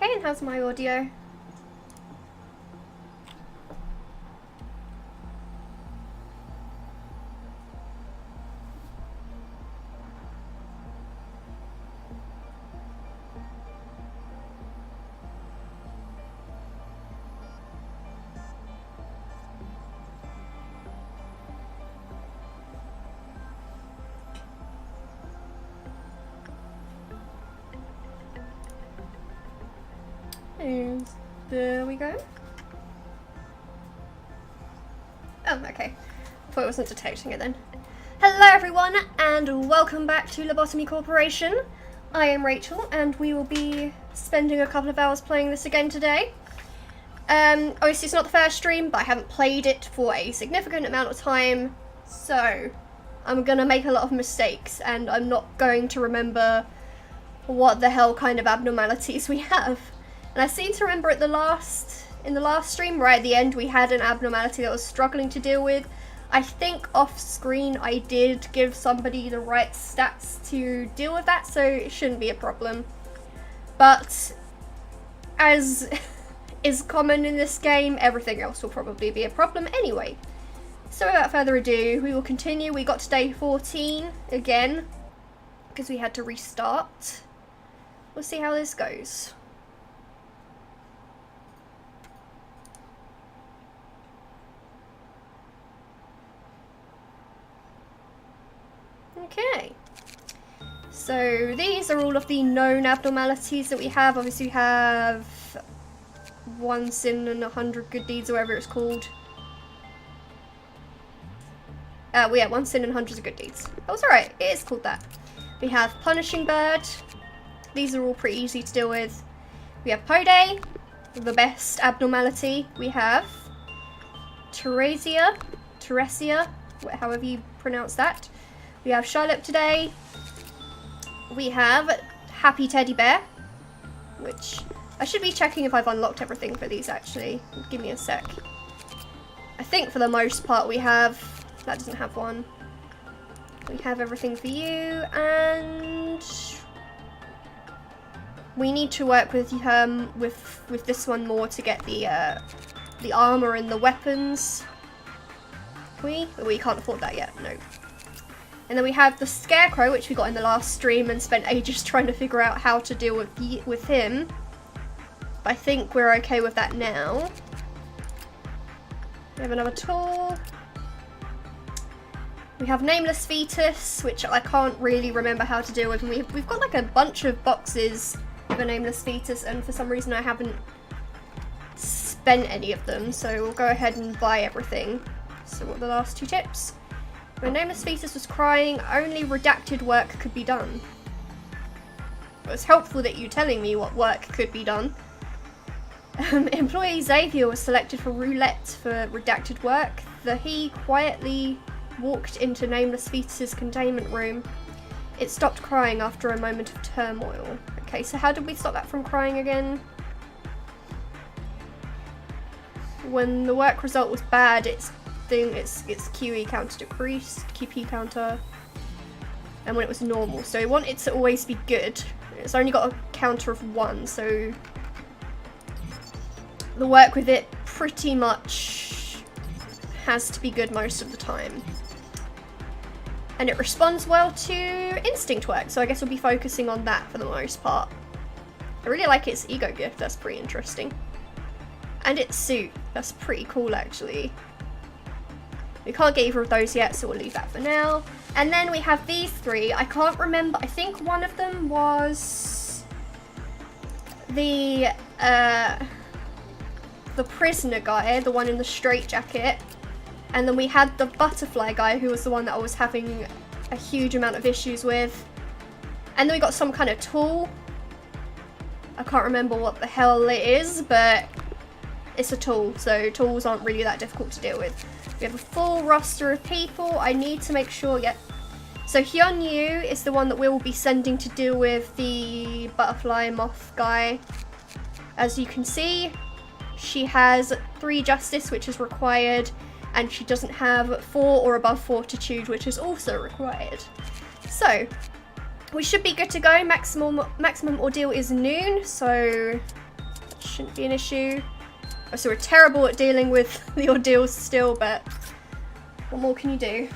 okay, and how's my audio? There we go. Oh, okay. I thought it wasn't detecting it then. Hello everyone, and welcome back to Lobotomy Corporation. I am Rachel, and we will be spending a couple of hours playing this again today. Obviously it's not the first stream, but I haven't played it for a significant amount of time, so I'm gonna make a lot of mistakes, and I'm not going to remember what the hell kind of abnormalities we have. And I seem to remember in the last stream, right at the end, we had an abnormality that I was struggling to deal with. I think off screen I did give somebody the right stats to deal with that, so it shouldn't be a problem. But as is common in this game, everything else will probably be a problem anyway. So without further ado, we will continue. We got to day 14 again, because we had to restart. We'll see how this goes. Okay, so these are all of the known abnormalities that we have. Obviously we have 1 sin and 100 good deeds, or whatever it's called. Well, yeah, 1 sin and hundreds of good deeds. Oh, it's alright, it is called that. We have punishing bird. These are all pretty easy to deal with. We have Pode, the best abnormality we have. Teresia, however you pronounce that. We have Charlotte today. We have Happy Teddy Bear, which I should be checking if I've unlocked everything for these actually. Give me a sec. I think for the most part we have, that doesn't have one. We have everything for you, and we need to work with with this one more to get the armor and the weapons. We can't afford that yet, no. And then we have the Scarecrow, which we got in the last stream and spent ages trying to figure out how to deal with him. But I think we're okay with that now. We have another tool. We have Nameless Fetus, which I can't really remember how to deal with. And we've got like a bunch of boxes of a Nameless Fetus, and for some reason I haven't spent any of them. So we'll go ahead and buy everything. So what are the last 2 tips? When Nameless Fetus was crying, only redacted work could be done. It was helpful that you telling me what work could be done. Employee Xavier was selected for roulette for redacted work. He quietly walked into Nameless Fetus's containment room. It stopped crying after a moment of turmoil. Okay, so how did we stop that from crying again? When the work result was bad, its QE counter decreased, QP counter, and when it was normal. So we want it to always be good. It's only got a counter of 1, so the work with it pretty much has to be good most of the time. And it responds well to instinct work, so I guess we'll be focusing on that for the most part. I really like its ego gift, that's pretty interesting. And its suit, that's pretty cool actually. We can't get either of those yet, so we'll leave that for now. And then we have these 3. I can't remember. I think one of them was the prisoner guy, the one in the straitjacket. And then we had the butterfly guy, who was the one that I was having a huge amount of issues with. And then we got some kind of tool. I can't remember what the hell it is, but it's a tool, so tools aren't really that difficult to deal with. We have a full roster of people. I need to make sure, yep. So Hyun Yu is the one that we'll be sending to deal with the butterfly moth guy. As you can see, she has 3 justice, which is required, and she doesn't have 4 or above fortitude, which is also required. So we should be good to go. Maximum ordeal is noon, so shouldn't be an issue. So we're terrible at dealing with the ordeals still, but what more can you do?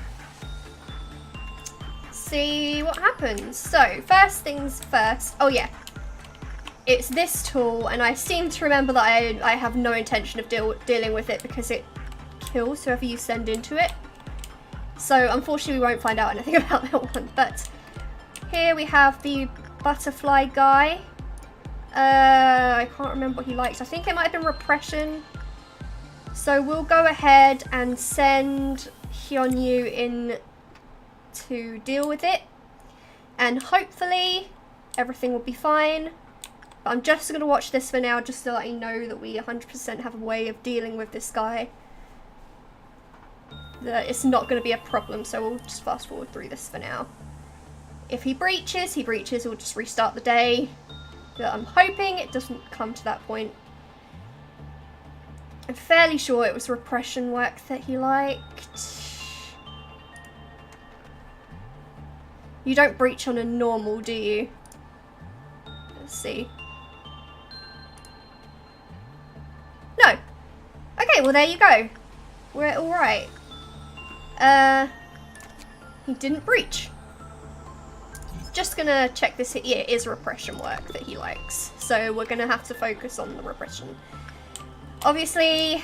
See what happens. So, first things first. Oh yeah. It's this tool, and I seem to remember that I have no intention of dealing with it because it kills whoever you send into it. So, unfortunately, we won't find out anything about that one. But here we have the butterfly guy. I can't remember what he likes. I think it might have been repression. So we'll go ahead and send Hyunyu in to deal with it. And hopefully everything will be fine. But I'm just going to watch this for now just to let you know that we 100% have a way of dealing with this guy. That it's not going to be a problem, so we'll just fast forward through this for now. If he breaches, we'll just restart the day. But I'm hoping it doesn't come to that point. I'm fairly sure it was repression work that he liked. You don't breach on a normal, do you? Let's see. No. Okay, well there you go. We're alright. He didn't breach. Just gonna check this here. Yeah, it is repression work that he likes. So we're gonna have to focus on the repression. Obviously,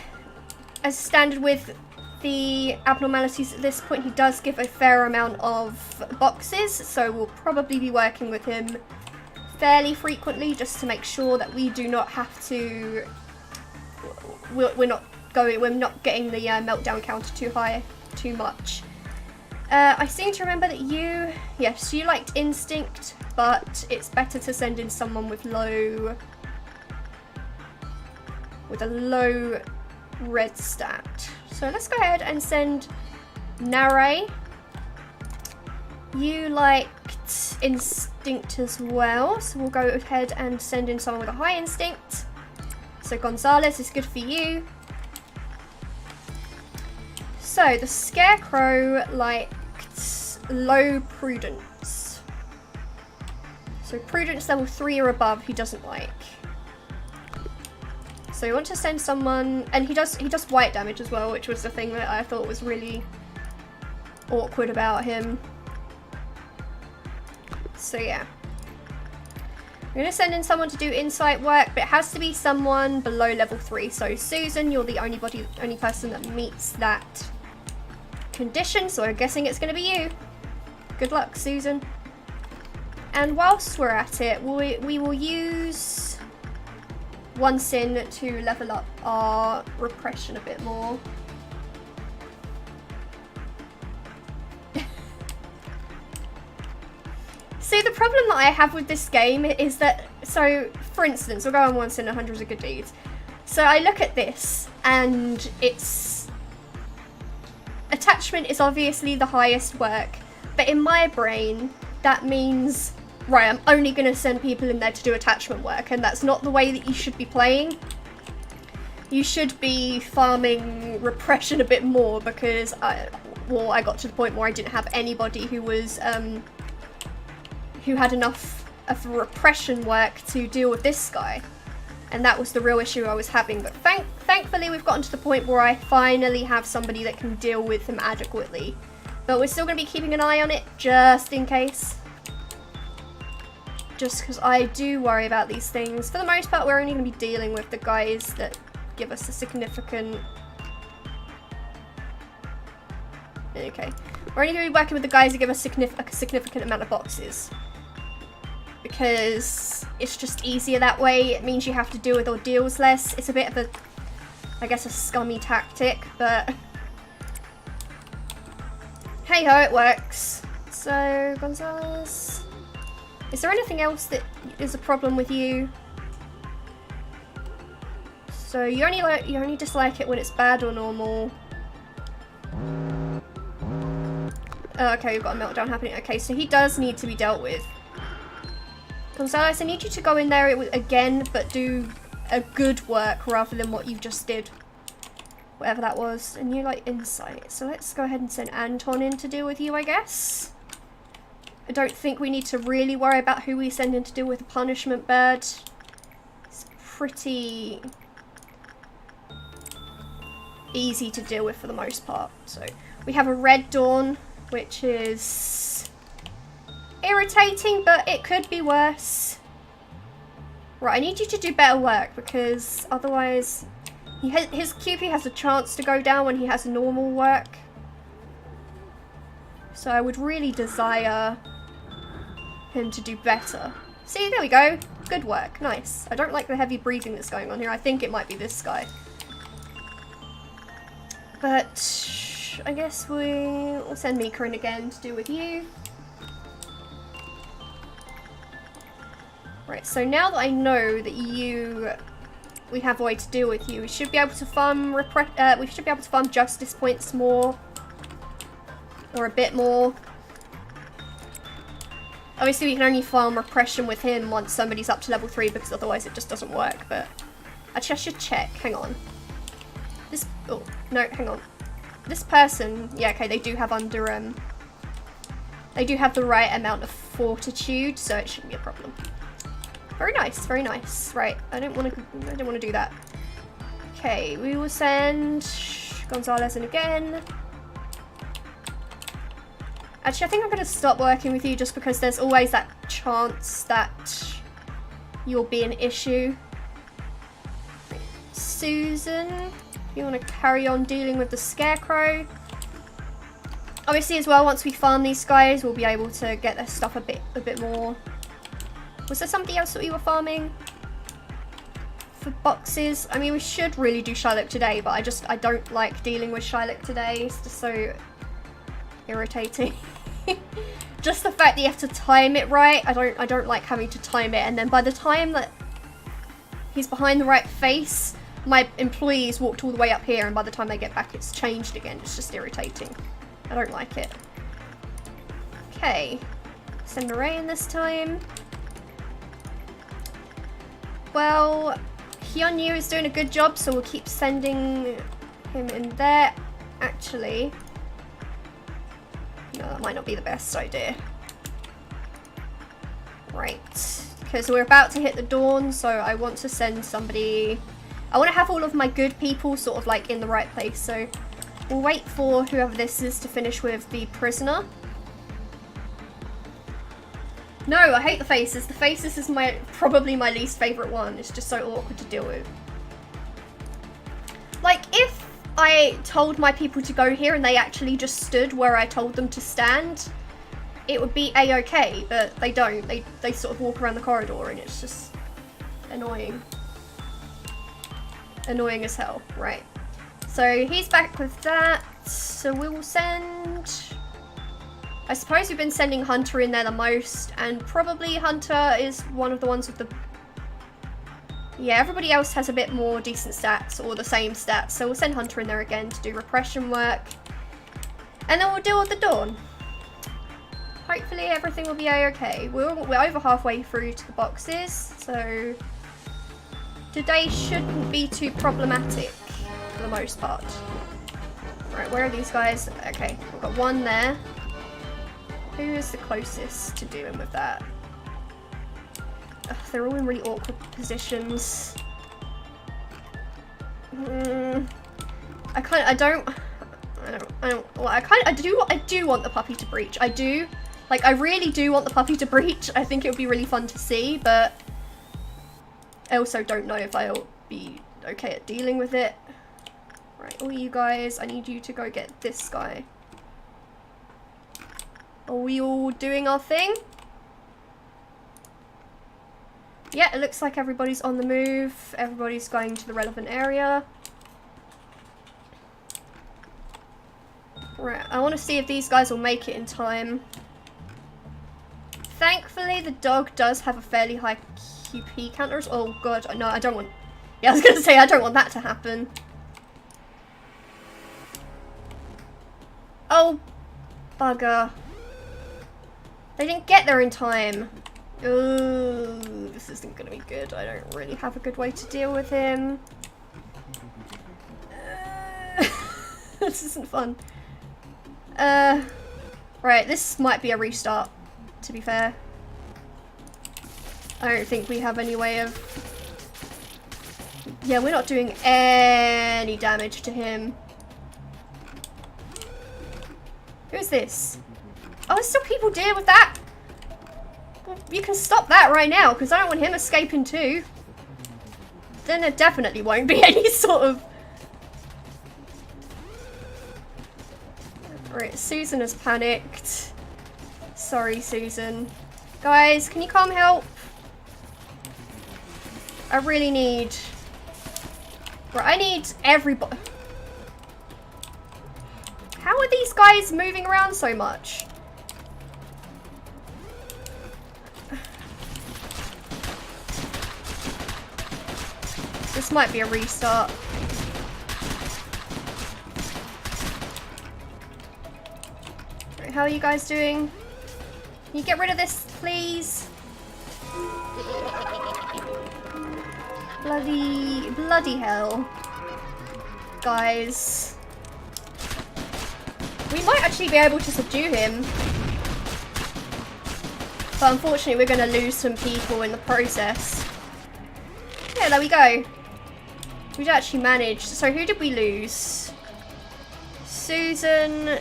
as standard with the abnormalities at this point, he does give a fair amount of boxes. So we'll probably be working with him fairly frequently just to make sure that we do not have to... We're not getting the meltdown counter too high, too much. I seem to remember that yes, you liked instinct, but it's better to send in someone with a low red stat. So let's go ahead and send Nare. You liked instinct as well, so we'll go ahead and send in someone with a high instinct. So Gonzalez is good for you. So the Scarecrow liked low prudence. So prudence level 3 or above he doesn't like. So you want to send someone, and he does white damage as well, which was the thing that I thought was really awkward about him. So yeah. I'm going to send in someone to do insight work, but it has to be someone below level 3. So Susan, you're the only person that meets that condition, so I'm guessing it's going to be you. Good luck, Susan. And whilst we're at it, we will use one sin to level up our repression a bit more. See, the problem that I have with this game is that, so for instance, we'll go on one sin and hundreds of good deeds. So I look at this and it's attachment is obviously the highest work, but in my brain that means, right, I'm only going to send people in there to do attachment work, and that's not the way that you should be playing. You should be farming repression a bit more, because I got to the point where I didn't have anybody who was who had enough of repression work to deal with this guy. And that was the real issue I was having, but thankfully we've gotten to the point where I finally have somebody that can deal with him adequately. But we're still going to be keeping an eye on it, just in case. Just because I do worry about these things. For the most part, we're only going to be dealing with the guys that give us a significant... Okay. We're only going to be working with the guys that give us a significant amount of boxes. Because it's just easier that way. It means you have to deal with ordeals less. It's a bit of a, I guess, a scummy tactic, but hey ho, it works. So, Gonzalez, is there anything else that is a problem with you? So you only dislike it when it's bad or normal. Oh, okay, we've got a meltdown happening. Okay, so he does need to be dealt with. Gonzalez, I need you to go in there again, but do a good work rather than what you just did. Whatever that was. And you like insight. So let's go ahead and send Anton in to deal with you, I guess. I don't think we need to really worry about who we send in to deal with the punishment bird. It's pretty easy to deal with for the most part. So we have a red dawn, which is irritating, but it could be worse. Right, I need you to do better work, because otherwise his QP has a chance to go down when he has normal work. So I would really desire him to do better. See, there we go. Good work. Nice. I don't like the heavy breathing that's going on here. I think it might be this guy. But I guess we'll send Mika in again to deal with you. Right, so now that I know that we have a way to deal with you, we should be able to farm justice points more. Or a bit more. Obviously we can only farm repression with him once somebody's up to level 3, because otherwise it just doesn't work, but actually I should check. Hang on. Oh, no, hang on. This person, yeah, okay, they do have they do have the right amount of fortitude, so it shouldn't be a problem. Very nice, very nice. Right, I don't want to do that. Okay, we will send Gonzalez in again. Actually, I think I'm going to stop working with you just because there's always that chance that you'll be an issue. Susan, if you want to carry on dealing with the Scarecrow. Obviously as well, once we farm these guys, we'll be able to get their stuff a bit more. Was there something else that we were farming? For boxes? I mean, we should really do Shylock today, but I don't like dealing with Shylock today. It's just so irritating. Just the fact that you have to time it right. I don't like having to time it, and then by the time that he's behind the right face, my employees walked all the way up here, and by the time they get back it's changed again. It's just irritating. I don't like it. Okay. Send Ray in this time. Well, Hyunyu is doing a good job, so we'll keep sending him in there. Actually, no, that might not be the best idea. Right, because we're about to hit the dawn, so I want to send somebody. I want to have all of my good people sort of like in the right place, so we'll wait for whoever this is to finish with the prisoner. No, I hate the faces. The faces is probably my least favourite one. It's just so awkward to deal with. Like, if I told my people to go here and they actually just stood where I told them to stand, it would be a-okay, but they don't. They sort of walk around the corridor and it's just annoying. Annoying as hell. Right. So he's back with that. So we will send... I suppose we've been sending Hunter in there the most, and probably Hunter is one of the ones with the... Yeah, everybody else has a bit more decent stats, or the same stats, so we'll send Hunter in there again to do repression work. And then we'll deal with the dawn. Hopefully everything will be a-okay. We're over halfway through to the boxes, so today shouldn't be too problematic for the most part. Right, where are these guys? Okay, we've got one there. Who is the closest to dealing with that? Ugh, they're all in really awkward positions. I do want the puppy to breach. I do. Like, I really do want the puppy to breach. I think it would be really fun to see, but I also don't know if I'll be okay at dealing with it. Right, all you guys, I need you to go get this guy. Are we all doing our thing? Yeah, it looks like everybody's on the move. Everybody's going to the relevant area. Right, I want to see if these guys will make it in time. Thankfully, the dog does have a fairly high QP counter. Oh god, no, I don't want... Yeah, I was going to say, I don't want that to happen. Oh, bugger. They didn't get there in time. Ooh, this isn't going to be good. I don't really have a good way to deal with him. This isn't fun. Right, this might be a restart, to be fair. I don't think we have any way of Yeah, we're not doing any damage to him. Who's this? Oh, there's still people dealing with that? Well, you can stop that right now, because I don't want him escaping too. Then there definitely won't be any sort of... Right, Susan has panicked. Sorry, Susan. Guys, can you come help? I really need... Right, I need everybody... How are these guys moving around so much? This might be a restart. Right, how are you guys doing? Can you get rid of this, please? Bloody hell. Guys. We might actually be able to subdue him. But unfortunately we're going to lose some people in the process. Yeah, there we go. We actually managed. So who did we lose? Susan,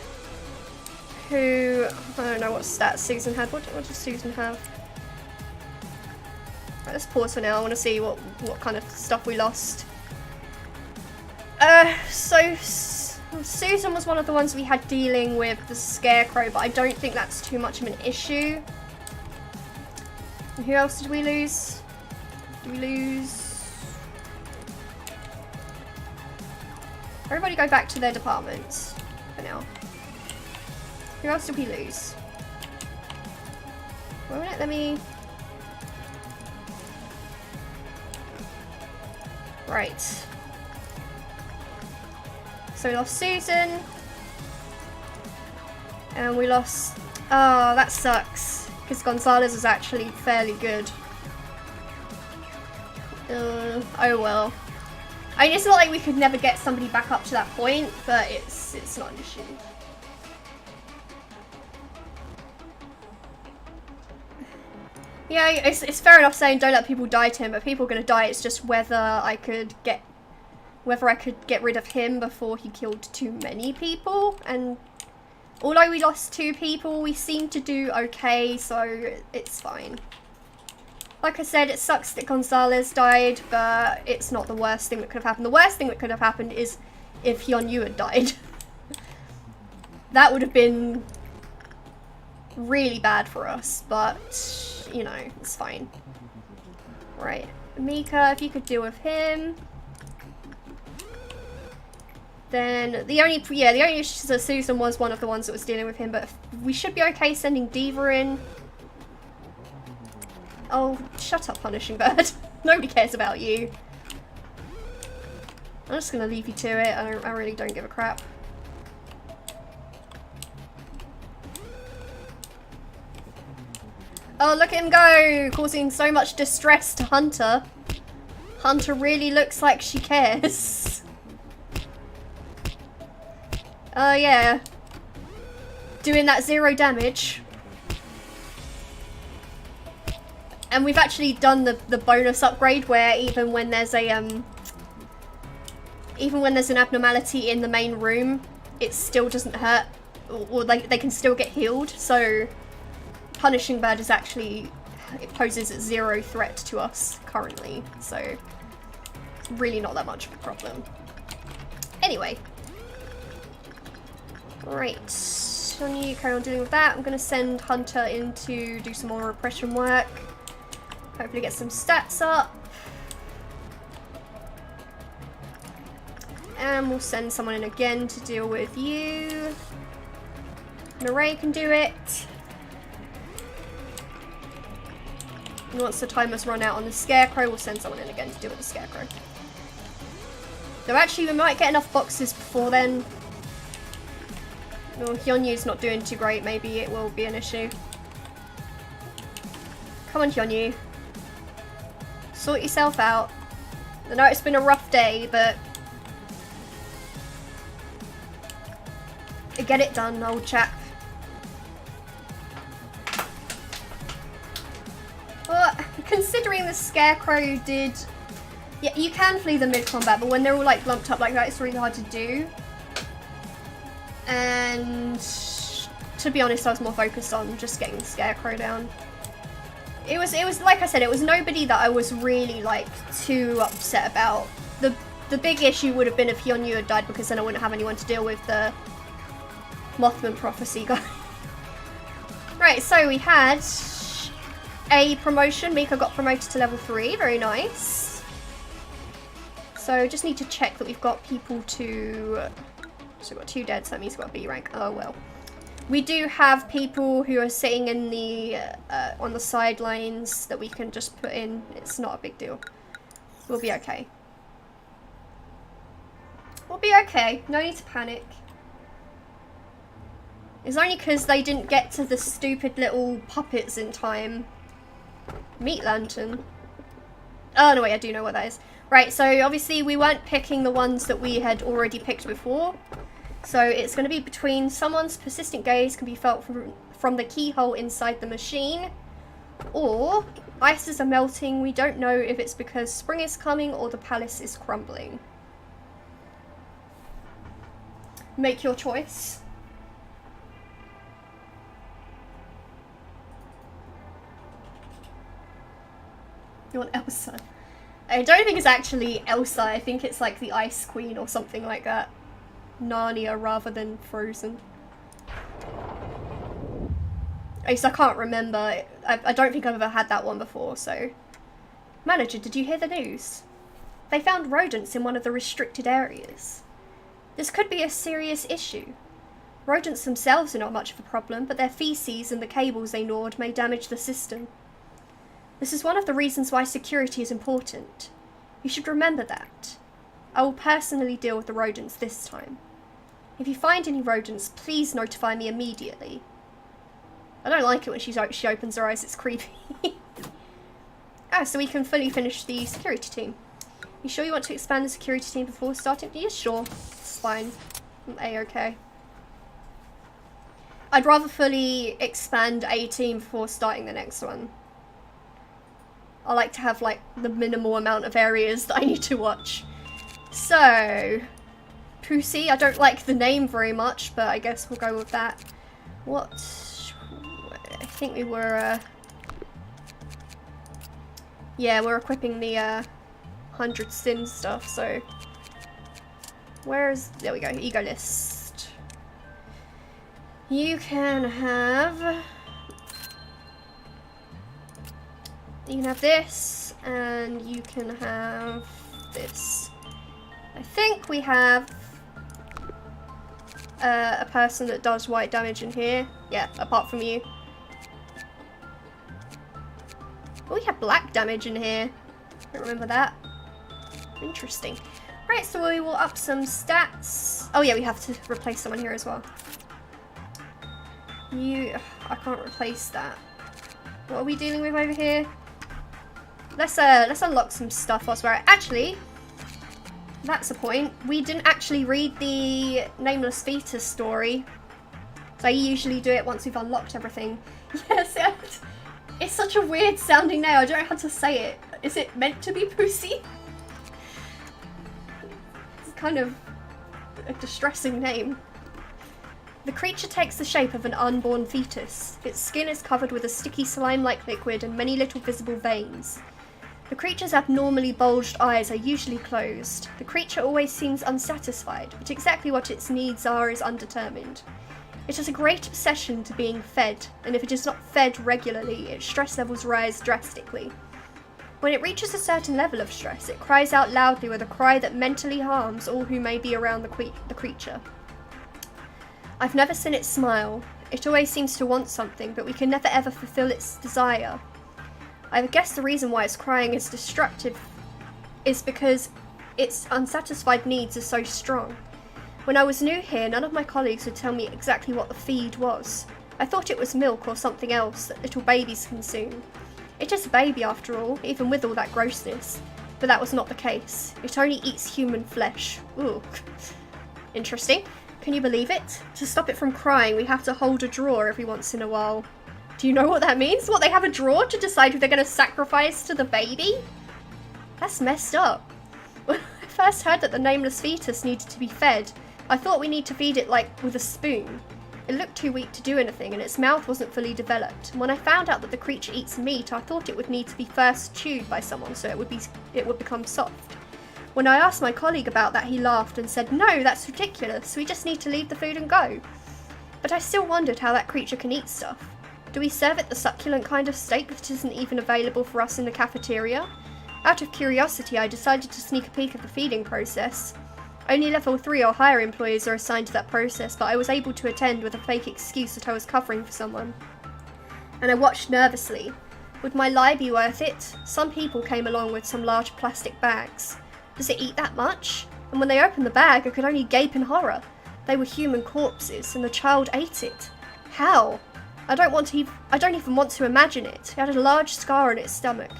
who... I don't know what stats Susan had. What does Susan have? Right, let's pause for now. I want to see what kind of stuff we lost. So Susan was one of the ones we had dealing with the Scarecrow, but I don't think that's too much of an issue. And who else did we lose? Did we lose... Everybody go back to their departments for now. Who else did we lose? Wait a minute, let me... Right. So we lost Susan. And we lost... Oh, that sucks. Because Gonzalez is actually fairly good. Oh well. I mean, it's not like we could never get somebody back up to that point, but it's not an issue. Yeah, it's fair enough saying don't let people die to him, but people are going to die. It's just whether I could get rid of him before he killed too many people. And although we lost 2 people, we seem to do okay, so it's fine. Like I said, it sucks that Gonzalez died, but it's not the worst thing that could have happened. The worst thing that could have happened is if Hyun-Yu had died. That would have been really bad for us, but, you know, it's fine. Right, Mika, if you could deal with him. Then, the only issue is that Susan was one of the ones that was dealing with him, but we should be okay sending Diva in. Oh, shut up, Punishing Bird. Nobody cares about you. I'm just gonna leave you to it. I really don't give a crap. Oh, look at him go! Causing so much distress to Hunter. Hunter really looks like she cares. Oh, yeah. Doing that 0 damage. And we've actually done the bonus upgrade where even when there's an abnormality in the main room, it still doesn't hurt, or they can still get healed. So Punishing Bird is actually, it poses 0 threat to us currently. So it's really not that much of a problem. Anyway. Right. On you carry on dealing with that. I'm gonna send Hunter in to do some more repression work. Hopefully get some stats up. And we'll send someone in again to deal with you. Naray can do it. And once the timer's run out on the Scarecrow, we'll send someone in again to deal with the Scarecrow. Though actually we might get enough boxes before then. Well, Hyun-Yu's not doing too great, maybe it will be an issue. Come on, Hyun-Yu. Sort yourself out. I know it's been a rough day, but get it done, old chap. Well, considering the Scarecrow did Yeah, you can flee them mid-combat, but when they're all like lumped up like that, it's really hard to do. And to be honest, I was more focused on just getting the Scarecrow down. It was like I said, it was nobody that I was really like too upset about. The big issue would have been if Hyunyu had died, because then I wouldn't have anyone to deal with the Mothman prophecy guy. Right, so we had a promotion. Mika got promoted to level 3, very nice. So just need to check that we've got people to, so we've got 2 dead, so that means we've got B rank. Oh well. We do have people who are sitting in the, on the sidelines that we can just put in. It's not a big deal. We'll be okay. We'll be okay. No need to panic. It's only because they didn't get to the stupid little puppets in time. Meat lantern. Oh, no, wait, I do know what that is. Right, so obviously we weren't picking the ones that we had already picked before. So it's going to be between someone's persistent gaze can be felt from the keyhole inside the machine, or ices are melting. We don't know if it's because spring is coming or the palace is crumbling. Make your choice. You want Elsa? I don't think it's actually Elsa. I think it's like the Ice Queen or something like that. Narnia rather than Frozen. At least I can't remember. I don't think I've ever had that one before, so. Manager, did you hear the news? They found rodents in one of the restricted areas. This could be a serious issue. Rodents themselves are not much of a problem, but their feces and the cables they gnawed may damage the system. This is one of the reasons why security is important. You should remember that. I will personally deal with the rodents this time. If you find any rodents, please notify me immediately. I don't like it when she opens her eyes, it's creepy. So we can fully finish the security team. You sure you want to expand the security team before starting? Yeah, sure. It's fine. I'm A-okay. I'd rather fully expand a team before starting the next one. I like to have like the minimal amount of areas that I need to watch. So, Pussy, I don't like the name very much, but I guess we'll go with that. What? I think we were, yeah, we're equipping the 100 sin stuff, so. There we go, ego list. You can have this, and you can have this. I think we have a person that does white damage in here. Yeah, apart from you. Oh, we have black damage in here. I don't remember that. Interesting. Right, so we will up some stats. Oh yeah, we have to replace someone here as well. I can't replace that. What are we dealing with over here? Let's unlock some stuff elsewhere. Actually, that's a point. We didn't actually read the Nameless Fetus story. So I usually do it once we've unlocked everything. Yes, it's such a weird sounding name. I don't know how to say it. Is it meant to be Pussy? It's kind of a distressing name. The creature takes the shape of an unborn fetus. Its skin is covered with a sticky slime-like liquid and many little visible veins. The creature's abnormally bulged eyes are usually closed. The creature always seems unsatisfied, but exactly what its needs are is undetermined. It has a great obsession to being fed, and if it is not fed regularly, its stress levels rise drastically. When it reaches a certain level of stress, it cries out loudly with a cry that mentally harms all who may be around the creature. I've never seen it smile. It always seems to want something, but we can never ever fulfill its desire. I guess the reason why its crying is destructive is because its unsatisfied needs are so strong. When I was new here, none of my colleagues would tell me exactly what the feed was. I thought it was milk or something else that little babies consume. It is a baby after all, even with all that grossness. But that was not the case. It only eats human flesh. Ooh. Interesting. Can you believe it? To stop it from crying, we have to hold a drawer every once in a while. Do you know what that means? What, they have a drawer to decide who they're going to sacrifice to the baby? That's messed up. first heard that the nameless fetus needed to be fed, I thought we need to feed it like with a spoon. It looked too weak to do anything and its mouth wasn't fully developed. And when I found out that the creature eats meat, I thought it would need to be first chewed by someone so it would become soft. When I asked my colleague about that, he laughed and said, "No, that's ridiculous. We just need to leave the food and go." But I still wondered how that creature can eat stuff. Do we serve it the succulent kind of steak that isn't even available for us in the cafeteria? Out of curiosity, I decided to sneak a peek at the feeding process. Only level 3 or higher employees are assigned to that process, but I was able to attend with a fake excuse that I was covering for someone. And I watched nervously. Would my lie be worth it? Some people came along with some large plastic bags. Does it eat that much? And when they opened the bag, I could only gape in horror. They were human corpses, and the child ate it. How? I don't even want to imagine it. It had a large scar on its stomach.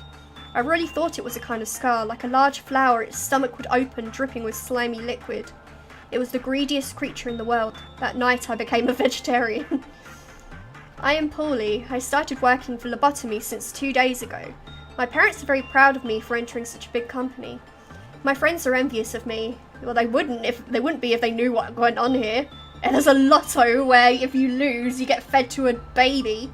I really thought it was a kind of scar, like a large flower. Its stomach would open, dripping with slimy liquid. It was the greediest creature in the world. That night I became a vegetarian. I am poorly. I started working for Lobotomy since 2 days ago. My parents are very proud of me for entering such a big company. My friends are envious of me. Well, they wouldn't be if they knew what went on here. And there's a lotto where if you lose, you get fed to a baby.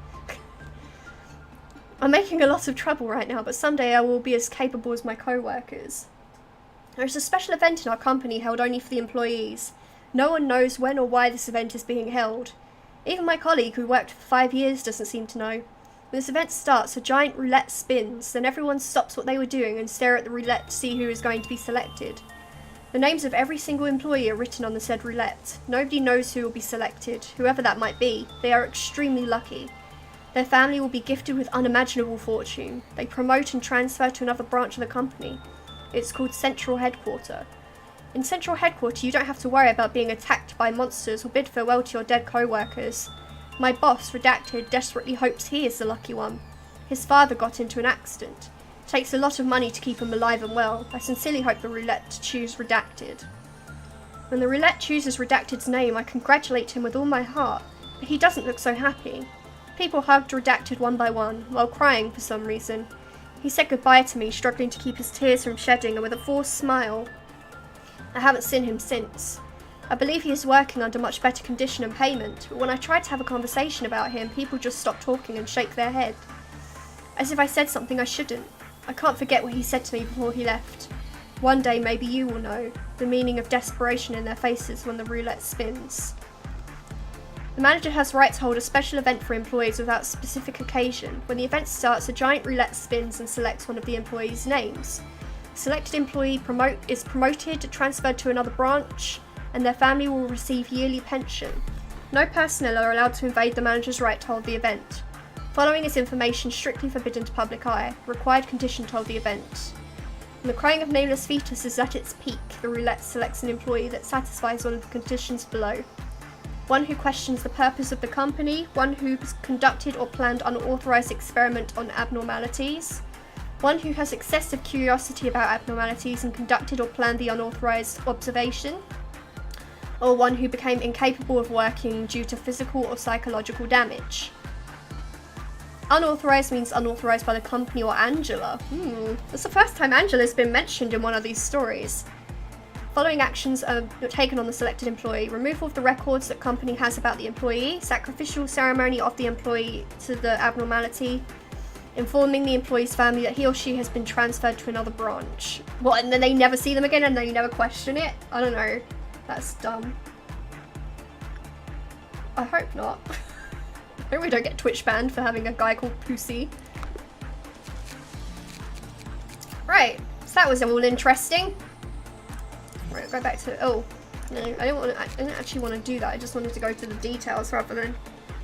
I'm making a lot of trouble right now, but someday I will be as capable as my co-workers. There's a special event in our company held only for the employees. No one knows when or why this event is being held. Even my colleague, who worked for 5 years, doesn't seem to know. When this event starts, a giant roulette spins, then everyone stops what they were doing and stare at the roulette to see who is going to be selected. The names of every single employee are written on the said roulette. Nobody knows who will be selected, whoever that might be. They are extremely lucky. Their family will be gifted with unimaginable fortune. They promote and transfer to another branch of the company. It's called Central Headquarter. In Central Headquarter, you don't have to worry about being attacked by monsters or bid farewell to your dead co-workers. My boss, Redacted, desperately hopes he is the lucky one. His father got into an accident. It takes a lot of money to keep him alive and well. I sincerely hope the roulette to choose Redacted. When the roulette chooses Redacted's name, I congratulate him with all my heart, but he doesn't look so happy. People hugged Redacted one by one, while crying for some reason. He said goodbye to me, struggling to keep his tears from shedding, and with a forced smile. I haven't seen him since. I believe he is working under much better condition and payment, but when I tried to have a conversation about him, people just stop talking and shake their head. As if I said something I shouldn't. I can't forget what he said to me before he left. One day maybe you will know the meaning of desperation in their faces when the roulette spins. The manager has right to hold a special event for employees without specific occasion. When the event starts, a giant roulette spins and selects one of the employees' names. The selected employee is promoted, transferred to another branch, and their family will receive yearly pension. No personnel are allowed to invade the manager's right to hold the event. Following is information strictly forbidden to public eye. Required condition to hold the event. When the crying of nameless fetus is at its peak, the roulette selects an employee that satisfies all of the conditions below. One who questions the purpose of the company, one who's conducted or planned unauthorized experiment on abnormalities, one who has excessive curiosity about abnormalities and conducted or planned the unauthorized observation, or one who became incapable of working due to physical or psychological damage. Unauthorized means unauthorized by the company or Angela. That's the first time Angela's been mentioned in one of these stories. Following actions are taken on the selected employee: removal of the records that company has about the employee, sacrificial ceremony of the employee to the abnormality, informing the employee's family that he or she has been transferred to another branch. What, and then they never see them again and they never question it? I don't know. That's dumb. I hope not. I hope we don't get Twitch banned for having a guy called Pussy. Right, so that was all interesting. Right, go back to, oh, no, I didn't actually want to do that. I just wanted to go to the details rather than,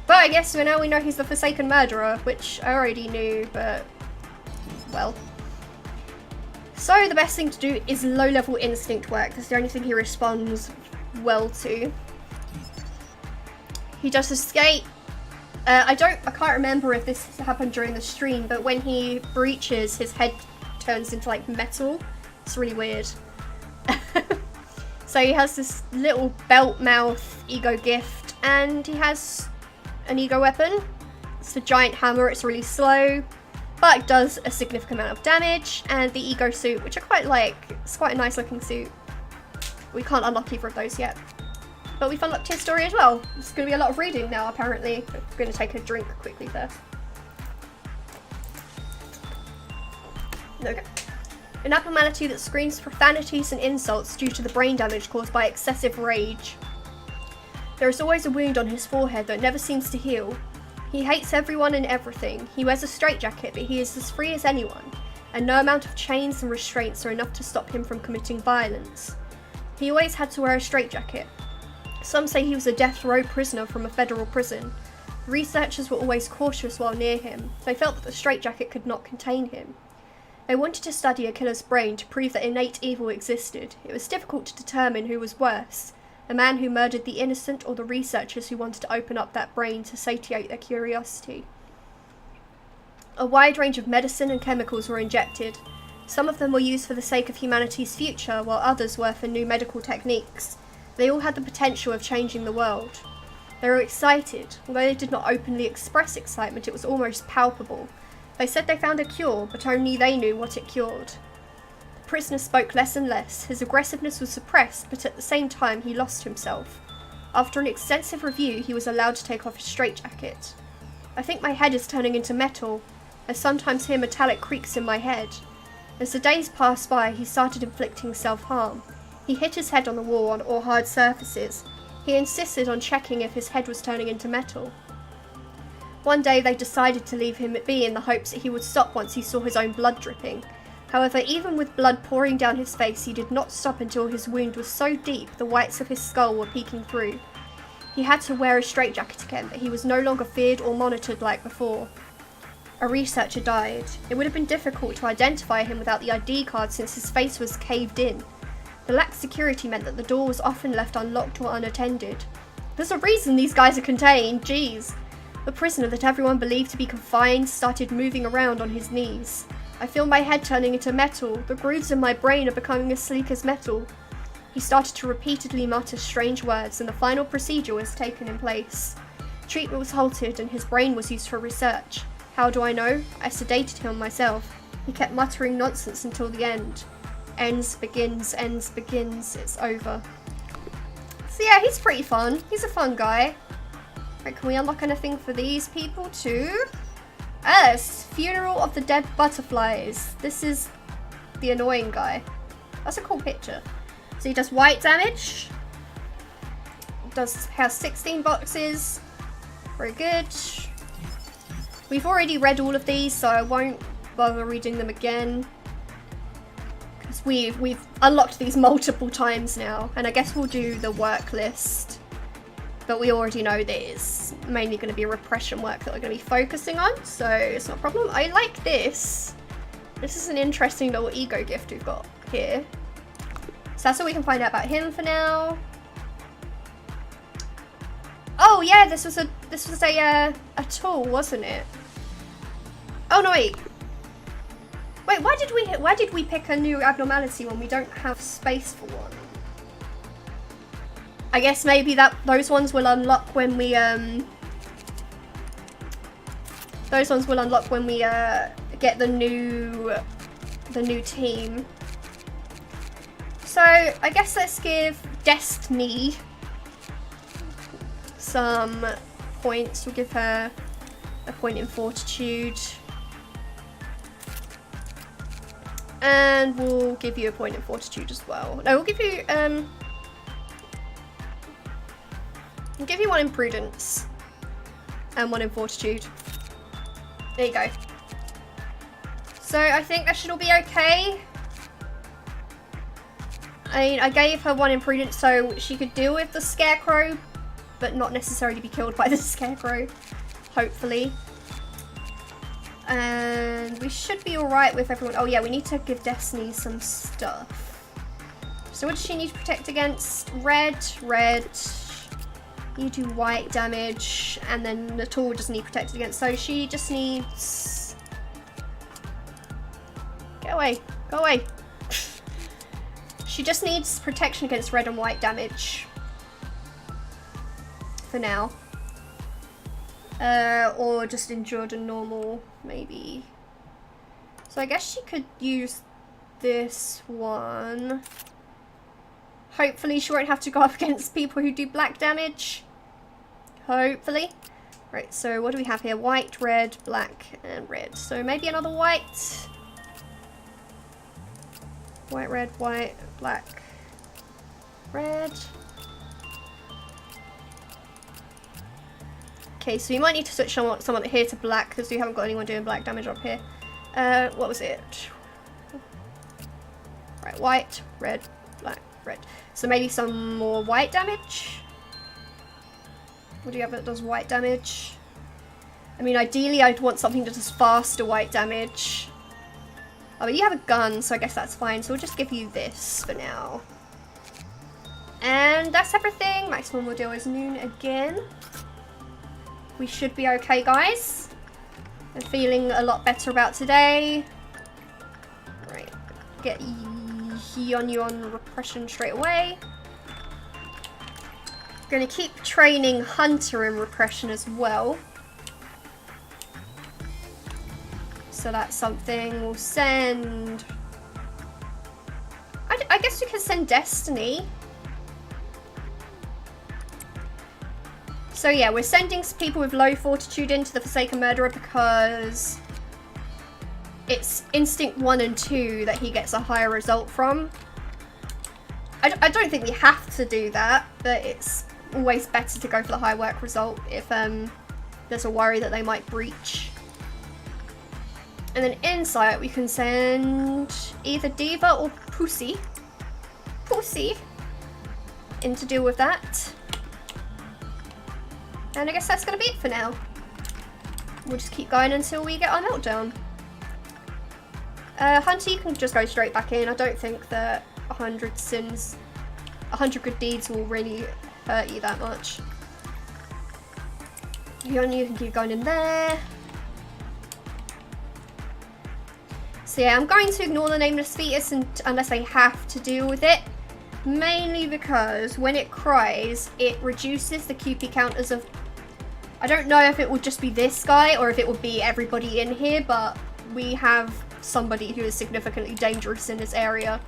but I guess now we know he's the Forsaken Murderer, which I already knew, but, well. So the best thing to do is low-level instinct work. That's the only thing he responds well to. He does escape. I can't remember if this happened during the stream, but when he breaches, his head turns into like metal. It's really weird. So he has this little belt mouth ego gift, and he has an ego weapon. It's a giant hammer. It's really slow. but it does a significant amount of damage. And the ego suit, which I quite like. It's quite a nice looking suit. We can't unlock either of those yet. But we've unlocked his story as well. It's going to be a lot of reading now, apparently. We're going to take a drink quickly first. Okay. An abnormality that screams profanities and insults due to the brain damage caused by excessive rage. There is always a wound on his forehead that never seems to heal. He hates everyone and everything. He wears a straitjacket, but he is as free as anyone, and no amount of chains and restraints are enough to stop him from committing violence. He always had to wear a straitjacket. Some say he was a death row prisoner from a federal prison. Researchers were always cautious while near him. They felt that the straitjacket could not contain him. They wanted to study a killer's brain to prove that innate evil existed. It was difficult to determine who was worse, a man who murdered the innocent or the researchers who wanted to open up that brain to satiate their curiosity. A wide range of medicine and chemicals were injected. Some of them were used for the sake of humanity's future, while others were for new medical techniques. They all had the potential of changing the world. They were excited. Although they did not openly express excitement, it was almost palpable. They said they found a cure, but only they knew what it cured. The prisoner spoke less and less. His aggressiveness was suppressed, but at the same time he lost himself. After an extensive review, he was allowed to take off his straitjacket. I think my head is turning into metal. I sometimes hear metallic creaks in my head. As the days passed by, he started inflicting self-harm. He hit his head on the wall or hard surfaces. He insisted on checking if his head was turning into metal. One day they decided to leave him be in the hopes that he would stop once he saw his own blood dripping. However, even with blood pouring down his face, he did not stop until his wound was so deep the whites of his skull were peeking through. He had to wear a straitjacket again, but he was no longer feared or monitored like before. A researcher died. It would have been difficult to identify him without the ID card since his face was caved in. The lack of security meant that the door was often left unlocked or unattended. There's a reason these guys are contained, jeez. The prisoner that everyone believed to be confined started moving around on his knees. I feel my head turning into metal. The grooves in my brain are becoming as sleek as metal. He started to repeatedly mutter strange words, and the final procedure was taken in place. Treatment was halted and his brain was used for research. How do I know? I sedated him myself. He kept muttering nonsense until the end. Ends, begins, it's over. So yeah, he's pretty fun. He's a fun guy. Right, can we unlock anything for these people too? Yes, Funeral of the Dead Butterflies. This is the annoying guy. That's a cool picture. So he does white damage. Has 16 boxes. Very good. We've already read all of these, so I won't bother reading them again. Because we've unlocked these multiple times now. And I guess we'll do the work list. But we already know there's mainly going to be repression work that we're going to be focusing on, so it's not a problem. I like this. This is an interesting little ego gift we've got here. So that's all we can find out about him for now. Oh yeah, this was a tool, wasn't it? Oh no, wait. Wait, why did we pick a new abnormality when we don't have space for one? I guess maybe those ones will unlock when we get the new team. So I guess let's give Destiny some points. We'll give her a point in Fortitude. And we'll give you a point in Fortitude as well. No, we'll give you I'll give you one in Prudence and one in Fortitude. There you go. So I think that should all be okay. I gave her one in Prudence so she could deal with the Scarecrow, but not necessarily be killed by the Scarecrow, hopefully. And we should be alright with everyone. Oh yeah, we need to give Destiny some stuff. So what does she need to protect against? Red. You do white damage, and then the tool doesn't need protected against, so she just needs... Go away. She just needs protection against red and white damage. For now. Or just endured a normal, maybe. So I guess she could use this one. Hopefully she won't have to go up against people who do black damage. Hopefully. Right, so what do we have here? White, red, black, and red. So maybe another white. White, red, white, black, red. Okay, so you might need to switch someone here to black because we haven't got anyone doing black damage up here. What was it? Right, white, red, black, red. So maybe some more white damage? What do you have that does white damage? I mean, ideally I'd want something that does faster white damage. Oh, but you have a gun, so I guess that's fine. So we'll just give you this for now. And that's everything. Maximum ordeal is noon again. We should be okay, guys. I'm feeling a lot better about today. Right, get you on repression straight away. Gonna keep training Hunter in repression as well. So that's something we'll send. I guess we can send Destiny. So yeah, we're sending people with low fortitude into the Forsaken Murderer because it's Instinct 1 and 2 that he gets a higher result from. I don't think we have to do that, but it's always better to go for the high work result if there's a worry that they might breach. And then Insight, we can send either Diva or Pussy in to deal with that. And I guess that's going to be it for now. We'll just keep going until we get our meltdown. Hunter, you can just go straight back in. I don't think that 100 good deeds will really hurt you that much. You can keep going in there. So yeah, I'm going to ignore the Nameless Fetus unless I have to deal with it. Mainly because when it cries, it reduces the QP counters of... I don't know if it would just be this guy or if it would be everybody in here, but we have somebody who is significantly dangerous in this area.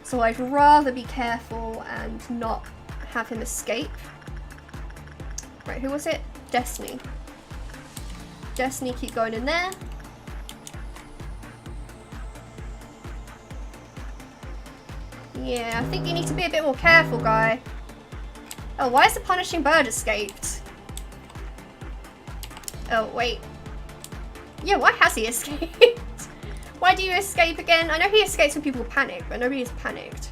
So I'd rather be careful and not have him escape. Right, who was it? Destiny. Destiny, keep going in there. Yeah, I think you need to be a bit more careful, guy. Oh, why has the punishing bird escaped? Oh, wait. Yeah, why has he escaped? Why do you escape again? I know he escapes when people panic, but nobody is panicked.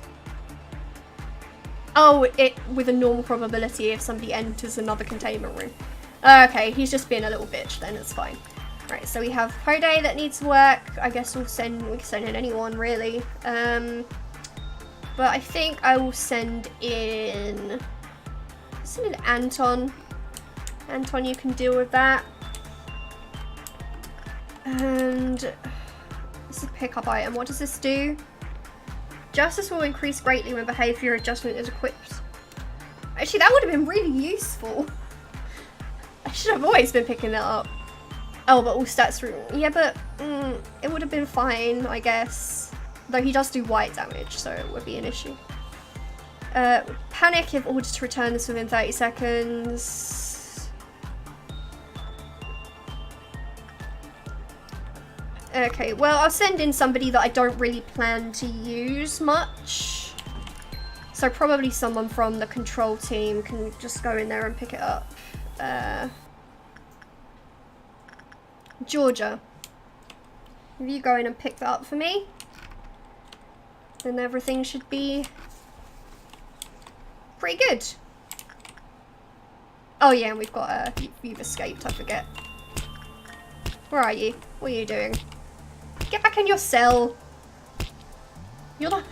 Oh, with a normal probability if somebody enters another containment room. Okay, he's just being a little bitch then, it's fine. Right, so we have Hode that needs work. I guess we can send in anyone, really. But I think I will send in Anton. Anton, you can deal with that. And this is a pickup item. What does this do? Justice will increase greatly when behavior adjustment is equipped. Actually, that would have been really useful. I should have always been picking that up. Oh, but all stats room. Yeah, but it would have been fine, I guess. Though he does do white damage, so it would be an issue. Panic if ordered to return this within 30 seconds. Okay, well, I'll send in somebody that I don't really plan to use much. So probably someone from the control team can just go in there and pick it up. Georgia, if you go in and pick that up for me, then everything should be pretty good. Oh yeah, and we've got you've escaped, I forget. Where are you? What are you doing? Get back in your cell. You're not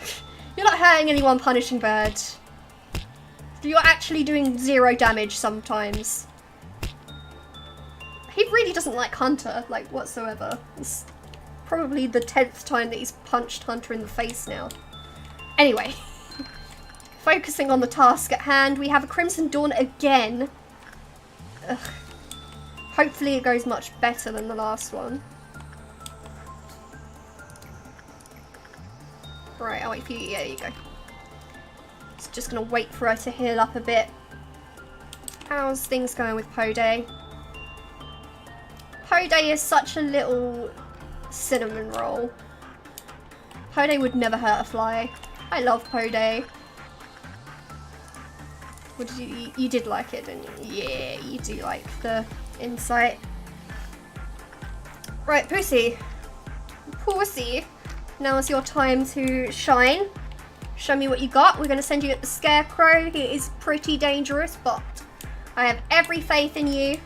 hurting anyone, punishing bird. You're actually doing 0 damage sometimes. He really doesn't like Hunter, like, whatsoever. It's probably the 10th time that he's punched Hunter in the face now. Anyway, focusing on the task at hand, we have a Crimson Dawn again. Ugh. Hopefully it goes much better than the last one. Right, I'll wait for you. Yeah, there you go. Just gonna wait for her to heal up a bit. How's things going with Poday? Poday is such a little cinnamon roll. Poday would never hurt a fly. I love Poday. What did you did like it, didn't you? Yeah, you do like the insight. Right, Pussy. Pussy. Now is your time to shine. Show me what you got. We're going to send you at the Scarecrow. He is pretty dangerous, but I have every faith in you.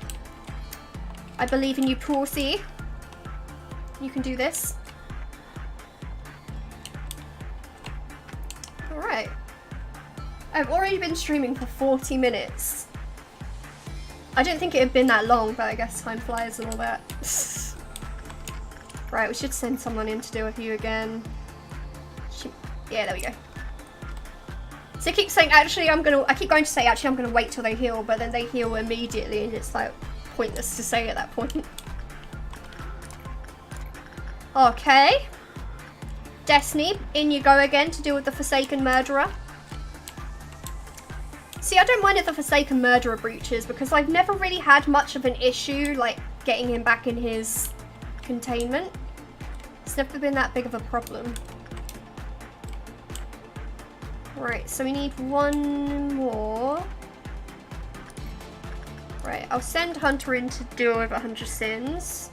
I believe in you, Pussy. You can do this. Alright. I've already been streaming for 40 minutes. I didn't think it had been that long, but I guess time flies and all that. Right, we should send someone in to deal with you again. Yeah, there we go. So I keep saying, actually, I keep going to say, actually, I'm gonna wait till they heal, but then they heal immediately, and it's like pointless to say at that point. Okay. Destiny, in you go again to deal with the Forsaken Murderer. See, I don't mind if the Forsaken Murderer breaches, because I've never really had much of an issue, like, getting him back in his containment. It's never been that big of a problem. Right, so we need one more. Right, I'll send Hunter in to deal with 100 sins.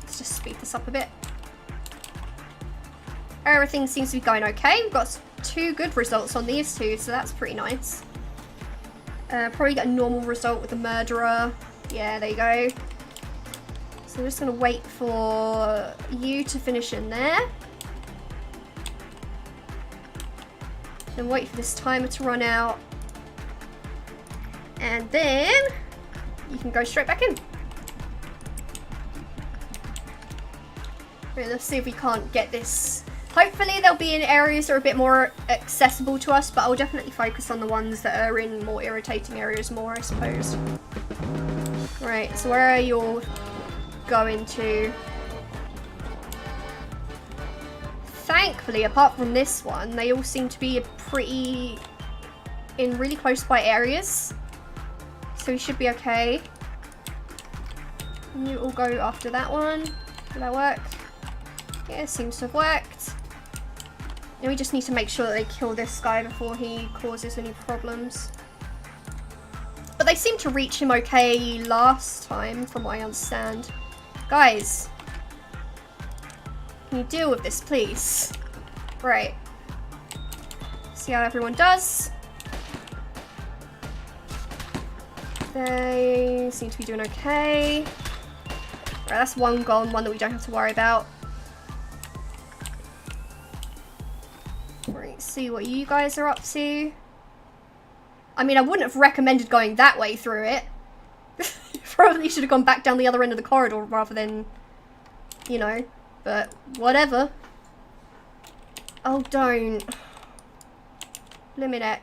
Let's just speed this up a bit. Everything seems to be going okay. We've got 2 good results on these 2, so that's pretty nice. Probably get a normal result with the murderer. Yeah, there you go. So I'm just going to wait for you to finish in there. Then wait for this timer to run out. And then you can go straight back in. Right, let's see if we can't get this. Hopefully they'll be in areas that are a bit more accessible to us, but I'll definitely focus on the ones that are in more irritating areas more, I suppose. Right, so where are you all going to? Thankfully, apart from this one, they all seem to be in really close by areas. So we should be okay. And you all go after that one. Did that work? Yeah, seems to have worked. And we just need to make sure that they kill this guy before he causes any problems. But they seem to reach him okay last time, from what I understand. Guys, can you deal with this, please? Right. See how everyone does. They seem to be doing okay. Right, that's one gone, one that we don't have to worry about. Right, see what you guys are up to. I mean, I wouldn't have recommended going that way through it. Probably should have gone back down the other end of the corridor rather than, you know, but whatever. Oh, don't. Liminek.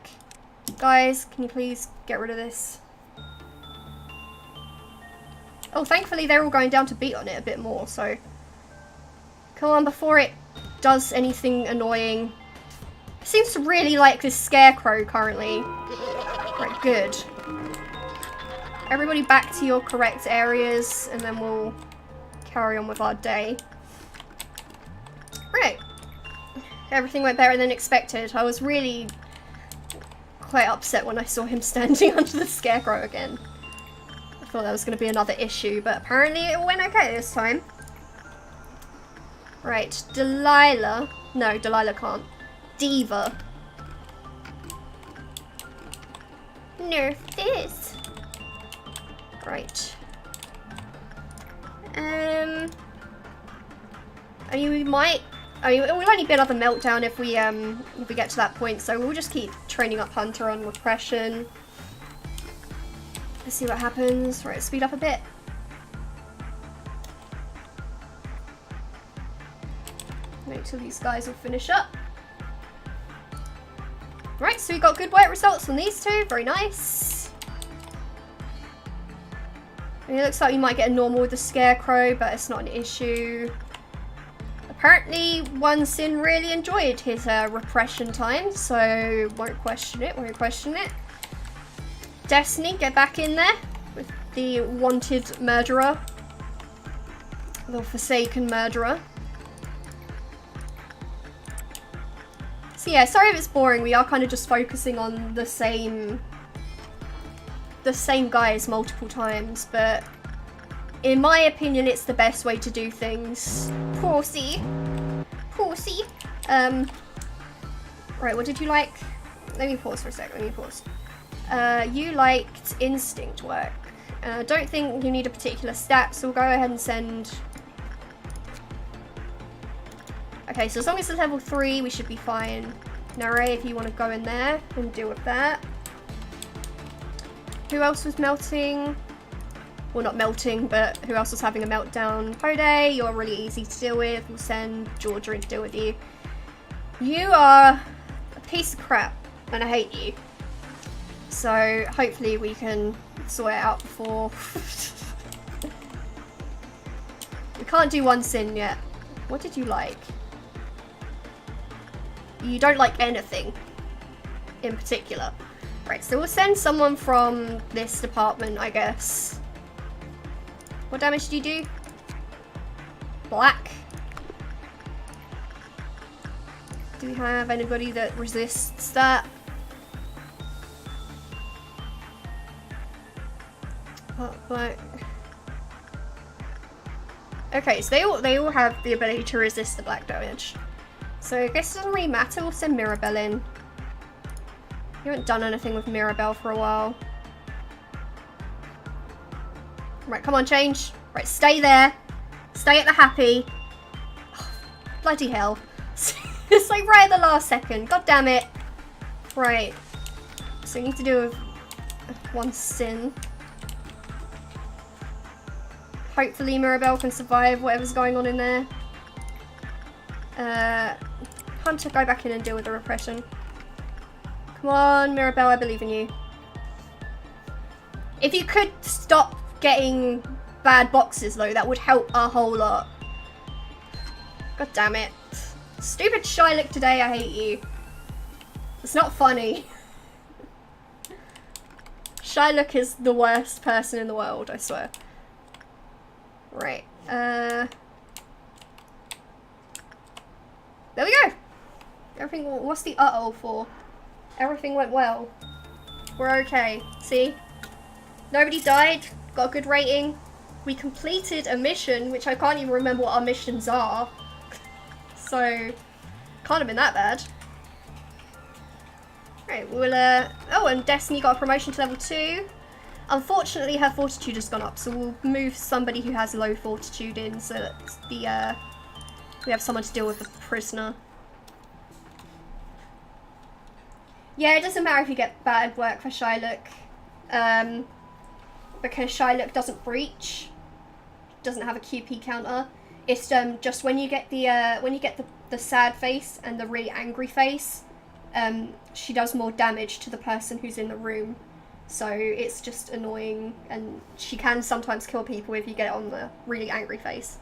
Guys, can you please get rid of this? Oh, thankfully they're all going down to beat on it a bit more, so. Come on, before it does anything annoying. Seems to really like this Scarecrow currently. Right, good. Everybody back to your correct areas, and then we'll carry on with our day. Right. Everything went better than expected. I was really quite upset when I saw him standing under the Scarecrow again. I thought that was going to be another issue, but apparently it went okay this time. Right, Delilah. No, Delilah can't. Diva. Nerf this. Right. I mean, it will only be another meltdown if we get to that point, so we'll just keep training up Hunter on repression. Let's see what happens. Right, speed up a bit. Wait till these guys will finish up. Right, so we got good work results on these 2. Very nice. And it looks like we might get a normal with the Scarecrow, but it's not an issue. Apparently, One Sin really enjoyed his repression time, so won't question it, won't question it. Destiny, get back in there with the wanted murderer. The forsaken murderer. So yeah, sorry if it's boring, we are kind of just focusing on the same guys multiple times, but in my opinion it's the best way to do things. Pussy. Pussy. Right, what did you like? Let me pause for a sec, let me pause. You liked instinct work. Don't think you need a particular stat, so we'll go ahead and send... Okay, so as long as it's level 3, we should be fine. Nare, if you want to go in there and deal with that. Who else was melting? Well, not melting, but who else was having a meltdown? Hode, you're really easy to deal with. We'll send Georgia in to deal with you. You are a piece of crap, and I hate you. So, hopefully we can sort it out before... We can't do One Sin yet. What did you like? You don't like anything in particular. Right, so we'll send someone from this department, I guess. What damage do you do? Black. Do we have anybody that resists that? Black. Okay, so they all have the ability to resist the black damage. So I guess it doesn't really matter, we'll send Mirabelle in. We haven't done anything with Mirabelle for a while. Right, come on, change. Right, stay there. Stay at the happy. Oh, bloody hell. It's like right at the last second. God damn it. Right. So we need to do One Sin. Hopefully Mirabelle can survive whatever's going on in there. Hunter, go back in and deal with the repression. Come on, Mirabelle, I believe in you. If you could stop getting bad boxes though, that would help a whole lot. God damn it. Stupid Shylock today, I hate you. It's not funny. Shylock is the worst person in the world, I swear. Right, there we go! Everything, what's the uh-oh for? Everything went well. We're okay, see? Nobody died, got a good rating. We completed a mission, which I can't even remember what our missions are. So, can't have been that bad. Right, we'll, oh, and Destiny got a promotion to level 2. Unfortunately, her fortitude has gone up, so we'll move somebody who has low fortitude in so that the, we have someone to deal with the prisoner. Yeah, it doesn't matter if you get bad work for Shylock, because Shylock doesn't breach, doesn't have a QP counter. It's just when you get the sad face and the really angry face, she does more damage to the person who's in the room. So it's just annoying, and she can sometimes kill people if you get it on the really angry face.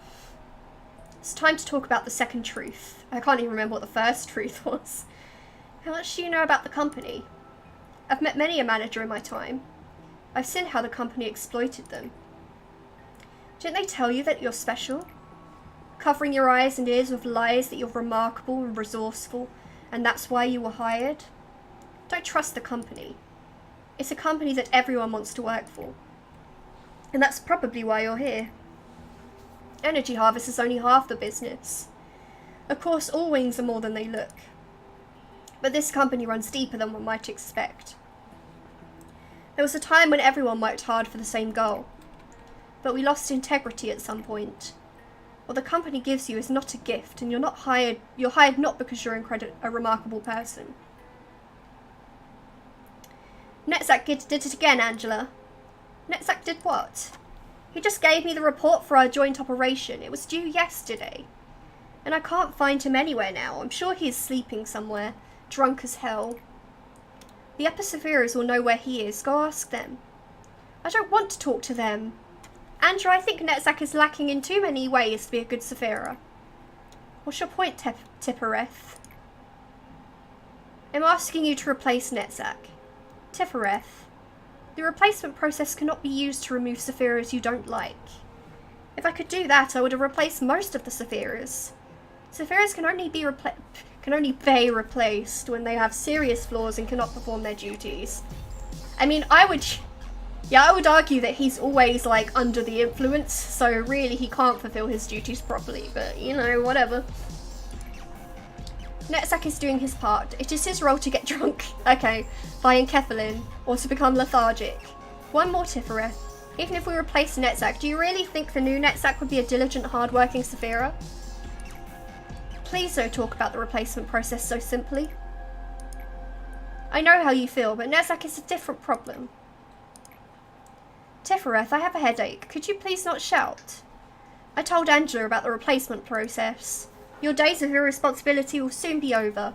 It's time to talk about the second truth. I can't even remember what the first truth was. How much do you know about the company? I've met many a manager in my time. I've seen how the company exploited them. Didn't they tell you that you're special? Covering your eyes and ears with lies that you're remarkable and resourceful, and that's why you were hired? Don't trust the company. It's a company that everyone wants to work for. And that's probably why you're here. Energy Harvest is only half the business. Of course, all wings are more than they look. But this company runs deeper than one might expect. There was a time when everyone worked hard for the same goal. But we lost integrity at some point. What the company gives you is not a gift, and you're hired not because you're a remarkable person. Netzak did it again, Angela. Netzak did what? He just gave me the report for our joint operation. It was due yesterday. And I can't find him anywhere now. I'm sure he is sleeping somewhere, drunk as hell. The upper Sephiras will know where he is. Go ask them. I don't want to talk to them. Andrew, I think Netzak is lacking in too many ways to be a good Sephira. What's your point, Tifereth? I'm asking you to replace Netzach. Tifereth, the replacement process cannot be used to remove Sephiras you don't like. If I could do that, I would have replaced most of the Sephiras. Sephiras can only be replaced when they have serious flaws and cannot perform their duties. I mean, I would argue that he's always, like, under the influence, so really he can't fulfill his duties properly, but, you know, whatever. Netzach is doing his part. It is his role to get drunk, okay, by enkephalin, or to become lethargic. One more, Tifereth. Even if we replace Netzach, do you really think the new Netzach would be a diligent, hard-working Sephira? Please don't talk about the replacement process so simply. I know how you feel, but Netzach is a different problem. Tifereth, I have a headache. Could you please not shout? I told Angela about the replacement process. Your days of irresponsibility will soon be over.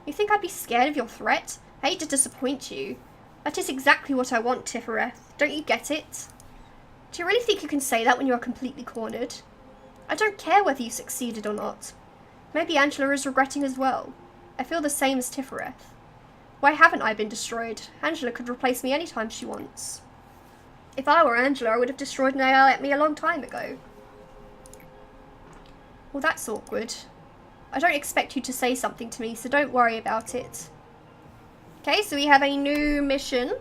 You think I'd be scared of your threat? I hate to disappoint you. That is exactly what I want, Tifereth. Don't you get it? Do you really think you can say that when you are completely cornered? I don't care whether you succeeded or not. Maybe Angela is regretting as well. I feel the same as Tifereth. Why haven't I been destroyed? Angela could replace me anytime she wants. If I were Angela, I would have destroyed me a long time ago. Well, that's awkward. I don't expect you to say something to me, so don't worry about it. Okay, so we have a new mission.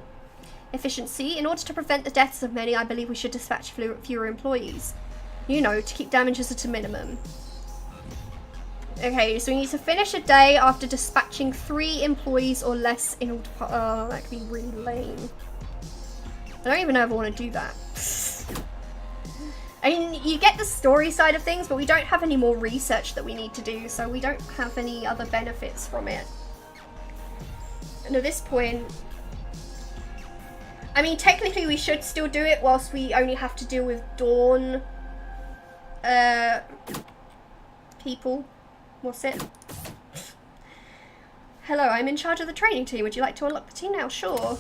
Efficiency. In order to prevent the deaths of many, I believe we should dispatch fewer employees. You know, to keep damages at a minimum. Okay, so we need to finish a day after dispatching 3 employees or less in order to... Oh, that could be really lame. I don't even know if I want to do that. I mean, you get the story side of things, but we don't have any more research that we need to do, so we don't have any other benefits from it. And at this point... I mean, technically we should still do it whilst we only have to deal with Dawn... people. What's it? Hello, I'm in charge of the training team. Would you like to unlock the team now? Sure.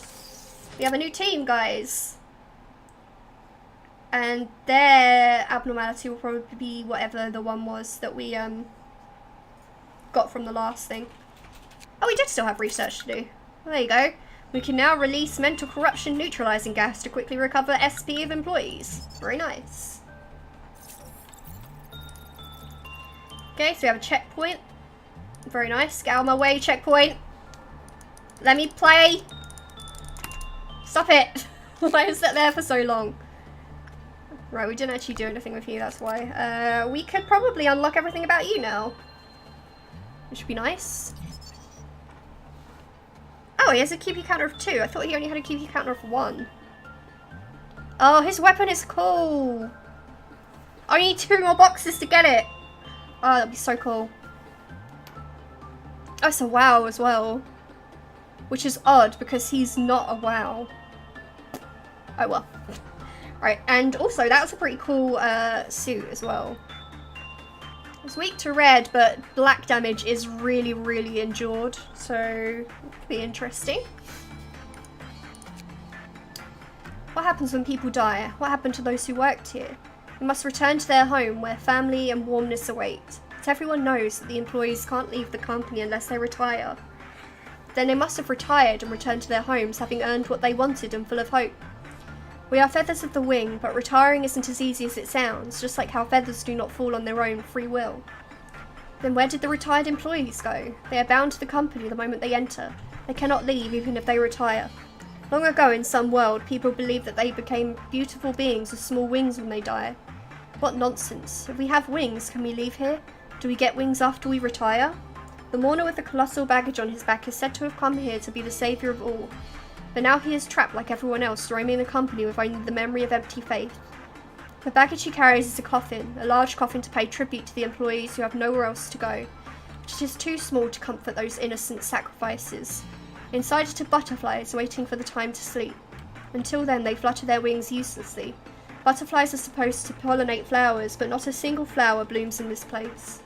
We have a new team, guys. And their abnormality will probably be whatever the one was that we got from the last thing. Oh, we did still have research to do. Well, there you go. We can now release mental corruption neutralizing gas to quickly recover SP of employees. Very nice. Okay, so we have a checkpoint. Very nice. Get out of my way, checkpoint. Let me play. Stop it. Why is that there for so long? Right, we didn't actually do anything with you, that's why. We could probably unlock everything about you now. Which would be nice. Oh, he has a QP counter of 2. I thought he only had a QP counter of 1. Oh, his weapon is cool. I need 2 more boxes to get it. Oh, that'd be so cool. Oh, it's a WoW as well. Which is odd, because he's not a WoW. Oh well. Right, and also that was a pretty cool suit as well. It's weak to red, but black damage is really, really endured, so it could be interesting. What happens when people die? What happened to those who worked here? They must return to their home where family and warmness await. But everyone knows that the employees can't leave the company unless they retire. Then they must have retired and returned to their homes, having earned what they wanted and full of hope. We are feathers of the wing, but retiring isn't as easy as it sounds, just like how feathers do not fall on their own free will. Then where did the retired employees go? They are bound to the company the moment they enter. They cannot leave even if they retire. Long ago in some world, people believed that they became beautiful beings with small wings when they die. What nonsense. If we have wings, can we leave here? Do we get wings after we retire? The mourner with the colossal baggage on his back is said to have come here to be the saviour of all. But now he is trapped like everyone else, roaming the company with only the memory of empty faith. The baggage he carries is a coffin, a large coffin to pay tribute to the employees who have nowhere else to go. But it is too small to comfort those innocent sacrifices. Inside it are butterflies waiting for the time to sleep. Until then they flutter their wings uselessly. Butterflies are supposed to pollinate flowers, but not a single flower blooms in this place.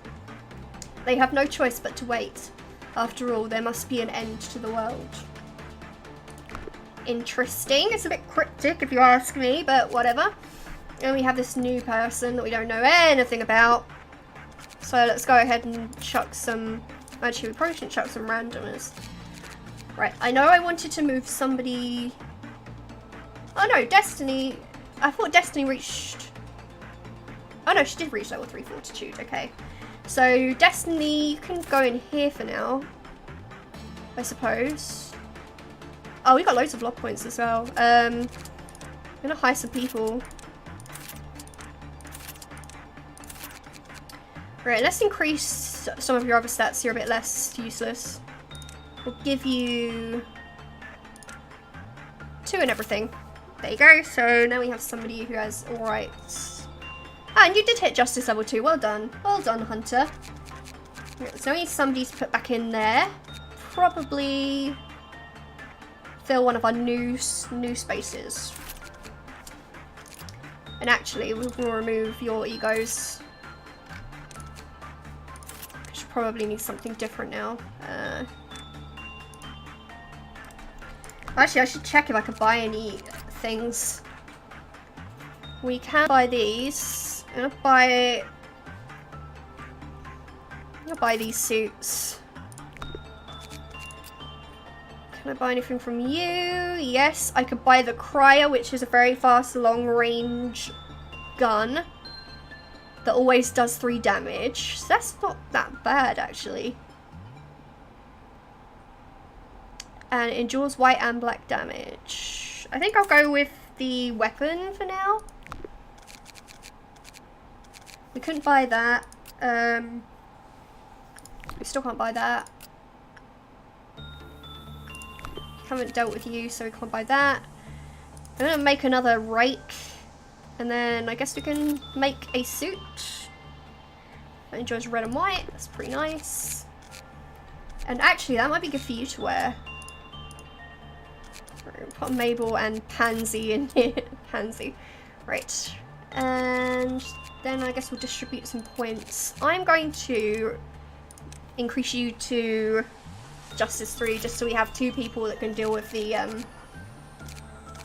They have no choice but to wait. After all, there must be an end to the world. Interesting. It's a bit cryptic if you ask me, but whatever. And we have this new person that we don't know anything about. So let's go ahead and chuck some... Actually, we probably shouldn't chuck some randomers. Right, I know I wanted to move somebody... Oh no, Destiny... I thought Destiny reached... Oh no, she did reach level 3 Fortitude, okay. So, Destiny, you can go in here for now, I suppose. Oh, we got loads of block points as well. I'm gonna hire some people. Right, let's increase some of your other stats so you're a bit less useless. We'll give you 2 and everything. There you go. So now we have somebody who has alright. Ah, and you did hit Justice level 2. Well done. Well done, Hunter. Right, so we need somebody to put back in there. Probably fill one of our new spaces. And actually, we will remove your egos. Probably need something different now. Actually, I should check if I can buy any things. We can buy these. I'm gonna buy these suits. Can I buy anything from you? Yes, I could buy the Crier, which is a very fast long-range gun that always does 3 damage. So that's not that bad, actually. And it endures white and black damage. I think I'll go with the weapon for now. We couldn't buy that. We still can't buy that. Haven't dealt with you, so we can't buy that. I'm gonna make another rake. And then I guess we can make a suit. That enjoys red and white. That's pretty nice. And actually, that might be good for you to wear. Right, put Mabel and Pansy in here. Pansy. Right. And then I guess we'll distribute some points. I'm going to increase you to Justice 3 just so we have 2 people that can deal with the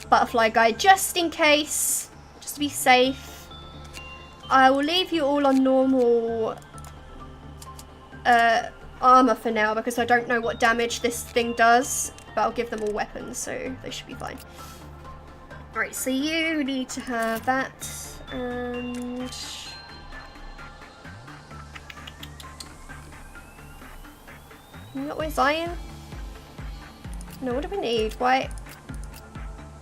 butterfly guy just in case. To be safe. I will leave you all on normal armor for now because I don't know what damage this thing does, but I'll give them all weapons, so they should be fine. Alright, so you need to have that, and where's Iron? No, what do we need? White.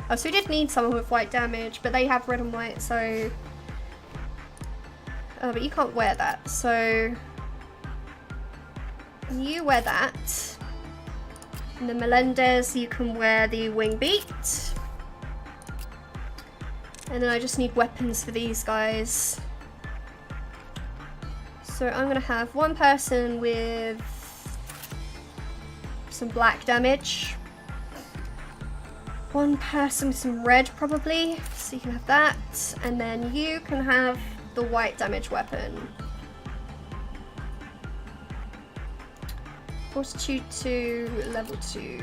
Oh, so we did need someone with white damage, but they have red and white, so... Oh, but you can't wear that, so... You wear that. And then Melendez, you can wear the wing beat. And then I just need weapons for these guys. So I'm gonna have one person with some black damage. One person with some red, probably. So you can have that. And then you can have the white damage weapon. Fortitude 2, level 2.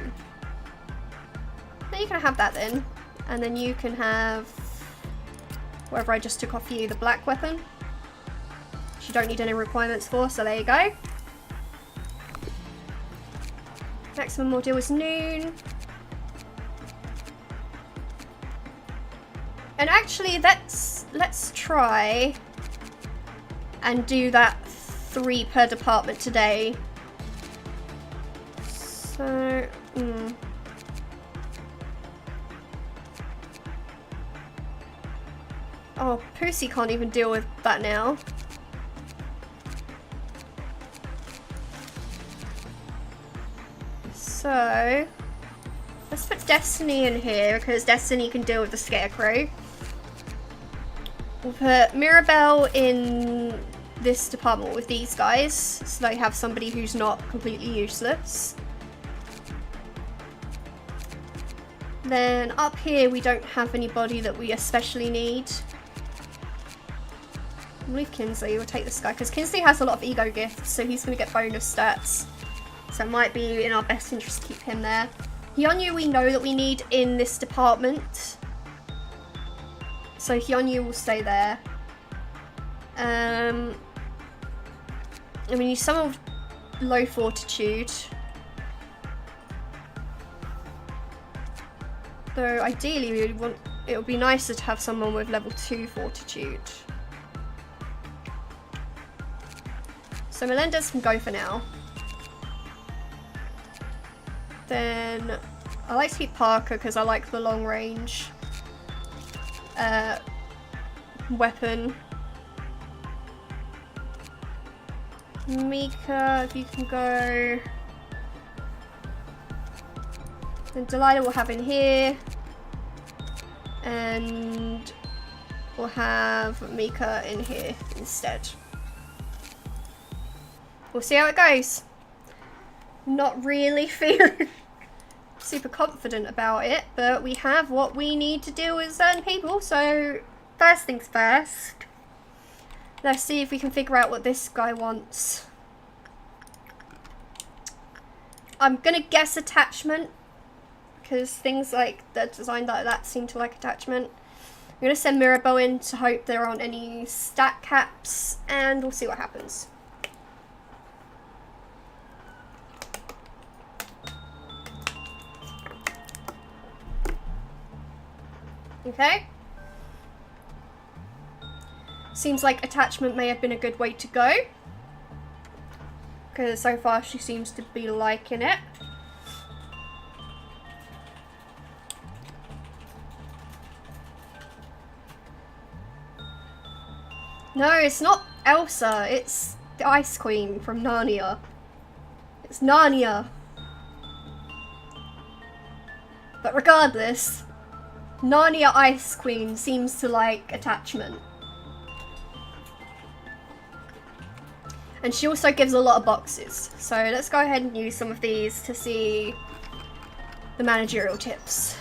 Then you can have that then. And then you can have whatever I just took off you, the black weapon. Which you don't need any requirements for, so there you go. Maximum ordeal is noon. And actually, let's try and do that 3 per department today. So, Oh, Pussy can't even deal with that now. So, let's put Destiny in here because Destiny can deal with the Scarecrow. We'll put Mirabelle in this department with these guys so they have somebody who's not completely useless. Then up here we don't have anybody that we especially need. We'll leave Kinsley, we'll take this guy because Kinsley has a lot of ego gifts, so he's going to get bonus stats. So it might be in our best interest to keep him there. Hyunyu we know that we need in this department. So Hyunyu will stay there. I mean, someone with low fortitude. Though ideally we would want, it would be nicer to have someone with level 2 fortitude. So Melendez can go for now. Then I like to keep Parker because I like the long range weapon. Mika, if you can go. Then Delilah will have in here. And we'll have Mika in here instead. We'll see how it goes. Not really feeling super confident about it, but we have what we need to do with certain people, so first things first. Let's see if we can figure out what this guy wants. I'm gonna guess attachment, because things like that designed like that seem to like attachment. I'm gonna send Mirabelle in to hope there aren't any stat caps, and we'll see what happens. Okay. Seems like attachment may have been a good way to go, because so far she seems to be liking it. No, it's not Elsa, it's the Ice Queen from Narnia. It's Narnia. But regardless, Narnia Ice Queen seems to like attachment. And she also gives a lot of boxes. So let's go ahead and use some of these to see the managerial tips.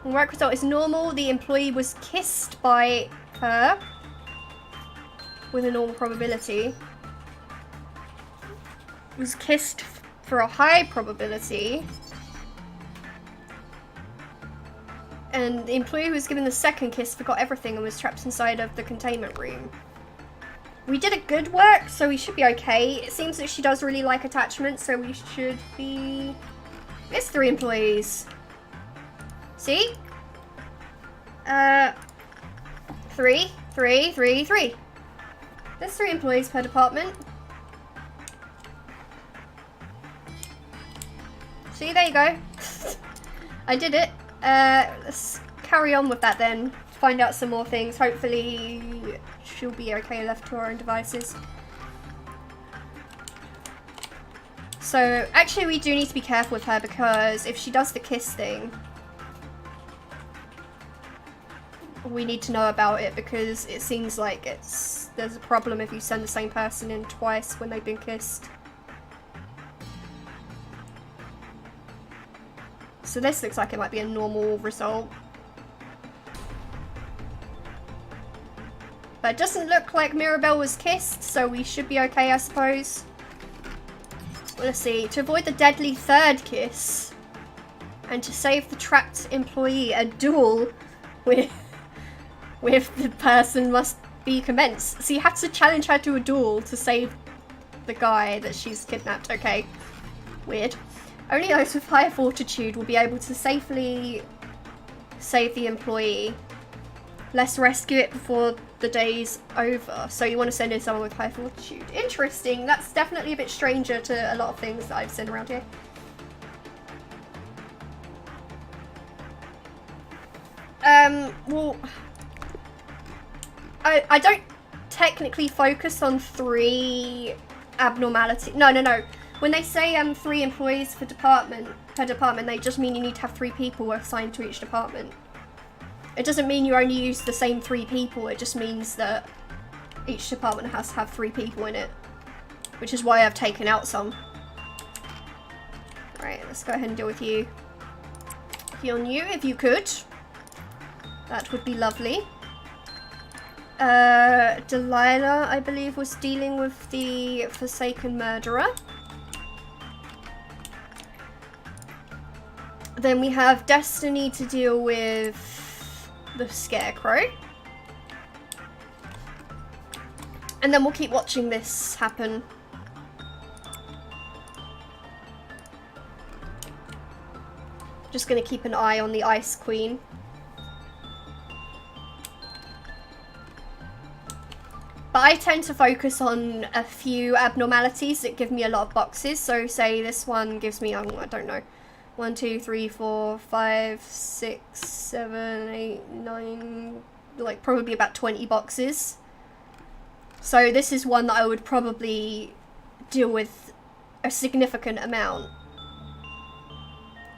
Work result is normal. The employee was kissed by her with a normal probability. Was kissed for a high probability. And the employee who was given the second kiss forgot everything and was trapped inside of the containment room. We did a good work, so we should be okay. It seems that she does really like attachment, so we should be... It's 3 employees. See? 3, 3, 3, 3. There's 3 employees per department. See, there you go. I did it. Let's carry on with that then. Find out some more things. Hopefully she'll be okay left to her own devices. So actually we do need to be careful with her, because if she does the kiss thing, we need to know about it, because it seems like there's a problem if you send the same person in twice when they've been kissed. So this looks like it might be a normal result. But it doesn't look like Mirabelle was kissed, so we should be okay, I suppose. Well, let's see. To avoid the deadly third kiss, and to save the trapped employee, a duel with the person must be commenced. So you have to challenge her to a duel to save the guy that she's kidnapped. Okay. Weird. Only those with higher fortitude will be able to safely save the employee. Let's rescue it before the day's over. So you want to send in someone with high fortitude. Interesting. That's definitely a bit stranger to a lot of things that I've seen around here. Well, I don't technically focus on 3 abnormalities. No. When they say 3 employees per department, they just mean you need to have 3 people assigned to each department. It doesn't mean you only use the same 3 people, it just means that each department has to have 3 people in it. Which is why I've taken out some. Right, let's go ahead and deal with you. Heal you, if you could. That would be lovely. Delilah, I believe, was dealing with the Forsaken Murderer. Then we have Destiny to deal with the Scarecrow. And then we'll keep watching this happen. Just gonna keep an eye on the Ice Queen. But I tend to focus on a few abnormalities that give me a lot of boxes. So say this one gives me, I don't know, 1, 2, 3, 4, 5, 6, 7, 8, 9, like probably about 20 boxes. So this is one that I would probably deal with a significant amount,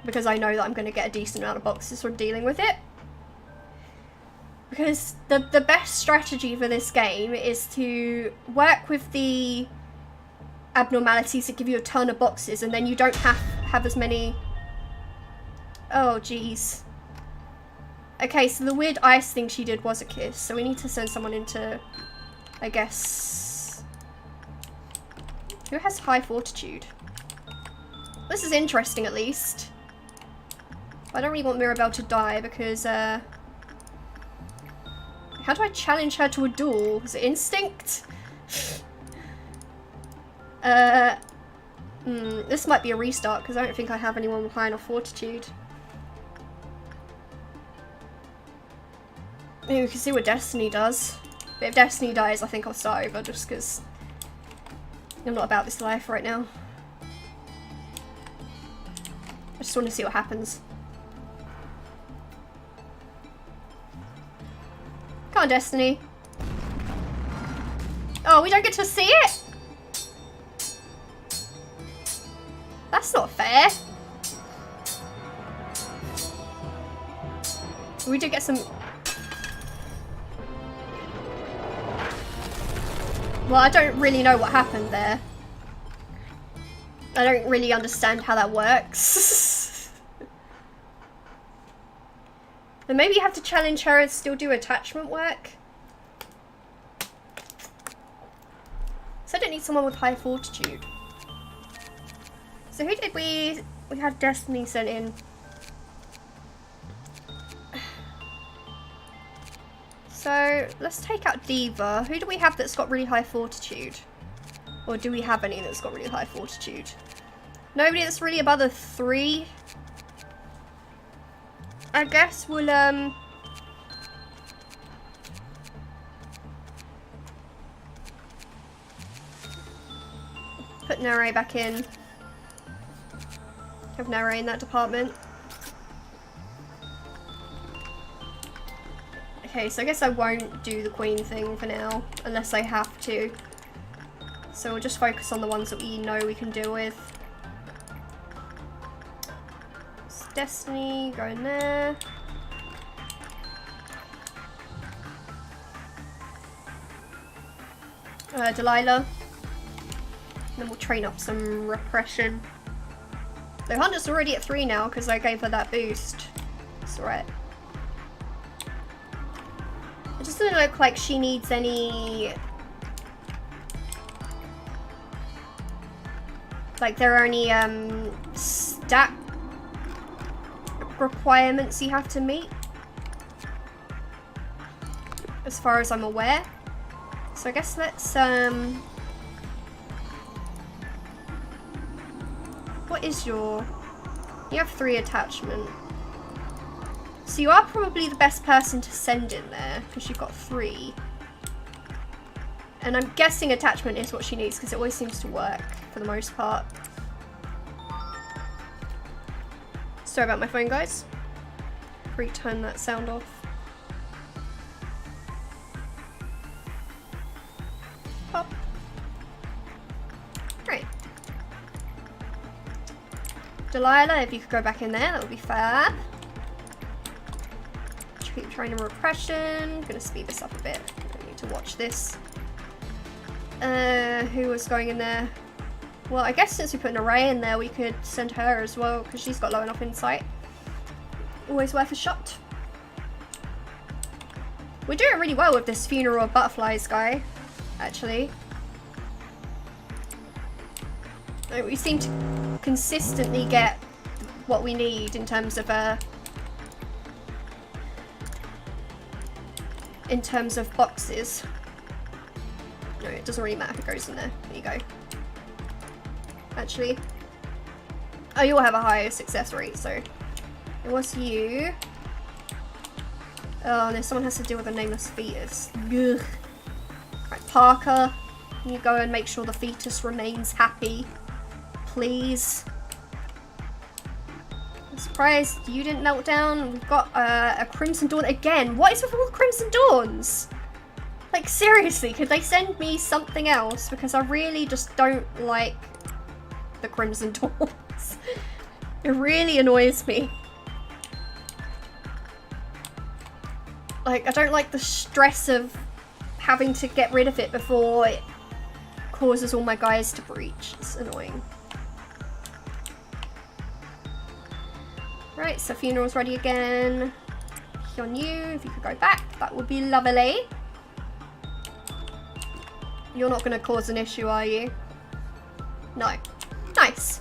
because I know that I'm going to get a decent amount of boxes from dealing with it. Because the best strategy for this game is to work with the abnormalities that give you a ton of boxes, and then you don't have as many... Oh, jeez. Okay, so the weird ice thing she did was a kiss, so we need to send someone into, I guess... Who has high fortitude? This is interesting, at least. I don't really want Mirabelle to die, because, how do I challenge her to a duel? Is it instinct? This might be a restart, because I don't think I have anyone with high enough fortitude. Maybe we can see what Destiny does. But if Destiny dies, I think I'll start over, just because I'm not about this life right now. I just want to see what happens. Come on, Destiny. Oh, we don't get to see it? That's not fair. We did get some... Well, I don't really know what happened there. I don't really understand how that works. But maybe you have to challenge her and still do attachment work. So I don't need someone with high fortitude. So who did we had Destiny sent in. So let's take out Diva. Who do we have that's got really high fortitude? Or do we have any that's got really high fortitude? Nobody that's really above a 3. I guess we'll put Nare back in. Have Nare in that department. Okay, so I guess I won't do the Queen thing for now, unless I have to. So we'll just focus on the ones that we know we can deal with. Destiny, go in there. Delilah. Then we'll train up some repression. The Hunter's already at 3 now because I gave her that boost. That's alright. It just doesn't look like she needs any... Like there are any stat requirements you have to meet, as far as I'm aware. So I guess let's what is your... You have 3 attachment. So you are probably the best person to send in there, because you've got 3. And I'm guessing attachment is what she needs, because it always seems to work, for the most part. Sorry about my phone, guys. Turn that sound off. Pop. Right. Delilah, if you could go back in there, that would be fab. Keep trying to repression. Gonna speed this up a bit. I need to watch this. Who was going in there? Well, I guess since we put an array in there, we could send her as well, because she's got low enough insight. Always worth a shot. We're doing really well with this funeral of butterflies guy, actually. Like, we seem to consistently get what we need in terms of boxes. No, it doesn't really matter who goes in there. There you go. Actually, oh, you all have a higher success rate, so It was you. Oh, no, someone has to deal with a nameless fetus. Ugh. Right, Parker, can you go and make sure the fetus remains happy? Please. I'm surprised you didn't melt down. We've got a Crimson Dawn again. What is with all the Crimson Dawns? Like, seriously, could they send me something else? Because I really just don't like the Crimson Dawns. It really annoys me. Like, I don't like the stress of having to get rid of it before it causes all my guys to breach. It's annoying. Right, so funeral's ready again. On you, if you could go back, that would be lovely. You're not going to cause an issue, are you? No. Nice.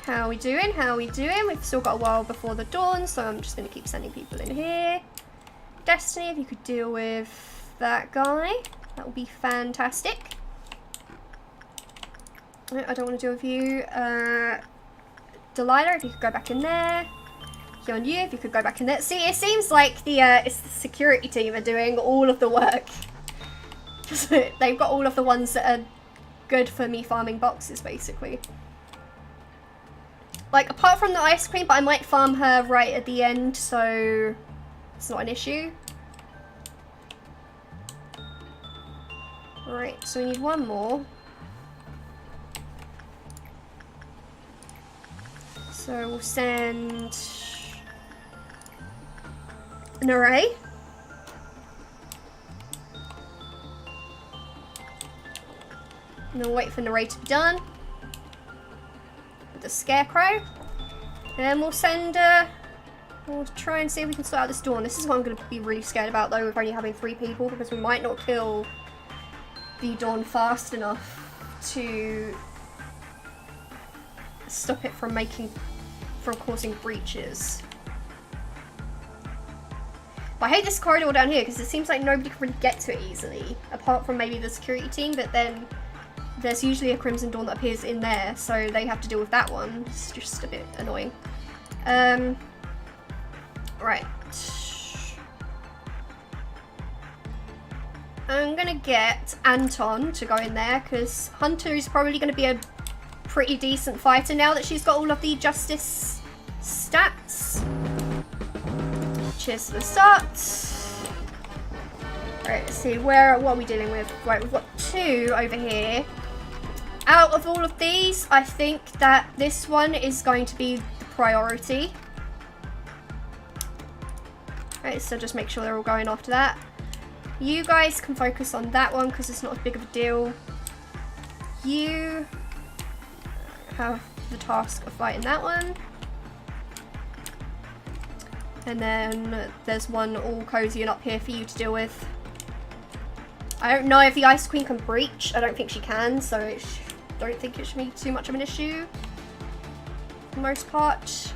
How are we doing? How are we doing? We've still got a while before the dawn, so I'm just going to keep sending people in here. Destiny, if you could deal with that guy, that would be fantastic. I don't want to deal with you. Delilah, if you could go back in there. On you, if you could go back in there. See, it seems like it's the security team are doing all of the work. They've got all of the ones that are good for me farming boxes, basically. Like, apart from the ice cream, but I might farm her right at the end, so it's not an issue. Right, so we need one more. So we'll send an array. And then we'll wait for an array to be done. With the Scarecrow. And we'll send, we'll try and see if we can sort out this dawn. This is what I'm going to be really scared about though, with only having 3 people, because we might not kill the dawn fast enough to stop it from causing breaches. But I hate this corridor down here because it seems like nobody can really get to it easily, apart from maybe the security team, but then there's usually a Crimson Dawn that appears in there, so they have to deal with that one. It's just a bit annoying. Right. I'm gonna get Anton to go in there because Hunter is probably gonna be a pretty decent fighter now that she's got all of the justice stats. Cheers to the start. Right, let's see, what are we dealing with? Right, we've got 2 over here. Out of all of these, I think that this one is going to be the priority. Right, so just make sure they're all going after that. You guys can focus on that one because it's not as big of a deal. You have the task of fighting that one. And then there's one all cozy and up here for you to deal with. I don't know if the Ice Queen can breach. I don't think she can, so I don't think it should be too much of an issue for the most part.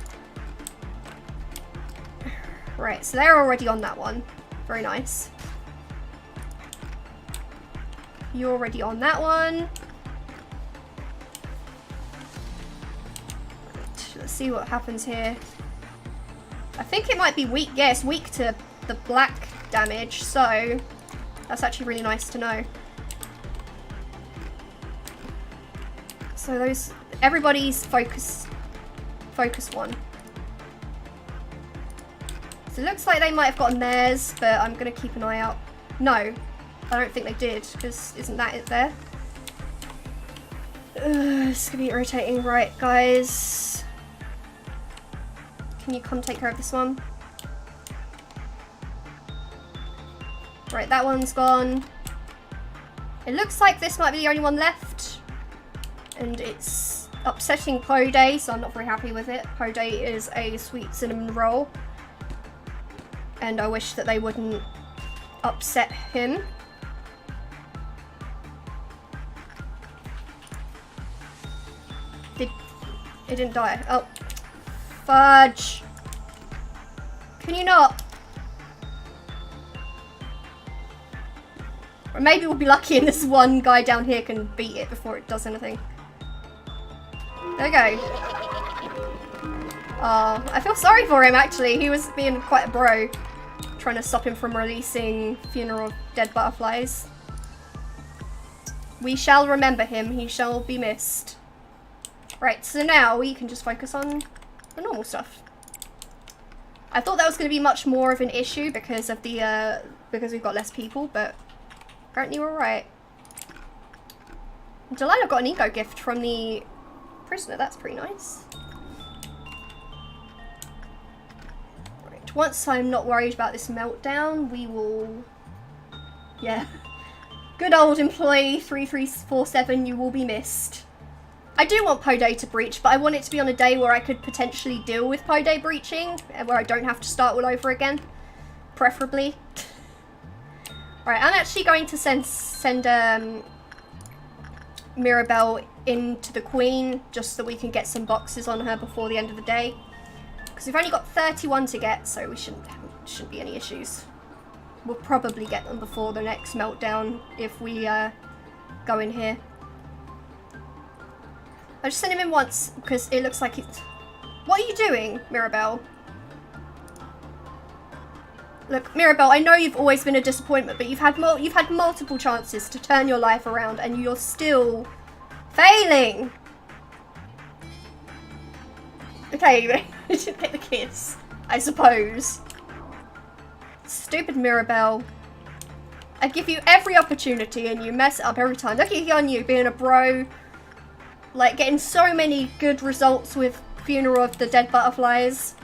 Right, so they're already on that one. Very nice. You're already on that one. Right, let's see what happens here. I think it might be weak. Yeah, it's weak to the black damage, so that's actually really nice to know. So everybody's focus 1. So it looks like they might have gotten theirs, but I'm gonna keep an eye out. No, I don't think they did, because isn't that it there? It's gonna be irritating. Right, guys. Can you come take care of this one? Right, that one's gone. It looks like this might be the only one left. And it's upsetting Po Day, so I'm not very happy with it. Po Day is a sweet cinnamon roll. And I wish that they wouldn't upset him. It didn't die. Oh. Fudge. Can you not? Or maybe we'll be lucky and this one guy down here can beat it before it does anything. There we go. Oh, I feel sorry for him, actually. He was being quite a bro. Trying to stop him from releasing Funeral of Dead Butterflies. We shall remember him. He shall be missed. Right, so now we can just focus on the normal stuff. I thought that was going to be much more of an issue because of the, because we've got less people, but apparently we're right. I'm delighted I got an ego gift from the prisoner. That's pretty nice. Right, once I'm not worried about this meltdown, we will... Yeah. Good old employee 3347, you will be missed. I do want Poday to breach, but I want it to be on a day where I could potentially deal with Poday breaching, and where I don't have to start all over again. Preferably. Right, I'm actually going to send Mirabelle into the Queen, just so we can get some boxes on her before the end of the day. Because we've only got 31 to get, so we shouldn't be any issues. We'll probably get them before the next meltdown if we go in here. I just sent him in once because it looks like it's... What are you doing, Mirabelle? Look, Mirabelle, I know you've always been a disappointment, but you've had multiple chances to turn your life around, and you're still failing. Okay, we should get the kids, I suppose. Stupid Mirabelle. I give you every opportunity, and you mess it up every time. Look at you being a bro. Like, getting so many good results with Funeral of the Dead Butterflies.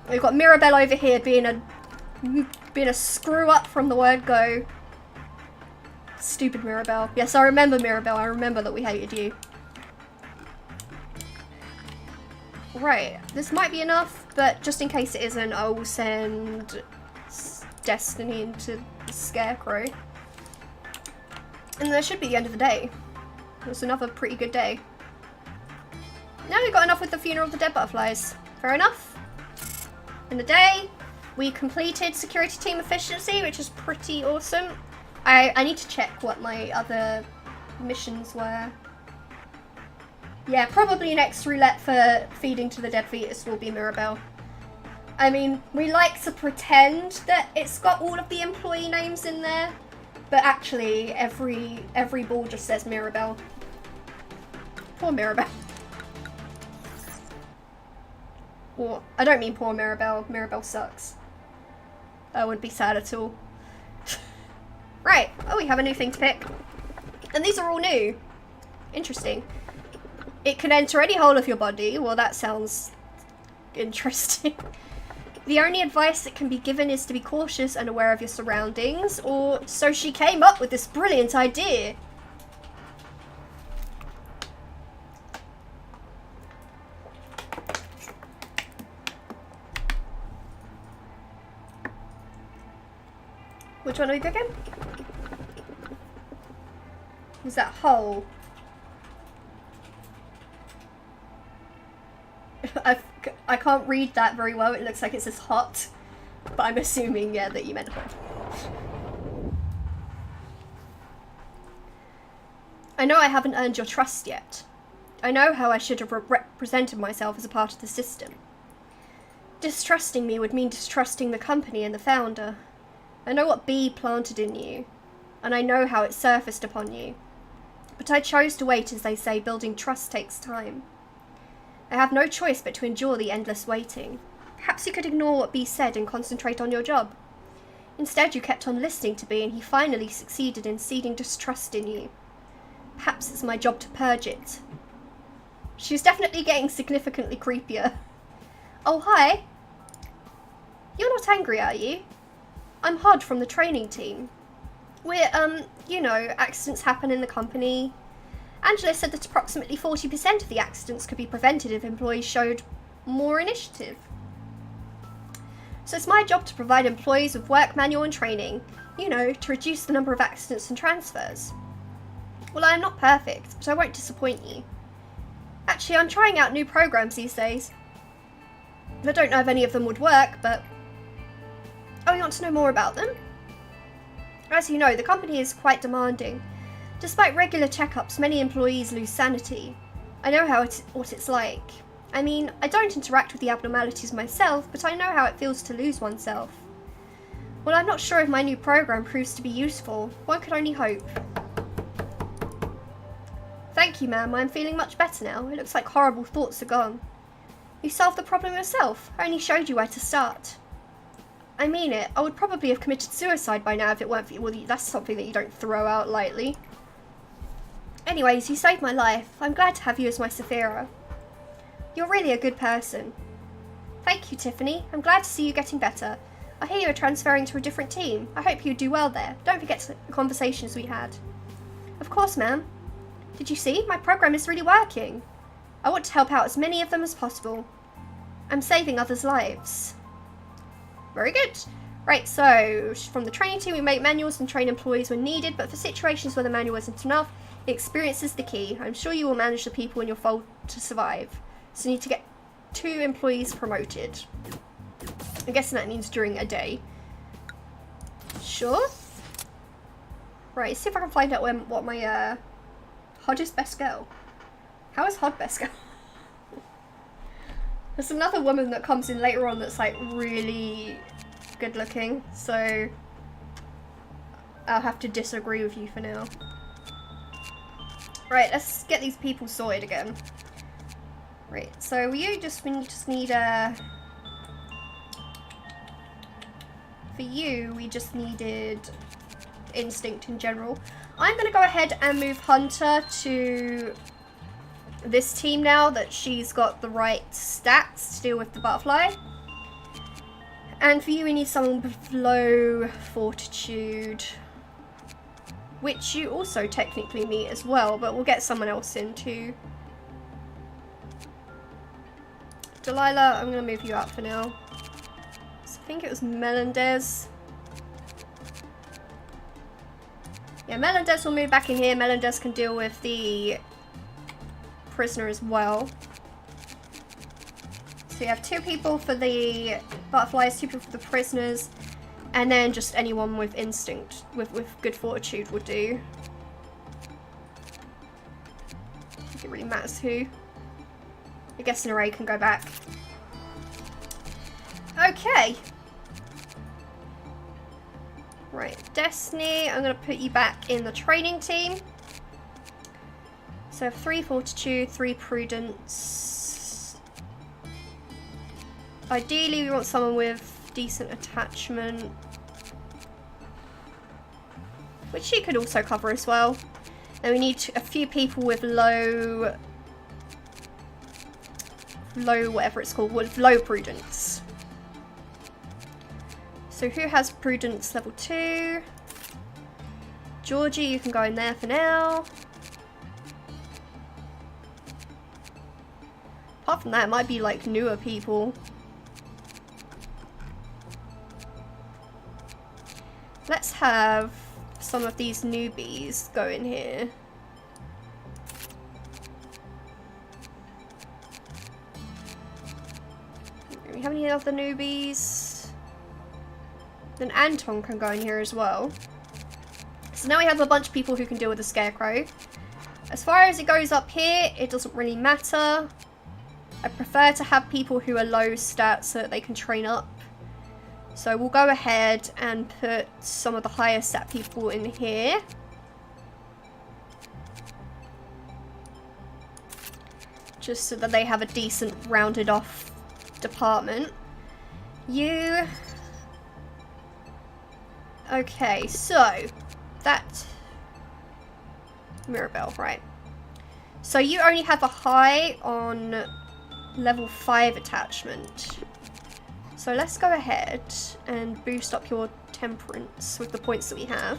We've got Mirabelle over here being a screw up from the word go. Stupid Mirabelle. Yes, I remember Mirabelle. I remember that we hated you. Right, this might be enough, but just in case it isn't, I will send Destiny into the Scarecrow. And that should be the end of the day. It was another pretty good day. Now we've got enough with the Funeral of the Dead Butterflies. Fair enough. In the day, we completed security team efficiency, which is pretty awesome. I need to check what my other missions were. Yeah, probably next roulette for feeding to the dead fetus will be Mirabelle. I mean, we like to pretend that it's got all of the employee names in there, but actually every ball just says Mirabelle. Poor Mirabelle. Or, I don't mean poor Mirabelle. Mirabelle sucks. I wouldn't be sad at all. Right. Oh, we have a new thing to pick. And these are all new. Interesting. It can enter any hole of your body. Well, that sounds interesting. The only advice that can be given is to be cautious and aware of your surroundings. Or so she came up with this brilliant idea. Which one are we picking? Is that hole? I can't read that very well. It looks like it says hot, but I'm assuming, yeah, that you meant hole. I know I haven't earned your trust yet. I know how I should have represented myself as a part of the system. Distrusting me would mean distrusting the company and the founder. I know what bee planted in you, and I know how it surfaced upon you. But I chose to wait. As they say, building trust takes time. I have no choice but to endure the endless waiting. Perhaps you could ignore what Bee said and concentrate on your job. Instead, you kept on listening to Bee, and he finally succeeded in seeding distrust in you. Perhaps it's my job to purge it. She's definitely getting significantly creepier. Oh, hi. You're not angry, are you? I'm Hod from the training team. We're, you know, accidents happen in the company. Angela said that approximately 40% of the accidents could be prevented if employees showed more initiative. So it's my job to provide employees with work manual and training, you know, to reduce the number of accidents and transfers. Well, I am not perfect, but I won't disappoint you. Actually, I'm trying out new programs these days. I don't know if any of them would work, but... Oh, you want to know more about them? As you know, the company is quite demanding. Despite regular checkups, many employees lose sanity. I know what it's like. I mean, I don't interact with the abnormalities myself, but I know how it feels to lose oneself. Well, I'm not sure if my new program proves to be useful. One could only hope. Thank you, ma'am. I'm feeling much better now. It looks like horrible thoughts are gone. You solved the problem yourself. I only showed you where to start. I mean it. I would probably have committed suicide by now if it weren't for you. Well, that's something that you don't throw out lightly. Anyways, you saved my life. I'm glad to have you as my Saphira. You're really a good person. Thank you, Tiffany. I'm glad to see you getting better. I hear you're transferring to a different team. I hope you do well there. Don't forget the conversations we had. Of course, ma'am. Did you see? My program is really working. I want to help out as many of them as possible. I'm saving others' lives. Very good. Right, so from the training team, we make manuals and train employees when needed, but for situations where the manual isn't enough, experience is the key. I'm sure you will manage the people in your fold to survive. So you need to get 2 employees promoted. I'm guessing that means during a day. Sure. Right, let's see if I can find out what my Hod is best girl. How is Hod best girl? There's another woman that comes in later on that's like really good looking, so I'll have to disagree with you for now. Right, let's get these people sorted again. Right, so we just need for you, we just needed instinct in general. I'm going to go ahead and move Hunter to this team now that she's got the right stats to deal with the butterfly. And for you, we need someone with low fortitude, which you also technically meet as well, but we'll get someone else in too. Delilah, I'm going to move you up for now. So I think it was Melendez. Yeah, Melendez will move back in here. Melendez can deal with the prisoner as well. So you have 2 people for the butterflies, 2 people for the prisoners, and then just anyone with instinct, with good fortitude would do. I think it really matters who. I guess an array can go back. Okay. Right, Destiny, I'm going to put you back in the training team. So 3 fortitude, 3 prudence. Ideally, we want someone with decent attachment, which you could also cover as well. And we need a few people with low whatever it's called, with low prudence. So who has prudence level 2? Georgie, you can go in there for now. Apart from that, it might be like newer people. Let's have some of these newbies go in here. Do we have any other newbies? Then Anton can go in here as well. So now we have a bunch of people who can deal with the Scarecrow. As far as it goes up here, it doesn't really matter. I prefer to have people who are low stats so that they can train up. So we'll go ahead and put some of the higher stat people in here. Just so that they have a decent rounded off department. You... Okay, so that Mirabelle, right. So you only have a high on level 5 attachment. So let's go ahead and boost up your temperance with the points that we have.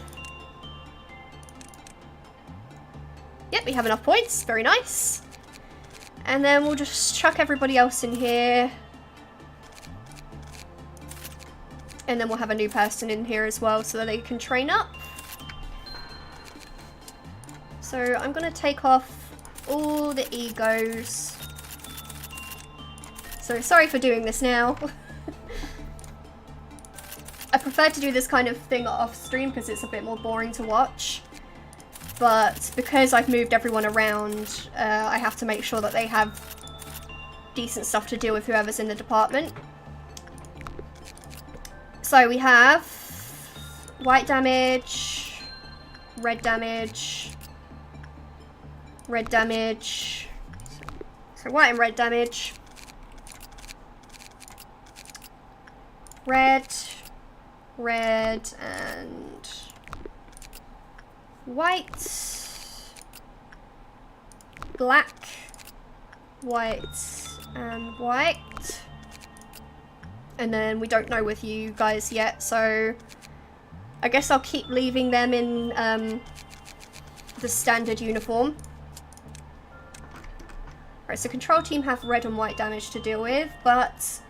Yep, we have enough points. Very nice. And then we'll just chuck everybody else in here. And then we'll have a new person in here as well so that they can train up. So I'm going to take off all the egos. So sorry for doing this now. I prefer to do this kind of thing off stream because it's a bit more boring to watch. but because I've moved everyone around, I have to make sure that they have decent stuff to deal with whoever's in the department. So we have white damage, red damage, red damage, so white and red damage, red, red and white, black, white and white, and then we don't know with you guys yet, so I guess I'll keep leaving them in the standard uniform. Right, so control team have red and white damage to deal with, but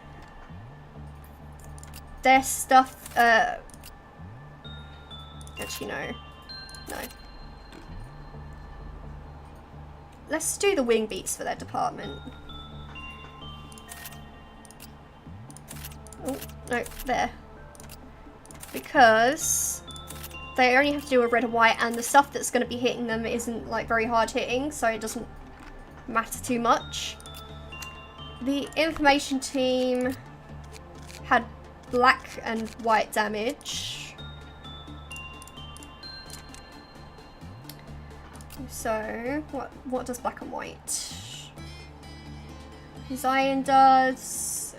their stuff, actually no. Let's do the wing beats for their department. Oh, no, there. Because they only have to do a red and white, and the stuff that's going to be hitting them isn't like very hard hitting, so it doesn't matter too much. The information team had black and white damage. So, what does black and white? Zion does.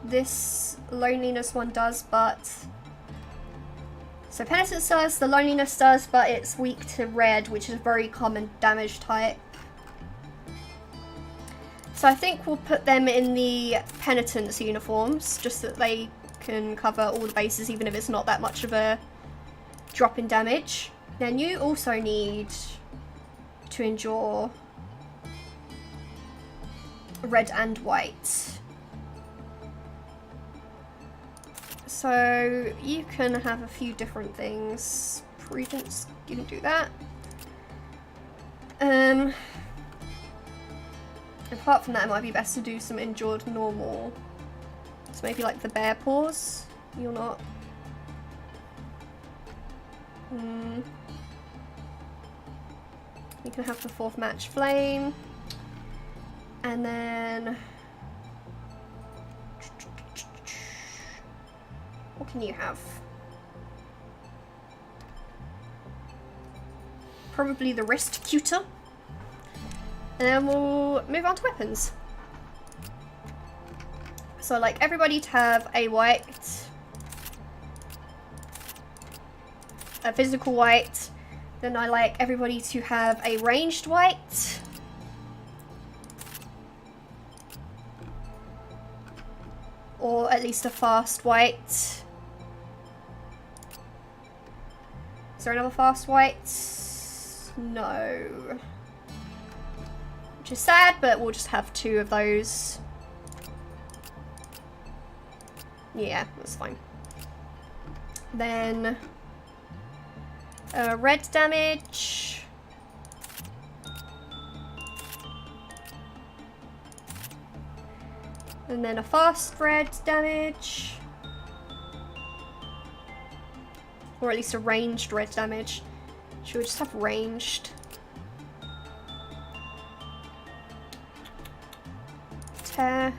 This loneliness one does, but... So penitence does, the loneliness does, but it's weak to red, which is a very common damage type. So I think we'll put them in the penitence uniforms, just so that they can cover all the bases, even if it's not that much of a drop in damage. Then you also need to endure red and white. So you can have a few different things. Prudence, you can do that. Apart from that, it might be best to do some endured normal. So maybe like the bear paws. You're not. You can have the fourth match flame. And then... what can you have? Probably the wrist cuter. And then we'll move on to weapons. So I'd like everybody to have a white, a physical white. Then I like everybody to have a ranged white. Or at least a fast white. Is there another fast white? No. Which is sad, but we'll just have 2 of those. Yeah, that's fine. Then red damage. And then a fast red damage. Or at least a ranged red damage. Should we just have ranged? Tear.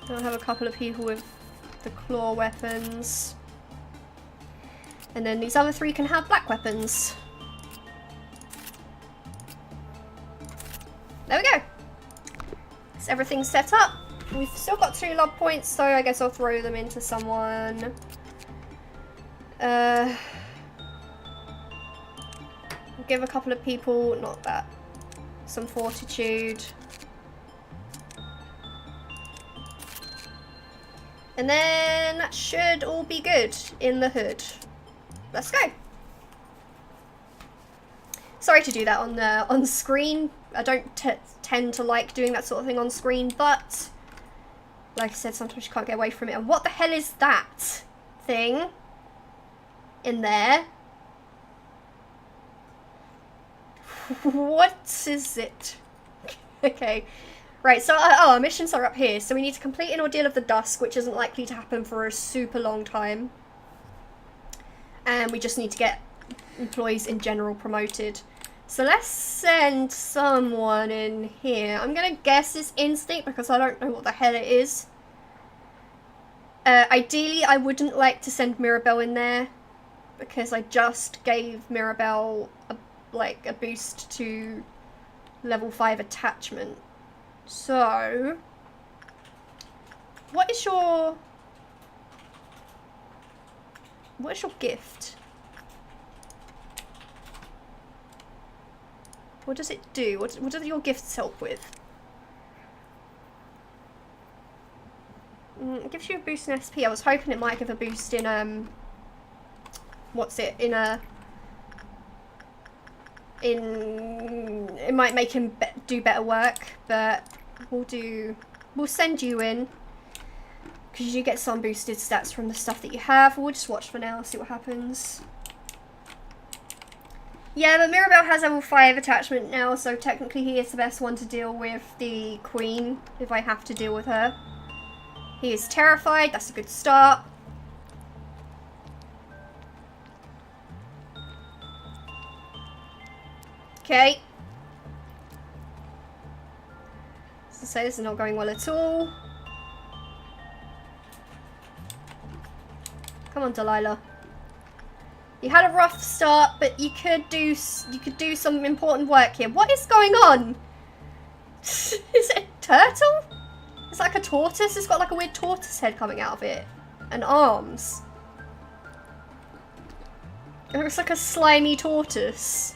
I'll have a couple of people with the claw weapons. And then these other 3 can have black weapons. There we go. So everything's set up. We've still got 2 lob points, so I guess I'll throw them into someone. We'll give a couple of people, not that, some fortitude. And then that should all be good in the hood. Let's go. Sorry to do that on screen. I don't tend to like doing that sort of thing on screen, but like I said, sometimes you can't get away from it. And what the hell is that thing in there? What is it? Okay. Right, so our missions are up here. So we need to complete an Ordeal of the Dusk, which isn't likely to happen for a super long time. And we just need to get employees in general promoted. So let's send someone in here. I'm gonna guess it's Instinct because I don't know what the hell it is. Ideally, I wouldn't like to send Mirabelle in there because I just gave Mirabelle a boost to level 5 attachment. So, what is your gift? What does it do? What do your gifts help with? It gives you a boost in SP. I was hoping it might give a boost in it might make him do better work, but we'll send you in because you get some boosted stats from the stuff that you have. We'll just watch for now, see what happens. Yeah, but Mirabelle has level 5 attachment now, so technically he is the best one to deal with the Queen if I have to deal with her. He is terrified, that's a good start. Okay. So this is not going well at all. Come on, Delilah. You had a rough start, but you could do some important work here. What is going on? Is it a turtle? It's like a tortoise. It's got like a weird tortoise head coming out of it. And arms. It looks like a slimy tortoise.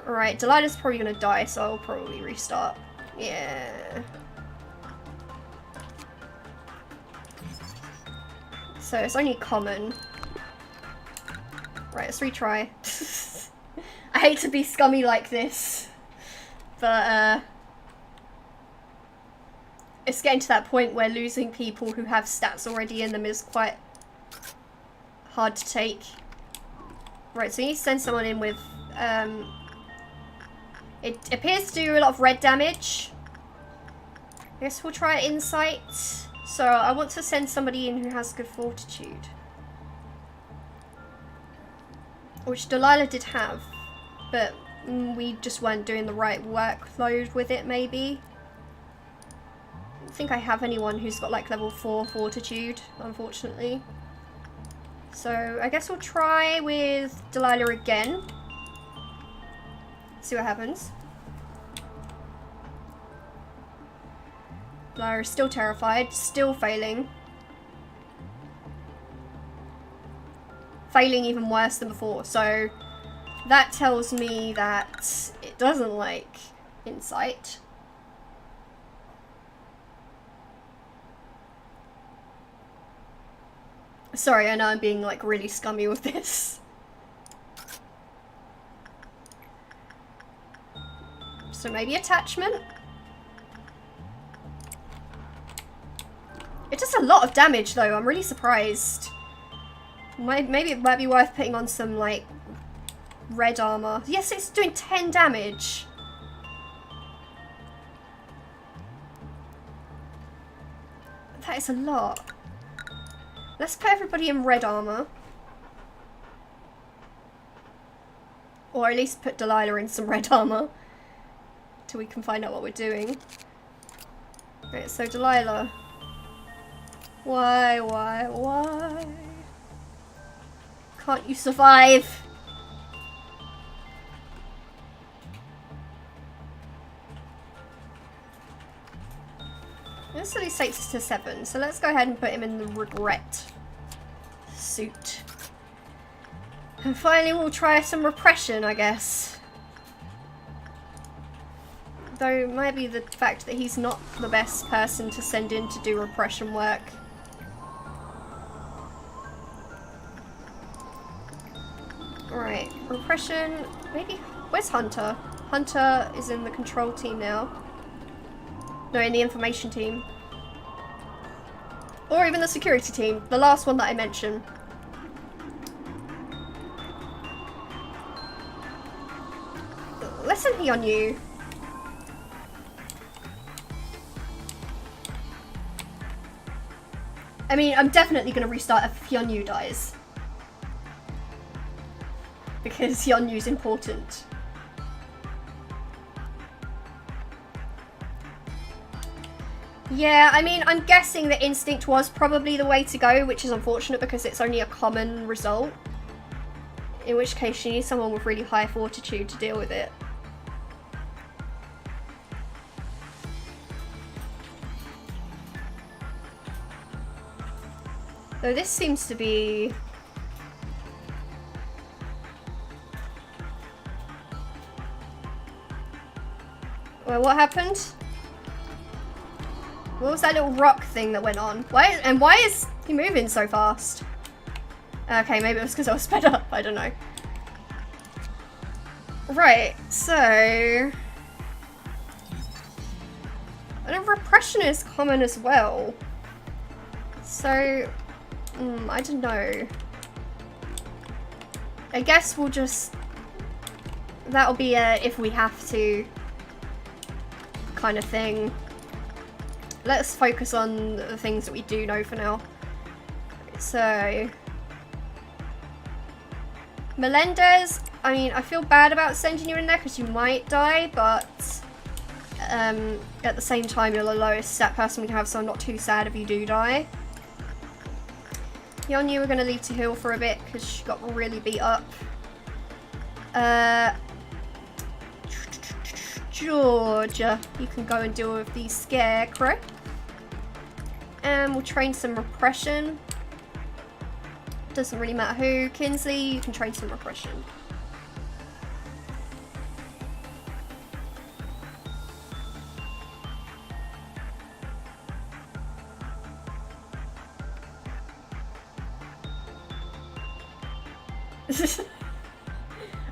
Alright, Delilah's probably gonna die, so I'll probably restart. Yeah. So it's only common. Right, let's retry. I hate to be scummy like this, but it's getting to that point where losing people who have stats already in them is quite hard to take. Right, so you need to send someone in with it appears to do a lot of red damage. I guess we'll try Insight. So I want to send somebody in who has good fortitude. Which Delilah did have, but we just weren't doing the right workload with it, maybe. I don't think I have anyone who's got like level 4 fortitude, unfortunately. So I guess we'll try with Delilah again. See what happens. Delilah is still terrified, still failing. Failing even worse than before, so that tells me that it doesn't like Insight. Sorry, I know I'm being like really scummy with this. So maybe attachment? It does a lot of damage though, I'm really surprised. Maybe it might be worth putting on some like red armor. Yes, it's doing 10 damage. That is a lot. Let's put everybody in red armor. Or at least put Delilah in some red armor. Till we can find out what we're doing. Right, so Delilah. Why? Can't you survive? This only takes us to 7, so let's go ahead and put him in the regret suit. And finally we'll try some repression, I guess. Though it might be the fact that he's not the best person to send in to do repression work. Alright, repression, maybe, where's Hunter? Hunter is in the control team now. No, in the information team. Or even the security team, the last one that I mentioned. Let's MP on you. I mean, I'm definitely going to restart if Hyunyu dies. Because Hyunyu's important. Yeah, I mean, I'm guessing that Instinct was probably the way to go, which is unfortunate because it's only a common result. In which case you need someone with really high fortitude to deal with it. Though this seems to be... Well, what happened? What was that little rock thing that went on? Why is he moving so fast? Okay, maybe it was because I was sped up. I don't know. Right, so... And repression is common as well. So... I don't know. I guess we'll just... That'll be a if we have to kind of thing. Let's focus on the things that we do know for now. So... Melendez, I mean, I feel bad about sending you in there because you might die, but at the same time you're the lowest stat person we can have, so I'm not too sad if you do die. Hyunyu we're going to leave to heal for a bit because she got really beat up. Georgia, you can go and deal with the Scarecrow. And we'll train some repression. Doesn't really matter who. Kinsley, you can train some repression.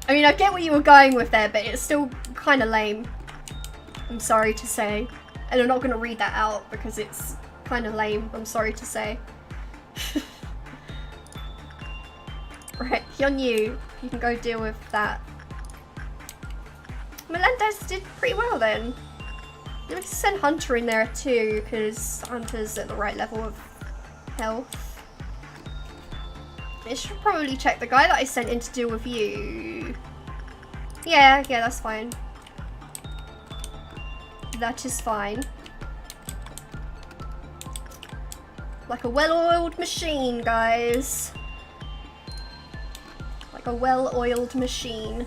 I mean, I get what you were going with there, but it's still kind of lame. I'm sorry to say. And I'm not going to read that out because it's kind of lame, I'm sorry to say. Right, Hyunyu, you can go deal with that. Melendez did pretty well then. We can send Hunter in there too, because Hunter's at the right level of health. I should probably check the guy that I sent in to deal with you. Yeah, that's fine. That is fine. Like a well-oiled machine, guys. Like a well-oiled machine.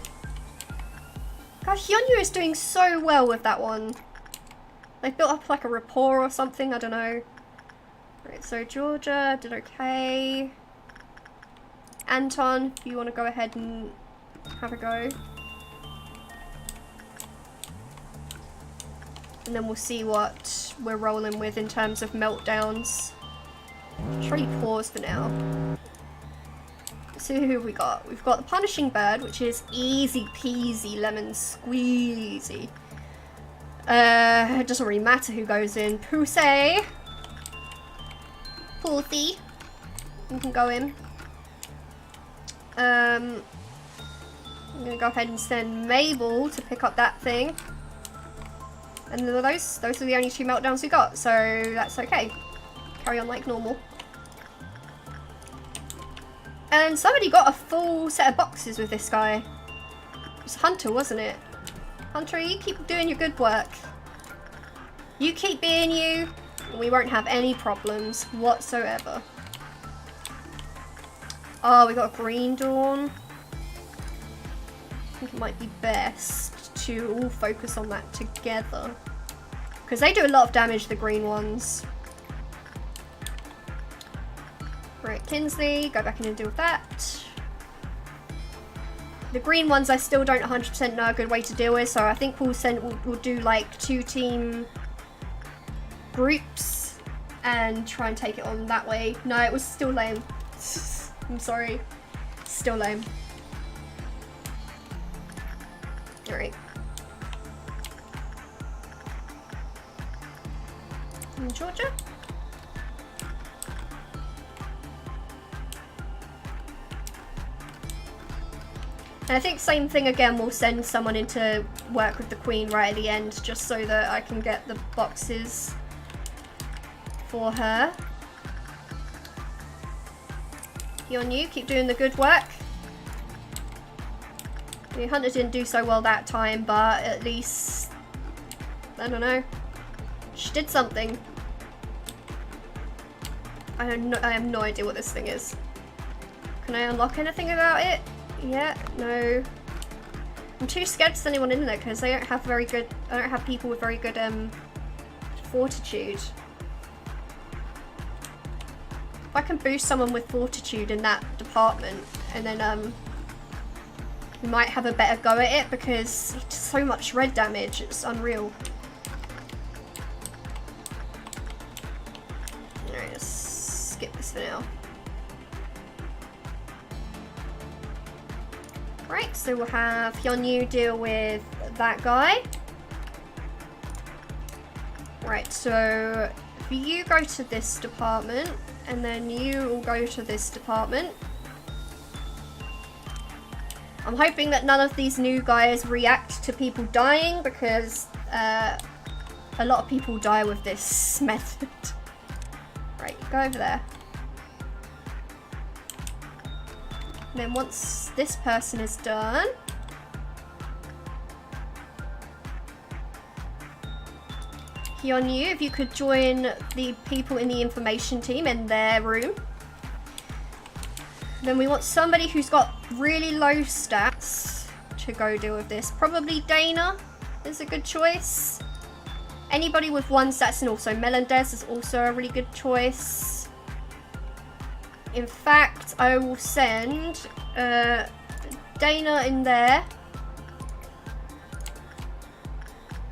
God, Hyunyu is doing so well with that one. They built up like a rapport or something, I don't know. Right, so Georgia did okay. Anton, if you want to go ahead and have a go. And then we'll see what we're rolling with in terms of meltdowns. Should probably pause for now. So who have we got? We've got the Punishing Bird, which is easy peasy lemon squeezy. It doesn't really matter who goes in. Pusey. Pulthy. You can go in. I'm gonna go ahead and send Mabel to pick up that thing. And those are the only two meltdowns we got, so that's okay. Carry on like normal. And somebody got a full set of boxes with this guy. It was Hunter, wasn't it? Hunter, you keep doing your good work. You keep being you, and we won't have any problems whatsoever. Oh, we got a Green Dawn. I think it might be best to all focus on that together. Because they do a lot of damage, the green ones. Right, Kinsley, go back in and deal with that. The green ones I still don't 100% know a good way to deal with, so I think we'll do like 2-team groups and try and take it on that way. No, it was still lame. I'm sorry. Still lame. Alright. And Georgia? And I think same thing again, we'll send someone in to work with the Queen right at the end, just so that I can get the boxes for her. You on you, keep doing the good work. The hunter didn't do so well that time, but at least, I don't know, she did something. I have no idea what this thing is. Can I unlock anything about it? Yeah, no. I'm too scared to send anyone in there because they don't have very good, I don't have people with very good fortitude. If I can boost someone with fortitude in that department, and then we might have a better go at it, because it's so much red damage, it's unreal. Alright, let's skip this for now. Right, so we'll have Hyunyu deal with that guy. Right, so if you go to this department, and then you will go to this department. I'm hoping that none of these new guys react to people dying, because a lot of people die with this method. Right, go over there. And then once this person is done, Hyunyu, if you could join the people in the information team in their room. Then we want somebody who's got really low stats to go deal with this. Probably Dana is a good choice. Anybody with 1 stats and also Melendez is also a really good choice. In fact, I will send Dana in there.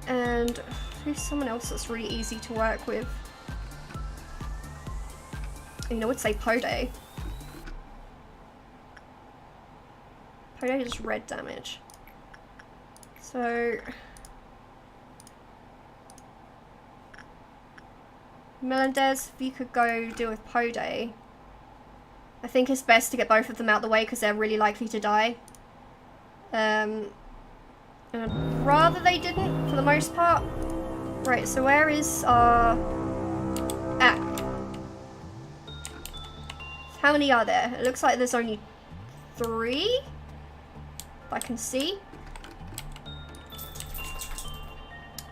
And who's someone else that's really easy to work with? I would say Pode. Pode is red damage. So Melendez, if you could go deal with Pode. I think it's best to get both of them out of the way because they're really likely to die. And I'd rather they didn't, for the most part. Right, so where is our... How many are there? It looks like there's only 3, if I can see.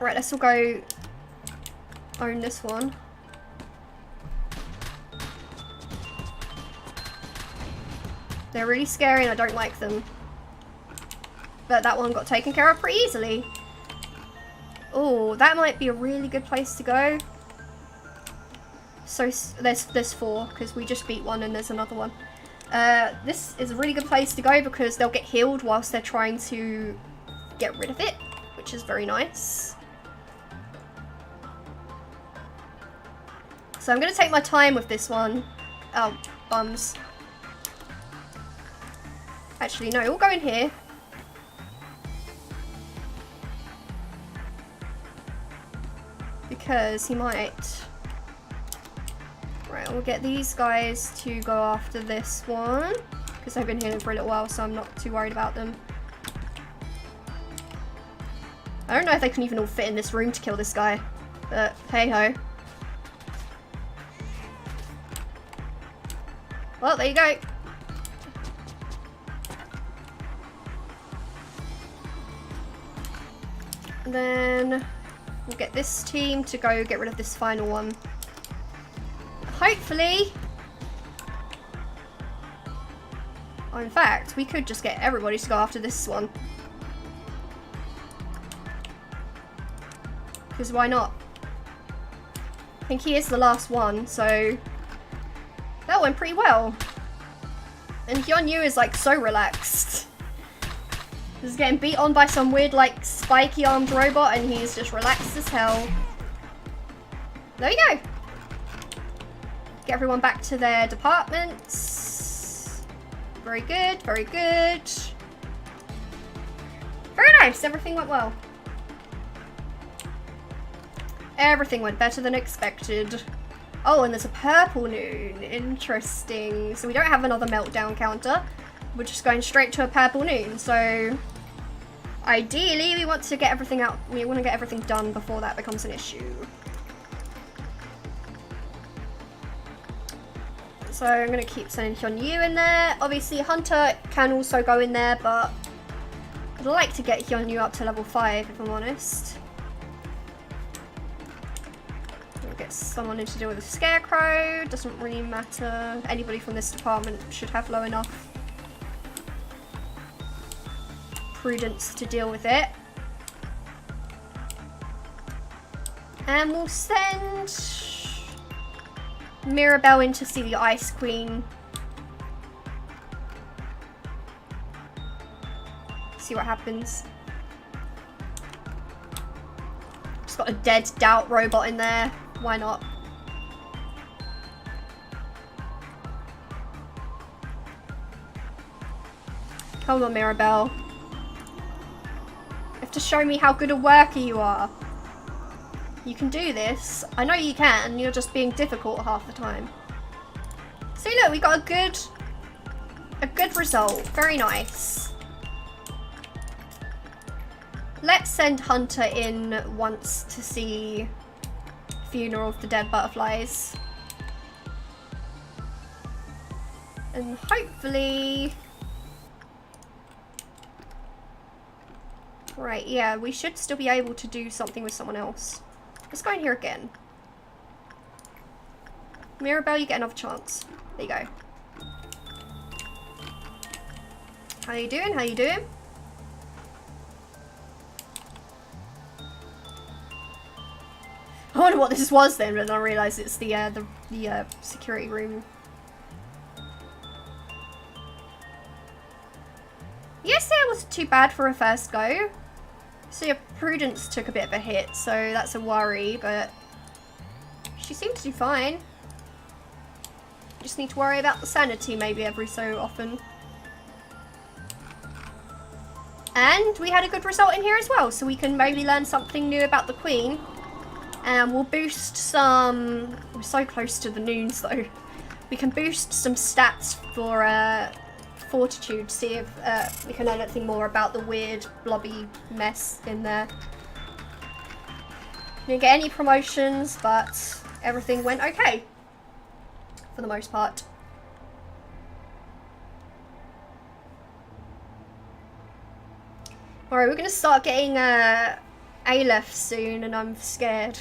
Right, let's all go own this one. They're really scary and I don't like them. But that one got taken care of pretty easily. Oh, that might be a really good place to go. So there's 4 because we just beat one and there's another one. This is a really good place to go because they'll get healed whilst they're trying to get rid of it, which is very nice. So I'm going to take my time with this one. Oh, bums. Actually, no, we'll go in here. Because he might... Right, we'll get these guys to go after this one. Because they've been here for a little while, so I'm not too worried about them. I don't know if they can even all fit in this room to kill this guy. But, hey-ho. Well, there you go. And then we'll get this team to go get rid of this final one. Hopefully... Oh, in fact, we could just get everybody to go after this one. Because why not? I think he is the last one, so... That went pretty well. And Hyunyu is like so relaxed. He's getting beat on by some weird like spiky armed robot and he's just relaxed as hell. There you go. Get everyone back to their departments. Very good, very good. Very nice, everything went well. Everything went better than expected. Oh, and there's a purple noon. Interesting. So we don't have another meltdown counter. We're just going straight to a purple noon. So ideally, we want to get everything out. We want to get everything done before that becomes an issue. So I'm going to keep sending Hyun-Yu in there. Obviously, Hunter can also go in there, but I'd like to get Hyun-Yu up to level 5, if I'm honest. We'll get someone in to deal with the Scarecrow. Doesn't really matter. Anybody from this department should have low enough prudence to deal with it. And we'll send Mirabelle in to see the Ice Queen. See what happens. Just got a dead doubt robot in there. Why not? Come on, Mirabelle. You have to show me how good a worker you are. You can do this. I know you can. You're just being difficult half the time. See, look, we got a good result. Very nice. Let's send Hunter in once to see Funeral of the Dead Butterflies. And hopefully... Right, yeah, we should still be able to do something with someone else. Let's go in here again. Mirabelle, you get another chance. There you go. How you doing? How you doing? I wonder what this was then, but then I realised it's the security room. Yes, it wasn't too bad for a first go. So your prudence took a bit of a hit, so that's a worry, but she seemed to do fine. Just need to worry about the sanity maybe every so often. And we had a good result in here as well, so we can maybe learn something new about the Queen. And we'll boost some... We're so close to the noons though. We can boost some stats for Fortitude, see if we can learn anything more about the weird blobby mess in there. Didn't get any promotions, but everything went okay for the most part. Alright, we're going to start getting Aleph soon, and I'm scared.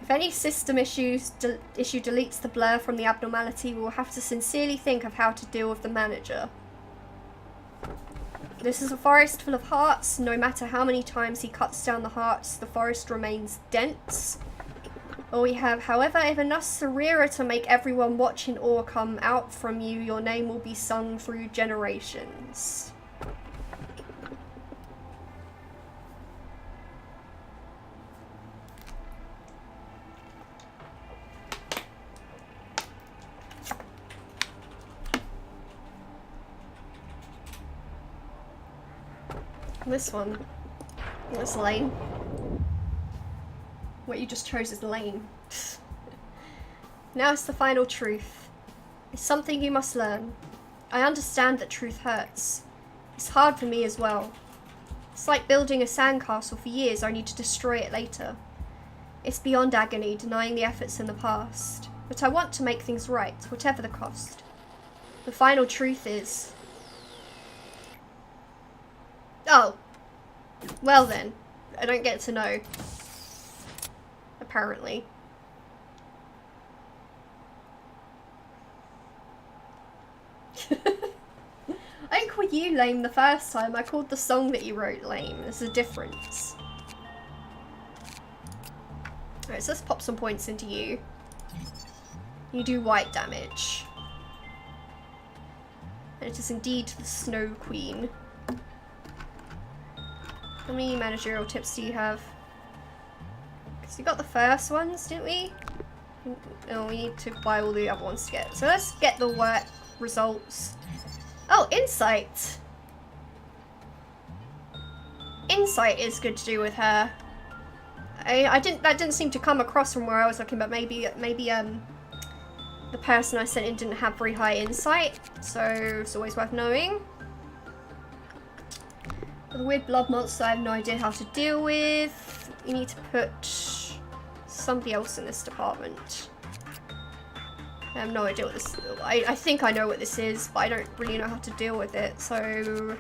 If any system issue deletes the blur from the abnormality, we will have to sincerely think of how to deal with the manager. This is a forest full of hearts. No matter how many times he cuts down the hearts, the forest remains dense. All we have, however, if enough Sarira to make everyone watch in awe come out from you, your name will be sung through generations. This one. This lane. What you just chose is lane. Now it's the final truth. It's something you must learn. I understand that truth hurts. It's hard for me as well. It's like building a sandcastle for years only to destroy it later. It's beyond agony, denying the efforts in the past. But I want to make things right, whatever the cost. The final truth is... Oh. Well then. I don't get to know. Apparently. I didn't call you lame the first time. I called the song that you wrote lame. There's a difference. Alright, so let's pop some points into you. You do white damage. And it is indeed the Snow Queen. How many managerial tips do you have? Because we got the first ones, didn't we? Oh, we need to buy all the other ones to get. So let's get the work results. Oh, insight. Insight is good to do with her. That didn't seem to come across from where I was looking, but maybe the person I sent in didn't have very high insight, so it's always worth knowing. The weird blob monster, I have no idea how to deal with. You need to put somebody else in this department. I have no idea what this... I think I know what this is, but I don't really know how to deal with it, so...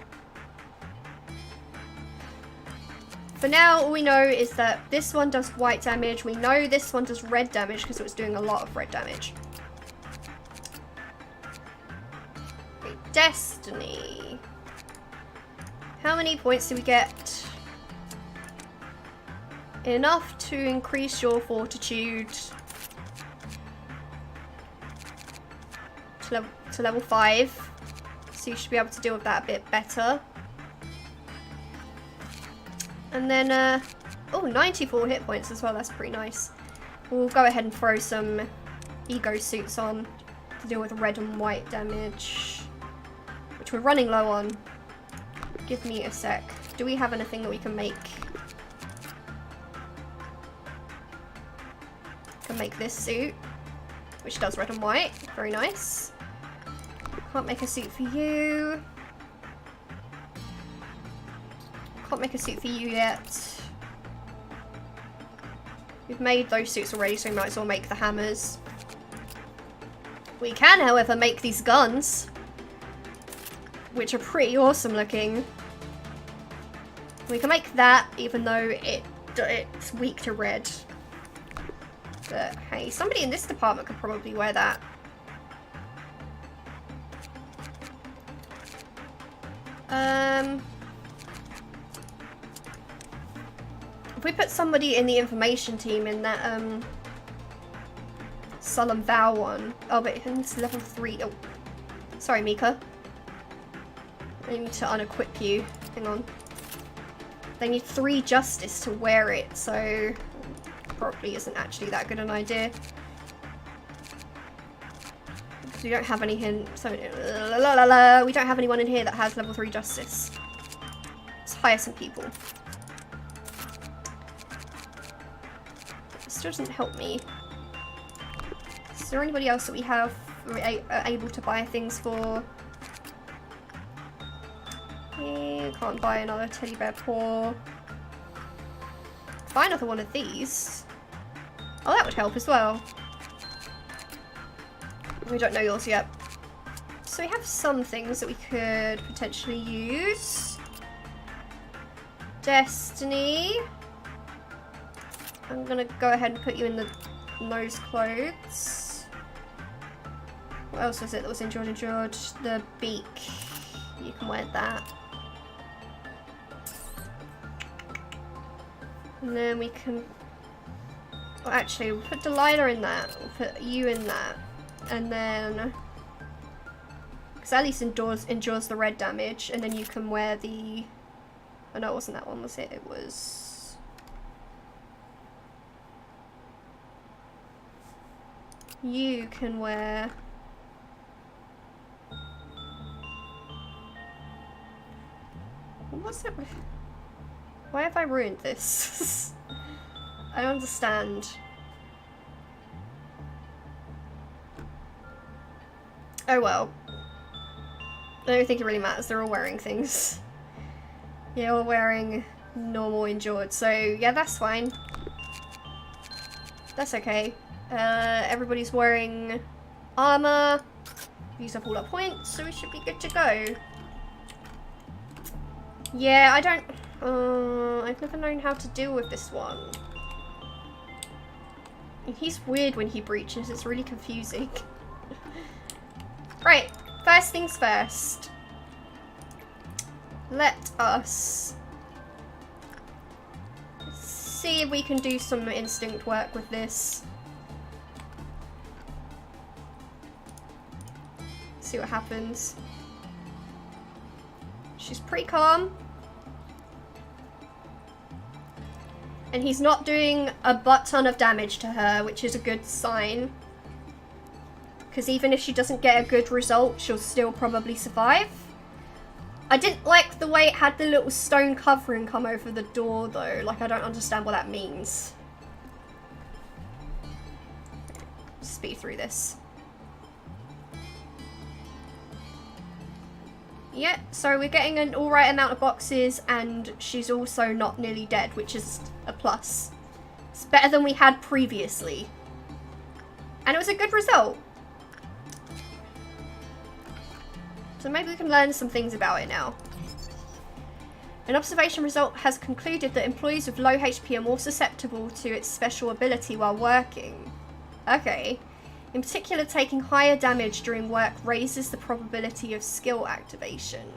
For now, all we know is that this one does white damage. We know this one does red damage because it was doing a lot of red damage. Okay, Destiny. How many points do we get? Enough to increase your fortitude to level 5. So you should be able to deal with that a bit better. And then, oh, 94 hit points as well, that's pretty nice. We'll go ahead and throw some ego suits on to deal with red and white damage, which we're running low on. Give me a sec. Do we have anything that we can make? Can make this suit, which does red and white. Very nice. Can't make a suit for you. Can't make a suit for you yet. We've made those suits already, so we might as well make the hammers. We can, however, make these guns, which are pretty awesome looking. We can make that, even though it's weak to red. But hey, somebody in this department could probably wear that. If we put somebody in the information team in that Solemn Vow one. Oh, but it's level 3. Oh, sorry, Mika. I need to unequip you. Hang on. They need 3 justice to wear it, so probably isn't actually that good an idea. We don't have any we don't have anyone in here that has level 3 justice. Let's hire some people. This doesn't help me. Is there anybody else that we have are able to buy things for? Can't buy another teddy bear paw. Buy another one of these. Oh, that would help as well. We don't know yours yet. So we have some things that we could potentially use. Destiny. I'm gonna go ahead and put you in those clothes. What else was it that was in George? The beak. You can wear that. And then we can... Well, actually, we'll put Delilah in that. We'll put you in that. And then... Because at least endures the red damage. And then you can wear the... Oh no, it wasn't that one, was it? It was... You can wear... What's it? Why have I ruined this? I don't understand. Oh well. I don't think it really matters, they're all wearing things. Yeah, all wearing normal endured, so yeah, that's fine. That's okay. Everybody's wearing armor. Use up all our points, so we should be good to go. Yeah, I don't... I've never known how to deal with this one. He's weird when he breaches, it's really confusing. Right, first things first. Let us see if we can do some instinct work with this. See what happens. She's pretty calm. And he's not doing a butt ton of damage to her, which is a good sign. Because even if she doesn't get a good result, she'll still probably survive. I didn't like the way it had the little stone covering come over the door though. Like, I don't understand what that means. Speed through this. Yeah, so we're getting an alright amount of boxes and she's also not nearly dead, which is a plus. It's better than we had previously. And it was a good result. So maybe we can learn some things about it now. An observation result has concluded that employees with low HP are more susceptible to its special ability while working. Okay. In particular, taking higher damage during work raises the probability of skill activation.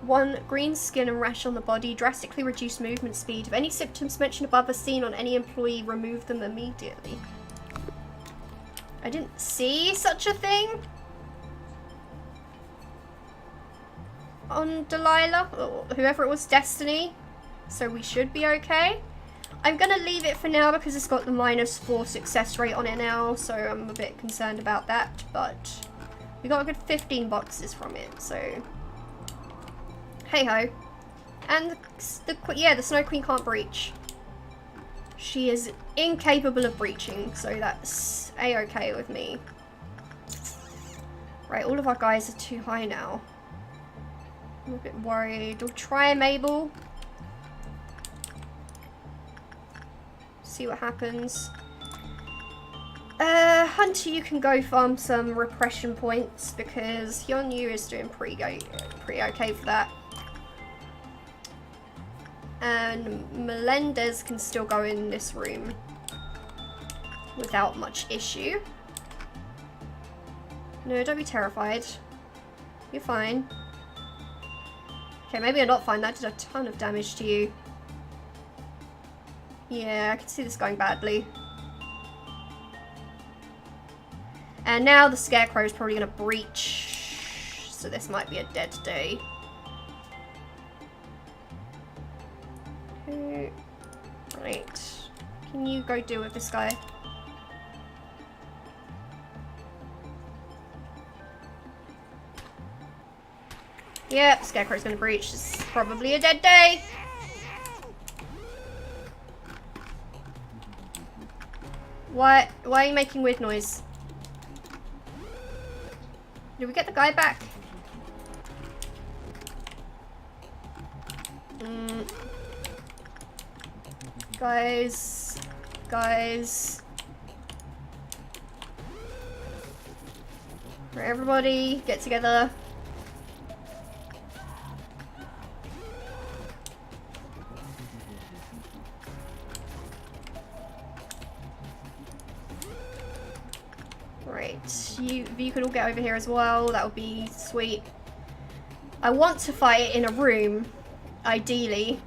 1. Green skin and rash on the body. Drastically reduce movement speed. If any symptoms mentioned above are seen on any employee, remove them immediately. I didn't see such a thing on Delilah, or whoever it was, Destiny. So we should be okay. I'm gonna leave it for now because it's got the -4 success rate on it now, so I'm a bit concerned about that, but we got a good 15 boxes from it, so hey ho. And the Snow Queen can't breach. She is incapable of breaching, so that's a-okay with me. Right, all of our guys are too high now. I'm a bit worried. We'll try Mabel. See what happens. Hunter, you can go farm some repression points because Hyun-Yu is doing pretty okay for that. And Melendez can still go in this room without much issue. No, don't be terrified. You're fine. Okay, maybe you're not fine. That did a ton of damage to you. Yeah, I can see this going badly. And now the Scarecrow is probably going to breach. So this might be a dead day. Right. Can you go deal with this guy? Yep, Scarecrow's going to breach. This is probably a dead day. Why are you making weird noise? Did we get the guy back? Guys. Right, everybody, get together. Right, you could all get over here as well. That would be sweet. I want to fight it in a room, ideally.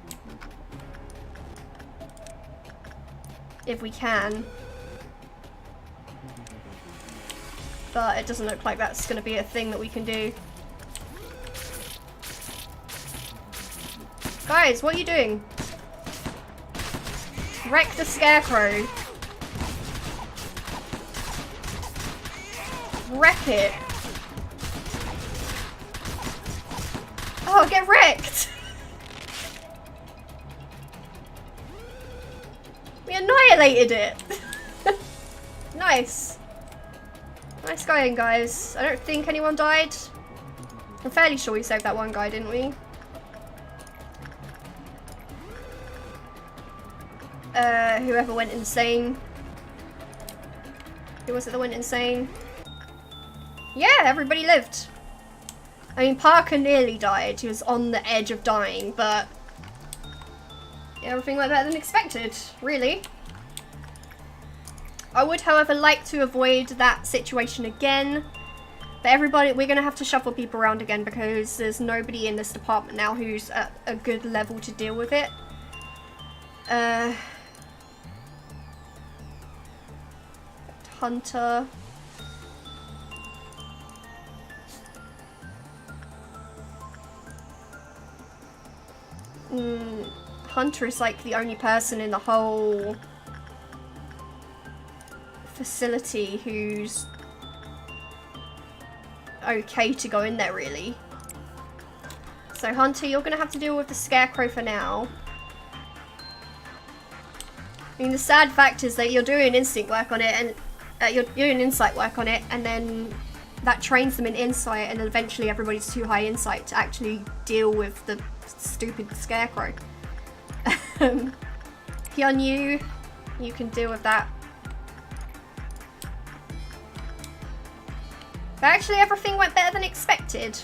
If we can. But it doesn't look like that's going to be a thing that we can do. Guys, what are you doing? Wreck the Scarecrow. Wreck it. Oh, get wrecked! We annihilated it! Nice. Nice going, guys. I don't think anyone died. I'm fairly sure we saved that one guy, didn't we? Whoever went insane. Who was it that went insane? Yeah, everybody lived. I mean, Parker nearly died. He was on the edge of dying, but everything went better than expected, really. I would, however, like to avoid that situation again. But everybody, we're going to have to shuffle people around again because there's nobody in this department now who's at a good level to deal with it. Hunter. Hunter is like the only person in the whole facility who's okay to go in there, really. So Hunter, you're gonna have to deal with the Scarecrow for now. I mean, the sad fact is that you're doing instinct work on it, and you're doing insight work on it, and then that trains them in insight, and then eventually everybody's too high insight to actually deal with the stupid Scarecrow. Hyun-Yu, you can deal with that. Actually, everything went better than expected.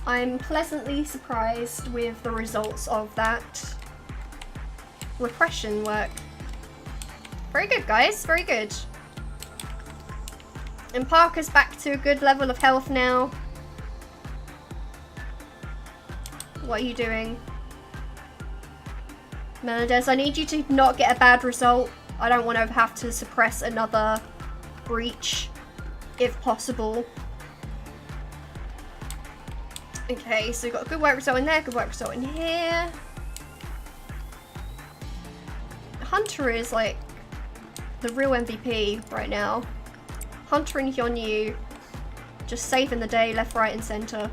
I'm pleasantly surprised with the results of that repression work. Very good, guys. Very good. And Parker's back to a good level of health now. What are you doing? Melendez, I need you to not get a bad result. I don't want to have to suppress another breach, if possible. Okay, so we've got a good work result in there, good work result in here. Hunter is like the real MVP right now. Hunter and Hyunyu just saving the day left, right and centre.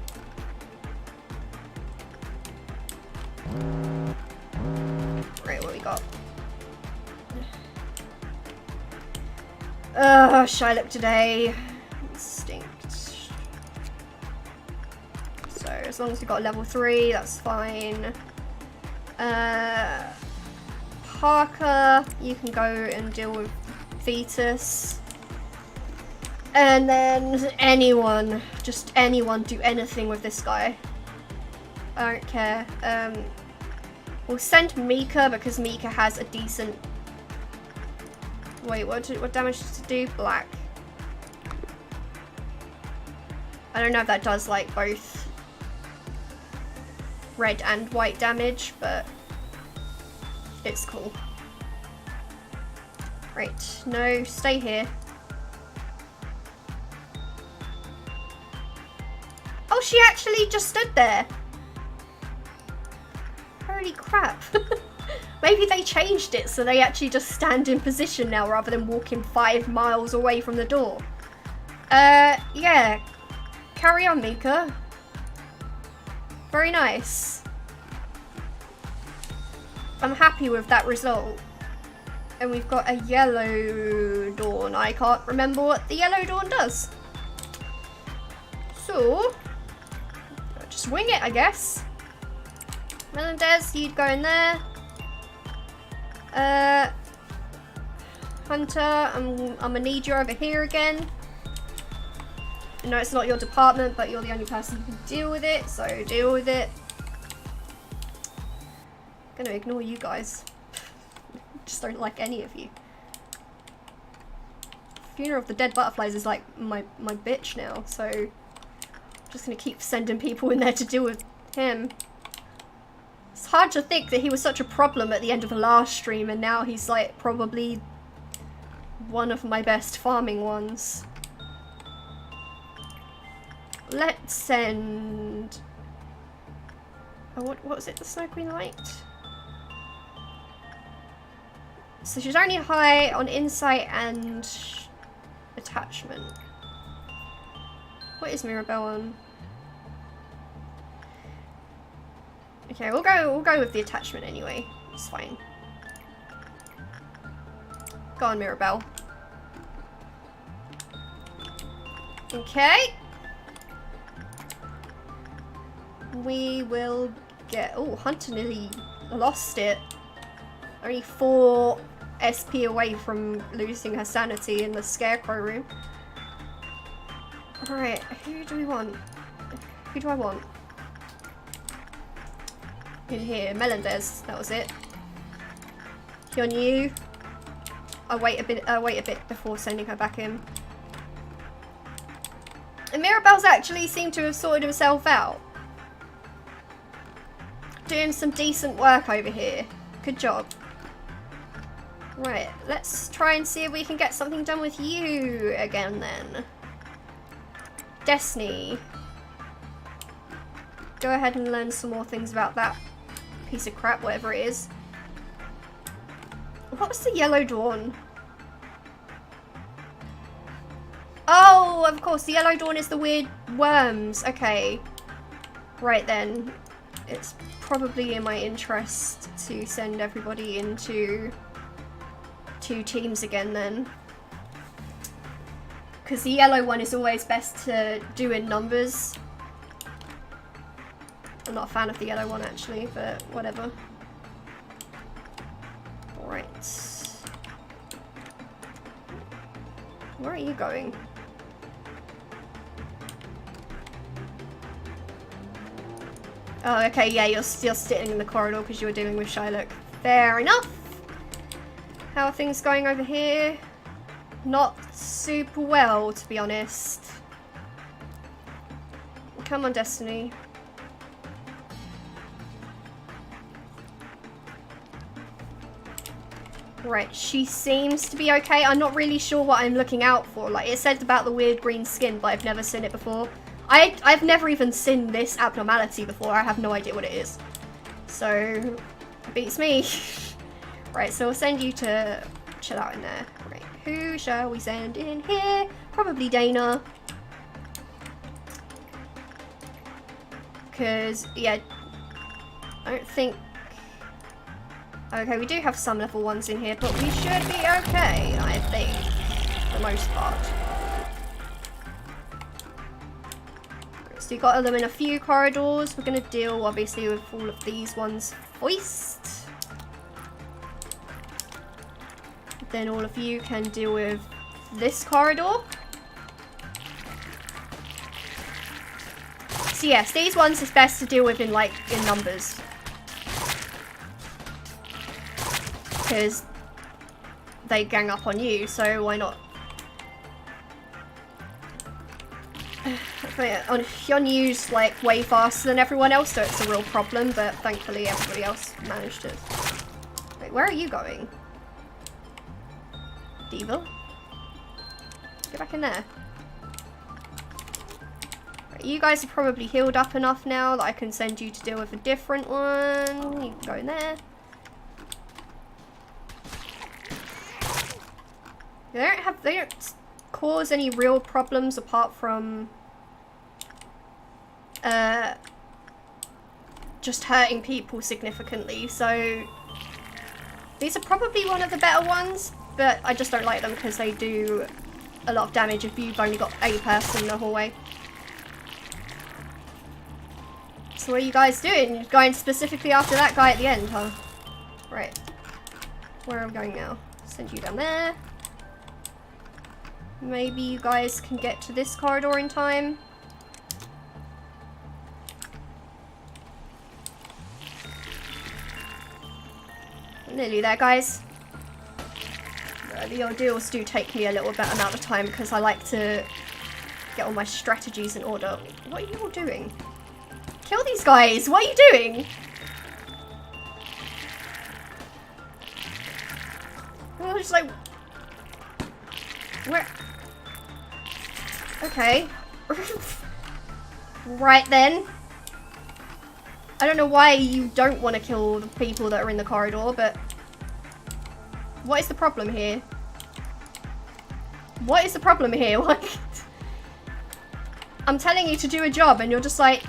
Right, what we got? Shylock today. Instinct. So as long as we got level 3, that's fine. Parker, you can go and deal with Fetus. And then anyone, just anyone, do anything with this guy. I don't care. We'll send Mika because Mika has a decent... Wait, what damage does it do? Black. I don't know if that does like both red and white damage, but it's cool. Right, no, stay here. Oh, she actually just stood there. Holy crap. Maybe they changed it so they actually just stand in position now rather than walking 5 miles away from the door. Yeah. Carry on, Mika. Very nice. I'm happy with that result. And we've got a yellow dawn. I can't remember what the yellow dawn does. So, just wing it, I guess. Melendez, you'd go in there. Hunter, I'm gonna need you over here again. I know it's not your department, but you're the only person who can deal with it, so deal with it. I'm gonna ignore you guys. Just don't like any of you. Funeral of the Dead Butterflies is like my bitch now, so I'm just gonna keep sending people in there to deal with him. It's hard to think that he was such a problem at the end of the last stream and now he's like probably one of my best farming ones. Let's send... Oh, what was it the Snow Queen liked? So she's only high on insight and attachment. What is Mirabelle on? Okay, we'll go with the attachment anyway. It's fine. Go on, Mirabelle. Okay. We will get... Oh, Hunter nearly lost it. Only 4 SP away from losing her sanity in the Scarecrow room. Alright, who do we want? Who do I want? In here, Melendez, that was it. Hyunyu. I'll wait a bit before sending her back in. And Mirabelle's actually seemed to have sorted himself out. Doing some decent work over here. Good job. Right, let's try and see if we can get something done with you again then. Destiny. Go ahead and learn some more things about that piece of crap, whatever it is. What was the Yellow Dawn? Oh, of course, the Yellow Dawn is the weird worms. Okay. Right then. It's probably in my interest to send everybody into 2 teams again then. Because the yellow one is always best to do in numbers. I'm not a fan of the yellow one actually, but whatever. Alright. Where are you going? Oh, okay, yeah, you're still sitting in the corridor because you were dealing with Shylock. Fair enough. How are things going over here? Not super well, to be honest. Come on, Destiny. Right, she seems to be okay. I'm not really sure what I'm looking out for. Like, it said about the weird green skin, but I've never seen it before. I've never even seen this abnormality before. I have no idea what it is. So, beats me. Right, so we'll send you to chill out in there. Right, who shall we send in here? Probably Dana. Because, yeah, I don't think... Okay, we do have some level 1s in here, but we should be okay, I think, for the most part. So you got them in a few corridors. We're going to deal, obviously, with all of these ones first. Then all of you can deal with this corridor. So yes, these ones is best to deal with in numbers. Because they gang up on you, so why not? Hyunyu's like way faster than everyone else, so it's a real problem, but thankfully everybody else managed it. Wait, where are you going? Devil? Get back in there. Right, you guys are probably healed up enough now that I can send you to deal with a different one. You can go in there. They don't cause any real problems apart from just hurting people significantly, so these are probably one of the better ones, but I just don't like them because they do a lot of damage if you've only got a person in the hallway. So what are you guys doing? You're going specifically after that guy at the end, huh? Right. Where am I going now? Send you down there. Maybe you guys can get to this corridor in time. Nearly there, guys. The ordeals do take me a little bit amount of time because I like to get all my strategies in order. What are you all doing? Kill these guys! What are you doing? Oh, just like... Where? Okay. Right then. I don't know why you don't want to kill the people that are in the corridor, but... What is the problem here? What is the problem here? Like... I'm telling you to do a job and you're just like...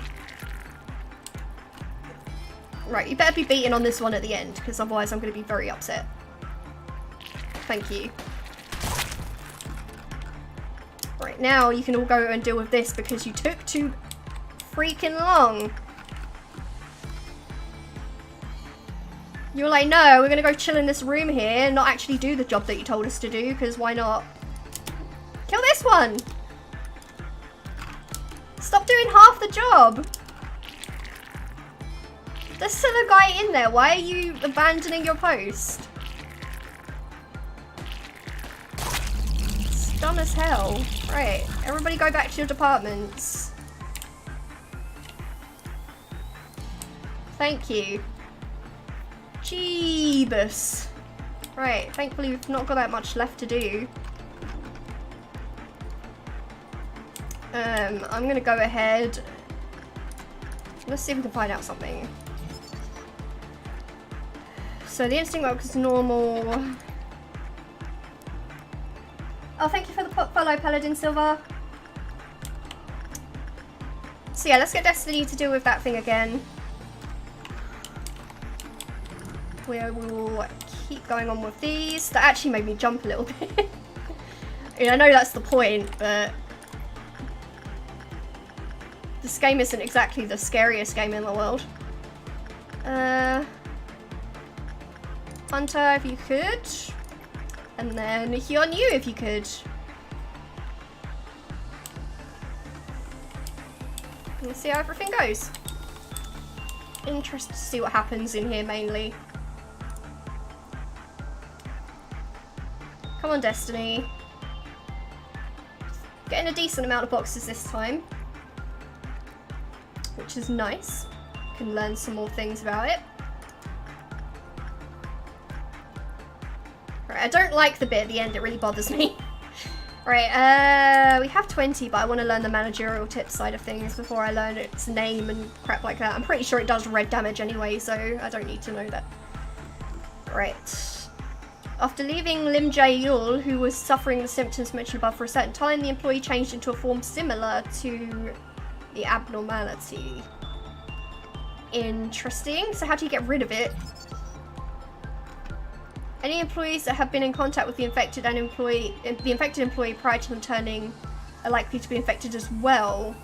Right, you better be beaten on this one at the end, because otherwise I'm going to be very upset. Thank you. Right, now you can all go and deal with this because you took too freaking long. You're like, no, we're going to go chill in this room here and not actually do the job that you told us to do, because why not? Kill this one! Stop doing half the job! There's still a guy in there. Why are you abandoning your post? It's dumb as hell. Right, everybody go back to your departments. Thank you. Jeebus. Right, thankfully we've not got that much left to do. I'm gonna go ahead. Let's see if we can find out something. So the instinct work is normal. Oh, thank you for the follow, Paladin Silver. So yeah, let's get Destiny to deal with that thing again. We will keep going on with these. That actually made me jump a little bit. I mean, I know that's the point, but this game isn't exactly the scariest game in the world. Hunter, if you could. And then Hyunyu, if you could. Let's see how everything goes. Interested to see what happens in here mainly. Come on, Destiny. Getting a decent amount of boxes this time, which is nice. Can learn some more things about it. Right, I don't like the bit at the end, it really bothers me. Right, we have 20, but I want to learn the managerial tip side of ththings before I learn its name and crap like that. I'm pretty sure it does red damage anyway, so I don't need to know that. Right. After leaving Lim Jae-yul, who was suffering the symptoms mentioned above for a certain time, the employee changed into a form similar to the abnormality. Interesting. So how do you get rid of it? Any employees that have been in contact with the infected employee prior to them turning are likely to be infected as well.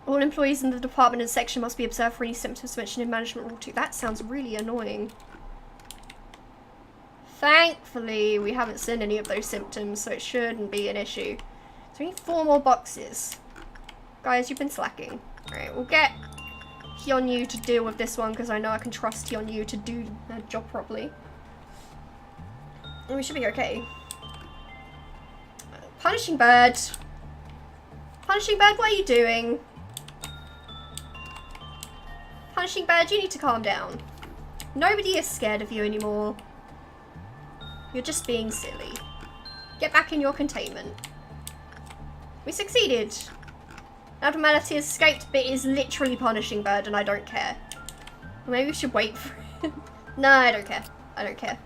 All employees in the department and section must be observed for any symptoms mentioned in Management Rule 2. That sounds really annoying. Thankfully, we haven't seen any of those symptoms, so it shouldn't be an issue. So we need 4 more boxes. Guys, you've been slacking. Alright, we'll get Hyunyu to deal with this one, because I know I can trust Hyunyu to do her job properly. And we should be okay. Punishing Bird. Punishing Bird, what are you doing? Punishing Bird, you need to calm down. Nobody is scared of you anymore. You're just being silly. Get back in your containment. We succeeded. Abnormality has escaped, but it is literally Punishing Bird, and I don't care. Maybe we should wait for it. No, I don't care. I don't care.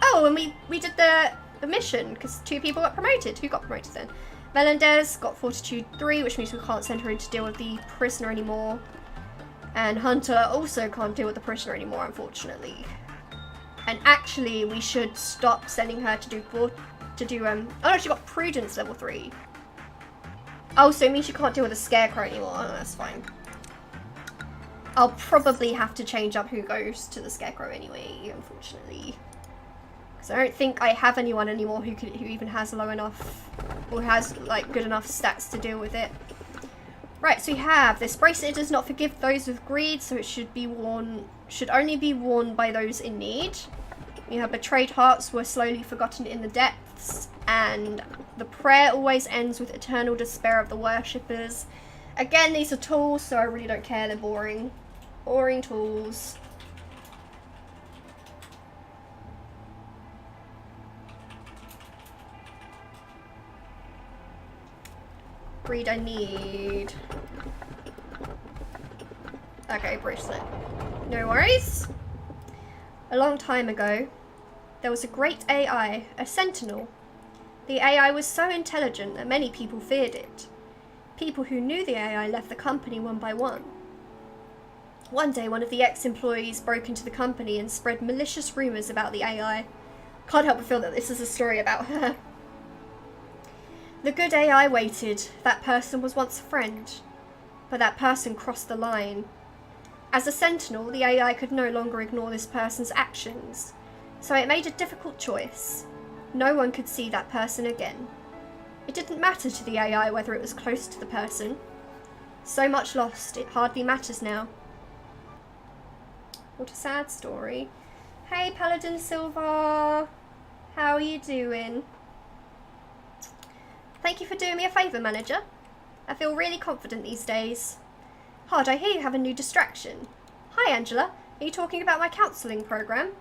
Oh, and we did the mission, because 2 people got promoted. Who got promoted then? Melendez got Fortitude 3, which means we can't send her in to deal with the prisoner anymore. And Hunter also can't deal with the prisoner anymore, unfortunately. And actually, we should stop sending her to do, oh no, she got Prudence level 3. Oh, so it means she can't deal with a Scarecrow anymore. Oh, that's fine. I'll probably have to change up who goes to the Scarecrow anyway, unfortunately. Because I don't think I have anyone anymore who even has low enough, or has, like, good enough stats to deal with it. Right, so we have this bracelet. It does not forgive those with greed, so it should only be worn by those in need. We have betrayed hearts were slowly forgotten in the depths, and the prayer always ends with eternal despair of the worshippers. Again, these are tools, so I really don't care. They're boring. Boring tools. Greed I need. Okay, bracelet. No worries. A long time ago, there was a great AI, a sentinel. The AI was so intelligent that many people feared it. People who knew the AI left the company one by one. One day, one of the ex-employees broke into the company and spread malicious rumors about the AI. Can't help but feel that this is a story about her. The good AI waited. That person was once a friend. But that person crossed the line. As a sentinel, the AI could no longer ignore this person's actions. So it made a difficult choice. No one could see that person again. It didn't matter to the AI whether it was close to the person. So much lost, it hardly matters now. What a sad story. Hey Paladin Silver, how are you doing? Thank you for doing me a favour, manager. I feel really confident these days. Hard, I hear you have a new distraction. Hi Angela, are you talking about my counselling programme?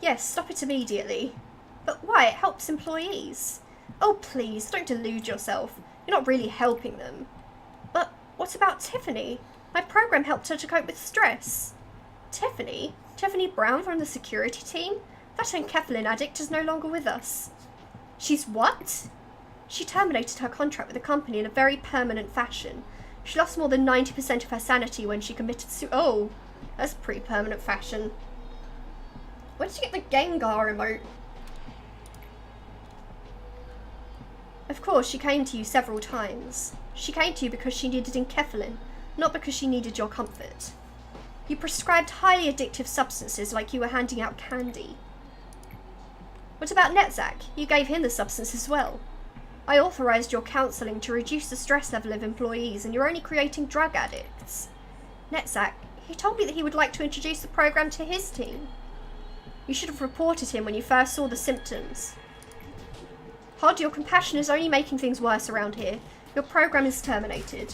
Yes, stop it immediately. But why? It helps employees. Oh please, don't delude yourself. You're not really helping them. But what about Tiffany? My programme helped her to cope with stress. Tiffany? Tiffany Brown from the security team? That enkephalin addict is no longer with us. She's what? She terminated her contract with the company in a very permanent fashion. She lost more than 90% of her sanity when she committed oh, that's pretty permanent fashion. Where did you get the Gengar emote? Of course, she came to you several times. She came to you because she needed enkephalin, not because she needed your comfort. You prescribed highly addictive substances like you were handing out candy. What about Netzak? You gave him the substance as well. I authorised your counselling to reduce the stress level of employees, and you're only creating drug addicts. Netzak, he told me that he would like to introduce the program to his team. You should have reported him when you first saw the symptoms. Hod, your compassion is only making things worse around here. Your program is terminated.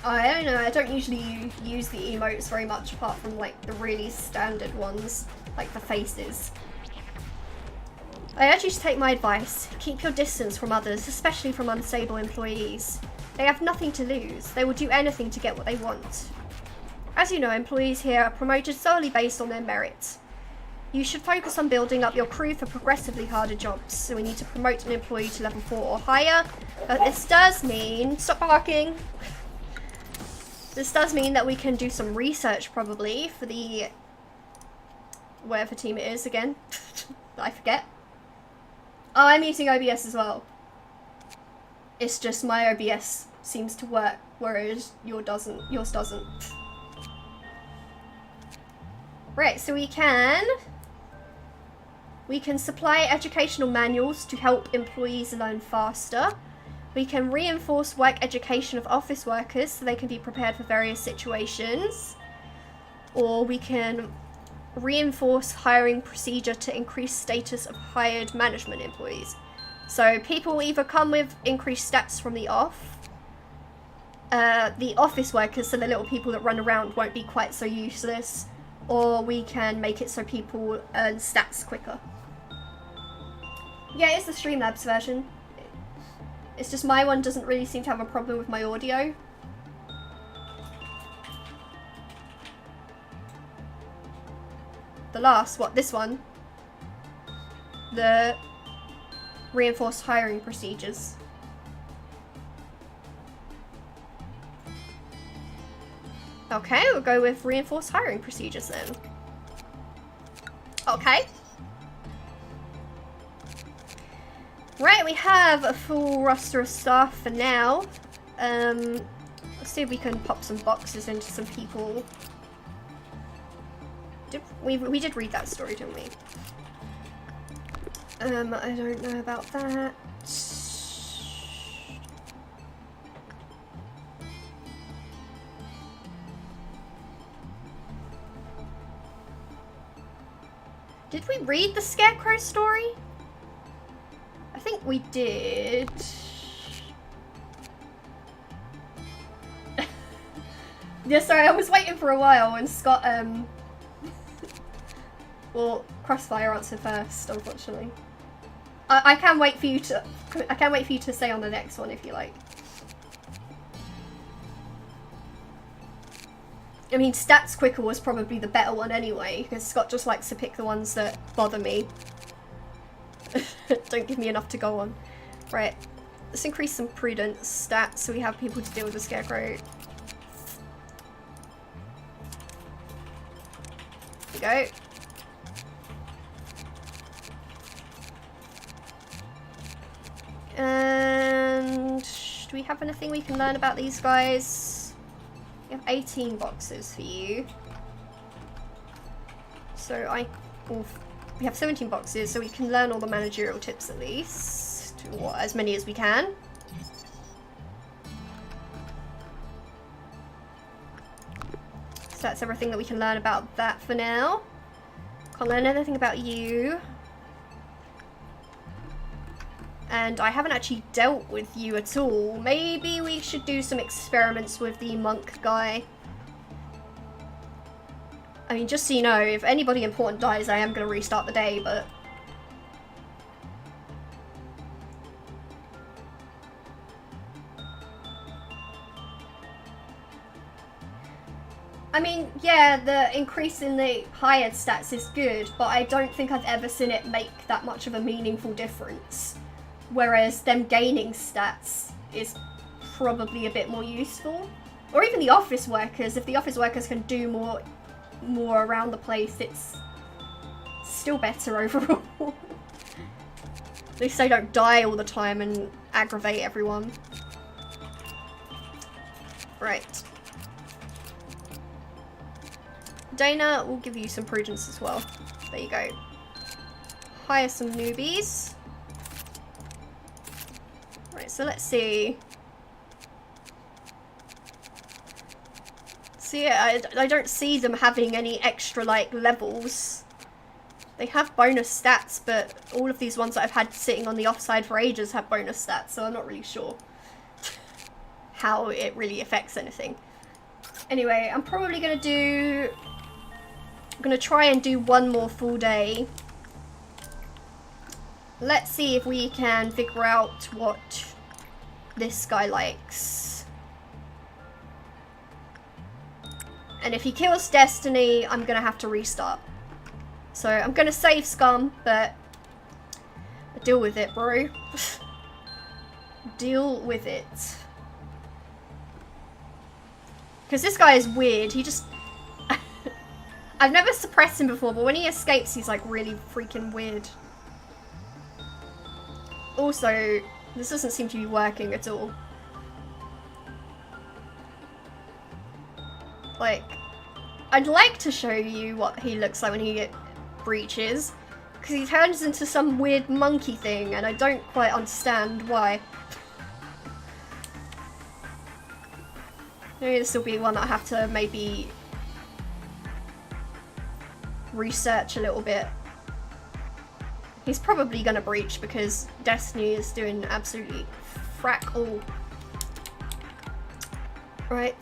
I don't know, I don't usually use the emotes very much apart from like the really standard ones, like the faces. I urge you to take my advice. Keep your distance from others, especially from unstable employees. They have nothing to lose. They will do anything to get what they want. As you know, employees here are promoted solely based on their merit. You should focus on building up your crew for progressively harder jobs, so we need to promote an employee to level 4 or higher. But this does mean... Stop barking! This does mean that we can do some research, probably, for the... whatever team it is again. I forget. Oh, I'm using OBS as well. It's just my OBS seems to work, whereas yours doesn't. Right, so we can supply educational manuals to help employees learn faster. We can reinforce work education of office workers so they can be prepared for various situations. Or we can reinforce hiring procedure to increase status of hired management employees. So people either come with increased stats from the office workers, so the little people that run around won't be quite so useless, or we can make it so people earn stats quicker. Yeah, it's the Streamlabs version. It's just my one doesn't really seem to have a problem with my audio. The last, what, this one? The reinforced hiring procedures. Okay, we'll go with reinforced hiring procedures then. Okay. Right, we have a full roster of staff for now. Let's see if we can pop some boxes into some people. We did read that story, didn't we? I don't know about that. Did we read the Scarecrow story? I think we did. Yeah, sorry, I was waiting for a while and Scott, well, Crossfire answered first, unfortunately. I can wait for you to say on the next one if you like. I mean, Stats Quicker was probably the better one anyway, because Scott just likes to pick the ones that bother me. Don't give me enough to go on. Right, let's increase some prudence stats so we have people to deal with the Scarecrow. There we go. And do we have anything we can learn about these guys? We have 18 boxes for you. So we have 17 boxes, so we can learn all the managerial tips at least. Or as many as we can. So that's everything that we can learn about that for now. Can't learn anything about you. And I haven't actually dealt with you at all. Maybe we should do some experiments with the monk guy. I mean, just so you know, if anybody important dies, I am going to restart the day, but... I mean, yeah, the increase in the hired stats is good, but I don't think I've ever seen it make that much of a meaningful difference. Whereas them gaining stats is probably a bit more useful. Or even the office workers, if the office workers can do more around the place, it's still better overall. At least they don't die all the time and aggravate everyone. Right. Dana will give you some prudence as well. There you go. Hire some newbies. Right, so let's see. See, I don't see them having any extra, like, levels. They have bonus stats, but all of these ones that I've had sitting on the offside for ages have bonus stats, so I'm not really sure how it really affects anything. Anyway, I'm probably going to try and do one more full day. Let's see if we can figure out what this guy likes. And if he kills Destiny, I'm going to have to restart. So I'm going to save Scum, but deal with it, bro. Deal with it. Because this guy is weird. He just... I've never suppressed him before, but when he escapes, he's like really freaking weird. Also, this doesn't seem to be working at all. Like, I'd like to show you what he looks like when he breaches, because he turns into some weird monkey thing, and I don't quite understand why. Maybe this will be one that I have to maybe research a little bit. He's probably gonna breach because Destiny is doing absolutely frack all. Right.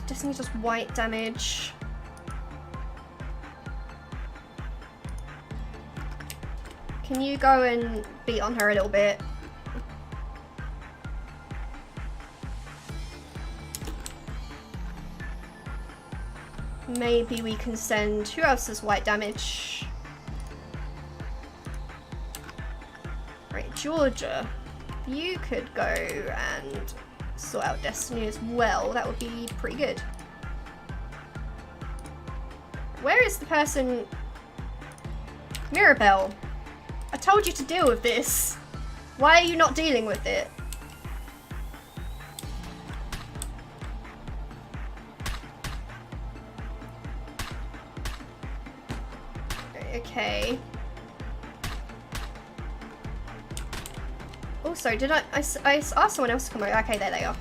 Destiny does white damage. Can you go and beat on her a little bit? Maybe we can send... Who else does white damage? Right, Georgia. You could go and sort out Destiny as well. That would be pretty good. Where is the person... Mirabelle. I told you to deal with this. Why are you not dealing with it? Okay. Also, did I asked someone else to come over. Okay, there they are.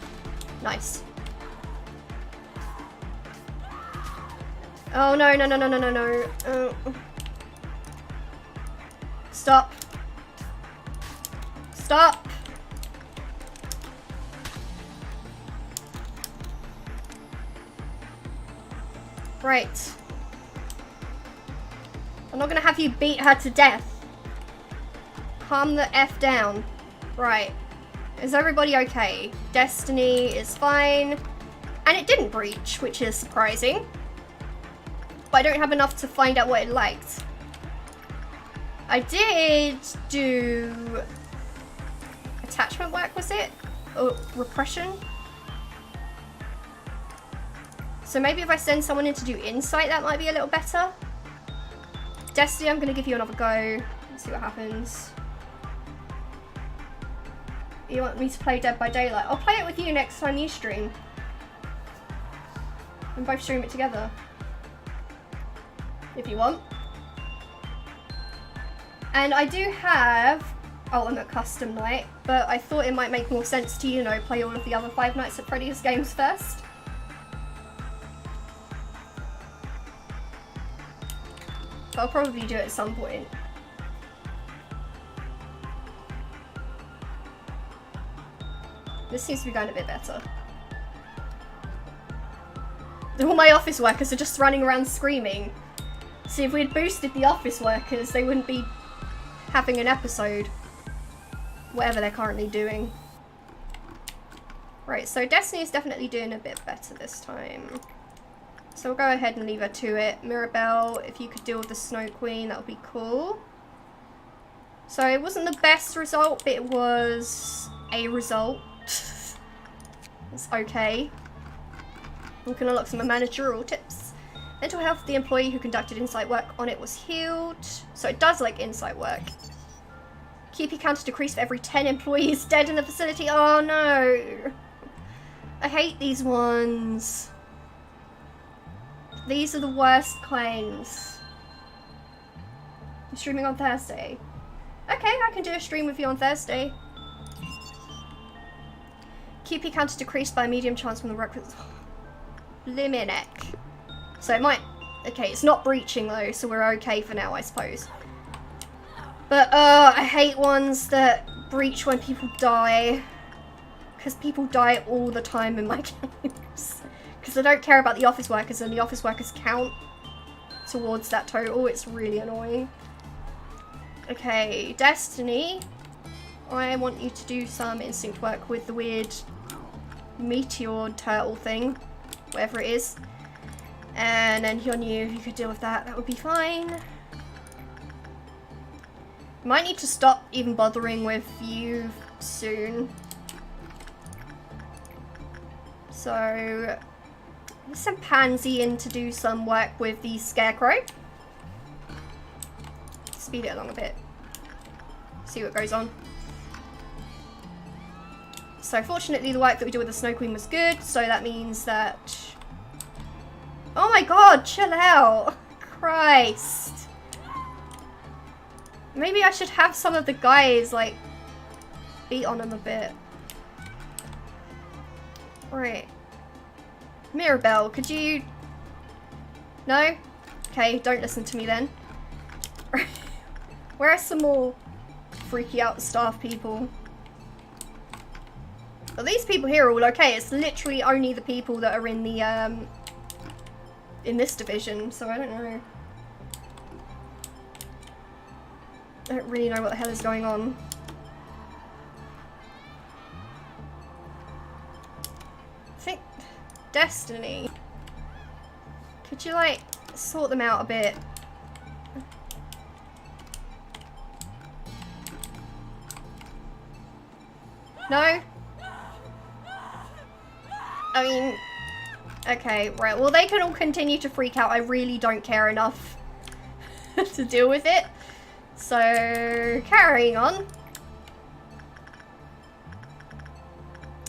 Nice. Oh, no, no, no, no, no, no, no. Oh. Stop. Stop. Right. I'm not gonna have you beat her to death. Calm the F down. Right. Is everybody okay? Destiny is fine. And it didn't breach, which is surprising. But I don't have enough to find out what it liked. I did do attachment work, was it? Or repression? So maybe if I send someone in to do insight, that might be a little better. Destiny, I'm going to give you another go. Let's see what happens. You want me to play Dead by Daylight? I'll play it with you next time you stream. And both stream it together. If you want. And I do have Ultimate Custom Night, but I thought it might make more sense to, you know, play all of the other Five Nights at Freddy's games first. But I'll probably do it at some point. This seems to be going a bit better. All my office workers are just running around screaming. See, if we'd boosted the office workers, they wouldn't be having an episode. Whatever they're currently doing. Right, so Destiny is definitely doing a bit better this time. So we'll go ahead and leave her to it. Mirabelle, if you could deal with the Snow Queen, that would be cool. So it wasn't the best result, but it was a result. It's okay. We can unlock some managerial tips. Mental health, the employee who conducted insight work on it was healed. So it does like insight work. Keep counter decreased for every 10 employees dead in the facility. Oh no. I hate these ones. These are the worst claims. I'm streaming on Thursday. Okay, Okay, I can do a stream with you on Thursday. QP counter decreased by a medium chance when the work was... Liminek. So it might... Okay, it's not breaching though, so we're okay for now, I suppose. But, I hate ones that breach when people die. Because people die all the time in my games. Because I don't care about the office workers, and the office workers count towards that total. It's really annoying. Okay, Destiny. I want you to do some instinct work with the weird meteor turtle thing. Whatever it is. And then Hyunyu, if you could deal with that, that would be fine. Might need to stop even bothering with you soon. So, let's send Pansy in to do some work with the Scarecrow. Speed it along a bit. See what goes on. So fortunately the work that we did with the Snow Queen was good, so that means that... Oh my god, chill out! Christ! Maybe I should have some of the guys, like, beat on them a bit. Right. Mirabelle, could you... No? Okay, don't listen to me then. Where are some more freaky out staff people? Well, these people here are all okay. It's literally only the people that are in the, in this division, so I don't know. I don't really know what the hell is going on. I think Destiny. Could you, like, sort them out a bit? No? I mean, okay, right. Well, they can all continue to freak out. I really don't care enough to deal with it. So, carrying on.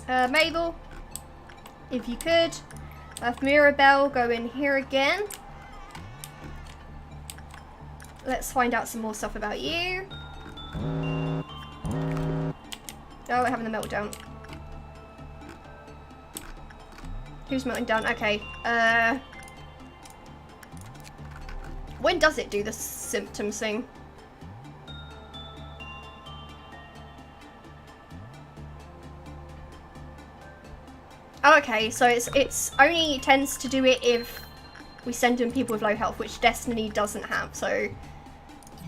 Mabel, if you could, have Mirabelle go in here again. Let's find out some more stuff about you. Oh, we're having a meltdown. Who's melting down? Okay. When does it do the symptoms thing? Oh, okay, so it's only tends to do it if we send in people with low health, which Destiny doesn't have, so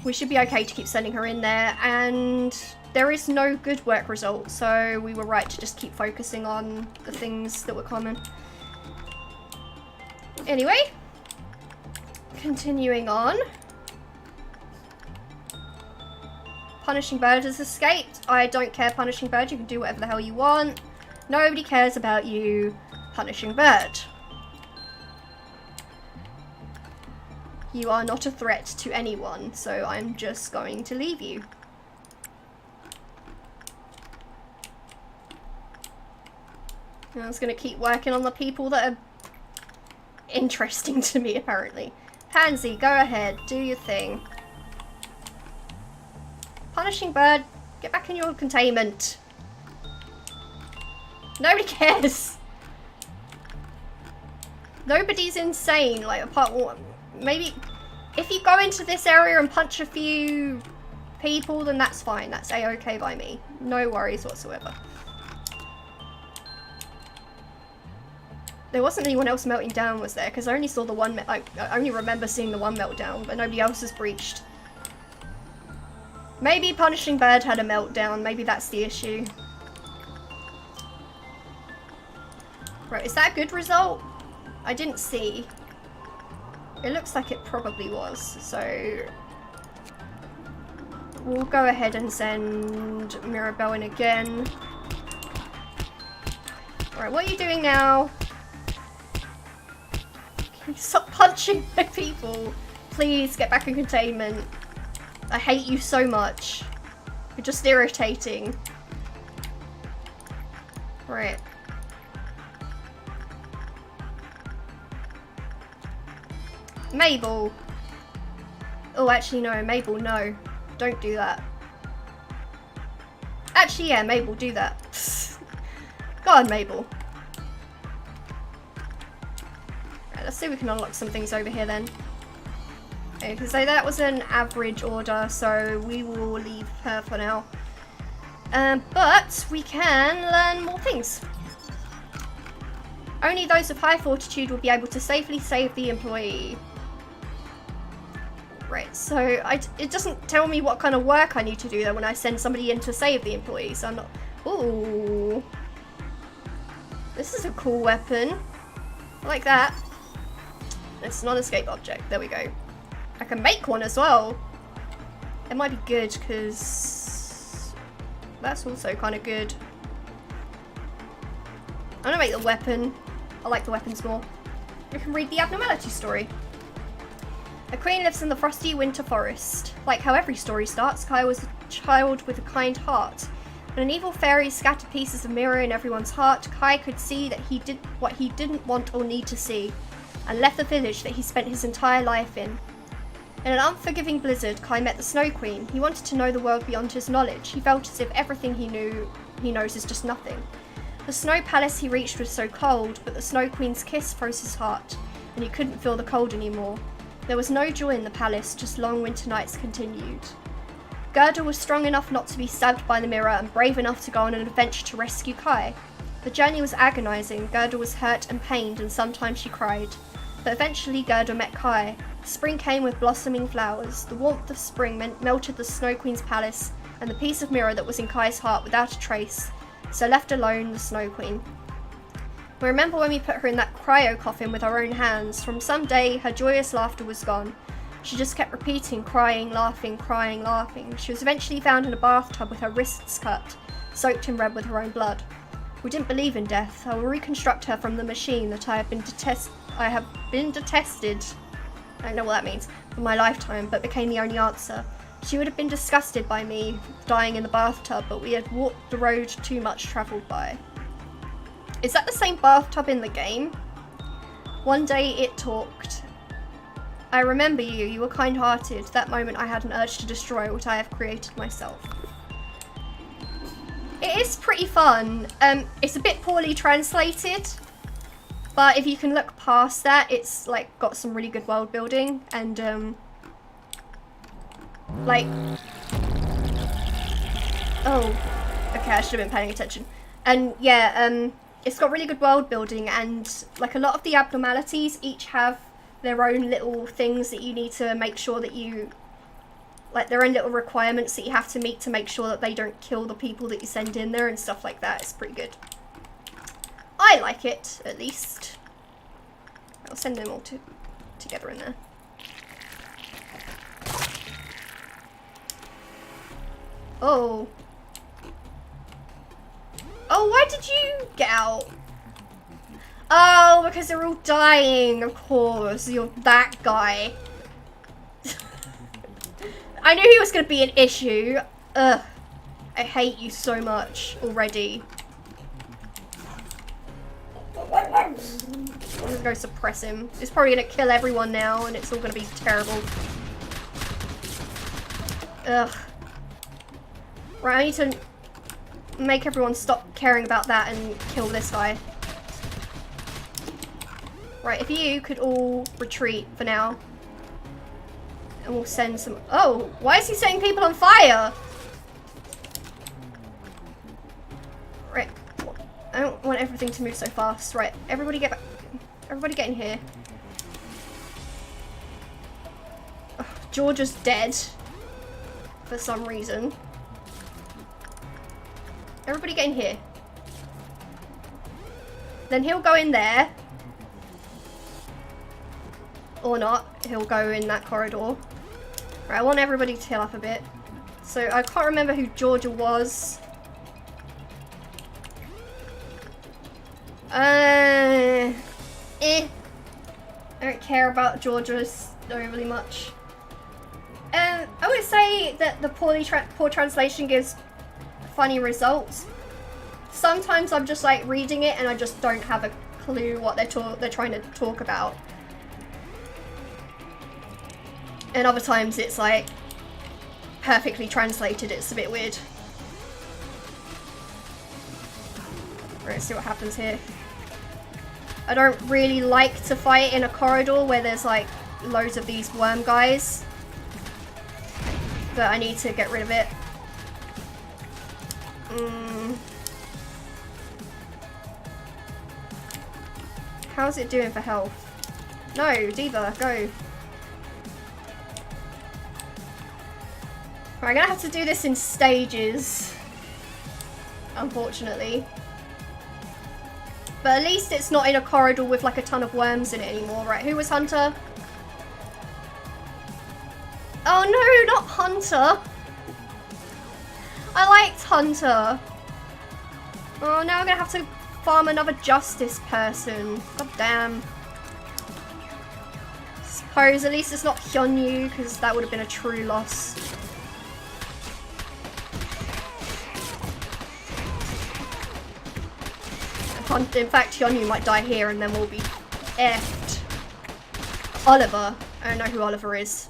we should be okay to keep sending her in there. And there is no good work result, so we were right to just keep focusing on the things that were common. Anyway, continuing on. Punishing Bird has escaped. I don't care, Punishing Bird. You can do whatever the hell you want. Nobody cares about you, Punishing Bird. You are not a threat to anyone, so I'm just going to leave you. And I was going to keep working on the people that are interesting to me, apparently. Pansy, go ahead, do your thing. Punishing Bird, get back in your containment. Nobody cares. Nobody's insane, like, apart from... Maybe if you go into this area and punch a few people, then that's fine. That's a-okay by me. No worries whatsoever. There wasn't anyone else melting down, was there? Because I only saw the one, I only remember seeing the one meltdown, but nobody else has breached. Maybe Punishing Bird had a meltdown. Maybe that's the issue. Right, is that a good result? I didn't see. It looks like it probably was, so we'll go ahead and send Mirabelle in again. Right, what are you doing now? Can you stop punching my people? Please get back in containment. I hate you so much. You're just irritating. Right. Mabel. Oh, actually no, Mabel, no. Don't do that. Actually, yeah, Mabel, do that. Go on, Mabel. Right, let's see if we can unlock some things over here then. Okay, so that was an average order, so we will leave her for now. But we can learn more things. Only those of high fortitude will be able to safely save the employee. Right, so it doesn't tell me what kind of work I need to do though when I send somebody in to save the employee, so I'm not... Ooh. This is a cool weapon. I like that. It's a non-escape object. There we go. I can make one as well. It might be good because that's also kind of good. I'm gonna make the weapon. I like the weapons more. You can read the Abnormalities story. A queen lives in the frosty winter forest. Like how every story starts, Kai was a child with a kind heart. When an evil fairy scattered pieces of mirror in everyone's heart, Kai could see that he did what he didn't want or need to see, and left the village that he spent his entire life in. In an unforgiving blizzard, Kai met the Snow Queen. He wanted to know the world beyond his knowledge. He felt as if everything he knows is just nothing. The snow palace he reached was so cold, but the Snow Queen's kiss froze his heart, and he couldn't feel the cold anymore. There was no joy in the palace, just long winter nights continued. Gerda was strong enough not to be stabbed by the mirror and brave enough to go on an adventure to rescue Kai. The journey was agonizing. Gerda was hurt and pained, and sometimes she cried. But eventually Gerda met Kai. Spring came with blossoming flowers. The warmth of spring melted the Snow Queen's palace and the piece of mirror that was in Kai's heart without a trace, so left alone the Snow Queen. We remember when we put her in that cryo coffin with our own hands. From some day, her joyous laughter was gone. She just kept repeating, crying, laughing, crying, laughing. She was eventually found in a bathtub with her wrists cut, soaked in red with her own blood. We didn't believe in death. I will reconstruct her from the machine that I have been detested, I don't know what that means, for my lifetime, but became the only answer. She would have been disgusted by me dying in the bathtub, but we had walked the road too much travelled by. Is that the same bathtub in the game? One day it talked. I remember you. You were kind-hearted. That moment I had an urge to destroy what I have created myself. It is pretty fun. It's a bit poorly translated, but if you can look past that, it's like got some really good world building and like, oh, okay, I should have been paying attention. And yeah, it's got really good world building, and like a lot of the abnormalities each have their own little things that you need to make sure that you, like their own little requirements that you have to meet to make sure that they don't kill the people that you send in there and stuff like that. It's pretty good. I like it, at least. I'll send them all together in there. Oh. Oh, why did you get out? Oh, because they're all dying, of course. You're that guy. I knew he was going to be an issue. Ugh. I hate you so much already. I'm gonna go suppress him. It's probably gonna kill everyone now, and it's all gonna be terrible. Ugh. Right, I need to make everyone stop caring about that and kill this guy. Right, if you could all retreat for now. And we'll send some... Oh, why is he setting people on fire? Right. I don't want everything to move so fast. Right, everybody get back. Everybody get in here. Ugh, Georgia's dead. For some reason. Everybody get in here. Then he'll go in there. Or not. He'll go in that corridor. Right, I want everybody to heal up a bit. So I can't remember who Georgia was. I don't care about Georgia overly much. I would say that the poor translation gives funny results. Sometimes I'm just like reading it and I just don't have a clue what they're trying to talk about. And other times it's like perfectly translated. It's a bit weird. Let's see what happens here. I don't really like to fight in a corridor where there's like loads of these worm guys. But I need to get rid of it. How's it doing for health? No, Diva, go. Right, I'm gonna have to do this in stages. Unfortunately. But at least it's not in a corridor with like a ton of worms in it anymore. Right, who was Hunter? Oh no, not Hunter. I liked Hunter. Oh, now I'm gonna have to farm another justice person. God damn. Suppose at least it's not Hyunyu, because that would have been a true loss. In fact, Hyunyu might die here and then we'll be effed. Oliver. I don't know who Oliver is.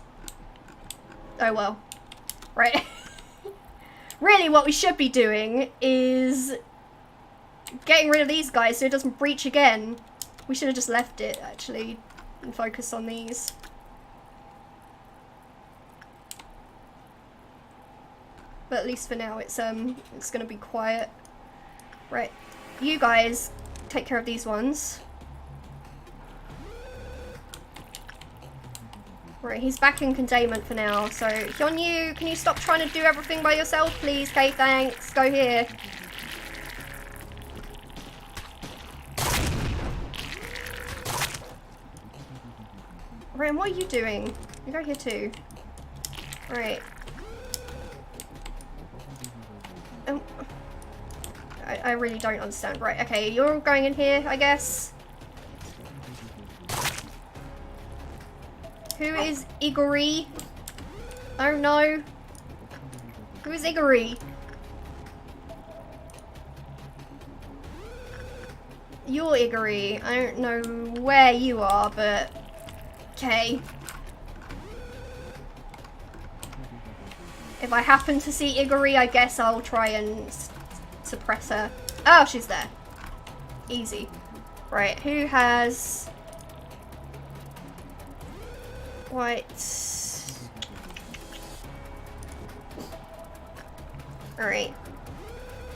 Oh well. Right. Really what we should be doing is getting rid of these guys so it doesn't breach again. We should have just left it actually and focused on these. But at least for now it's gonna be quiet. Right. You guys take care of these ones. Right, he's back in containment for now. So, Hyunyu, can you stop trying to do everything by yourself, please? Okay, thanks. Go here. Right, and what are you doing? You go here too. Right. I really don't understand. Right, okay, you're all going in here, I guess. Who is Igori? I don't know. Who is Igori? You're Igori. I don't know where you are, but... okay. If I happen to see Igori, I guess I'll try and suppress her. Oh, she's there. Easy. Right, who has... white? Alright.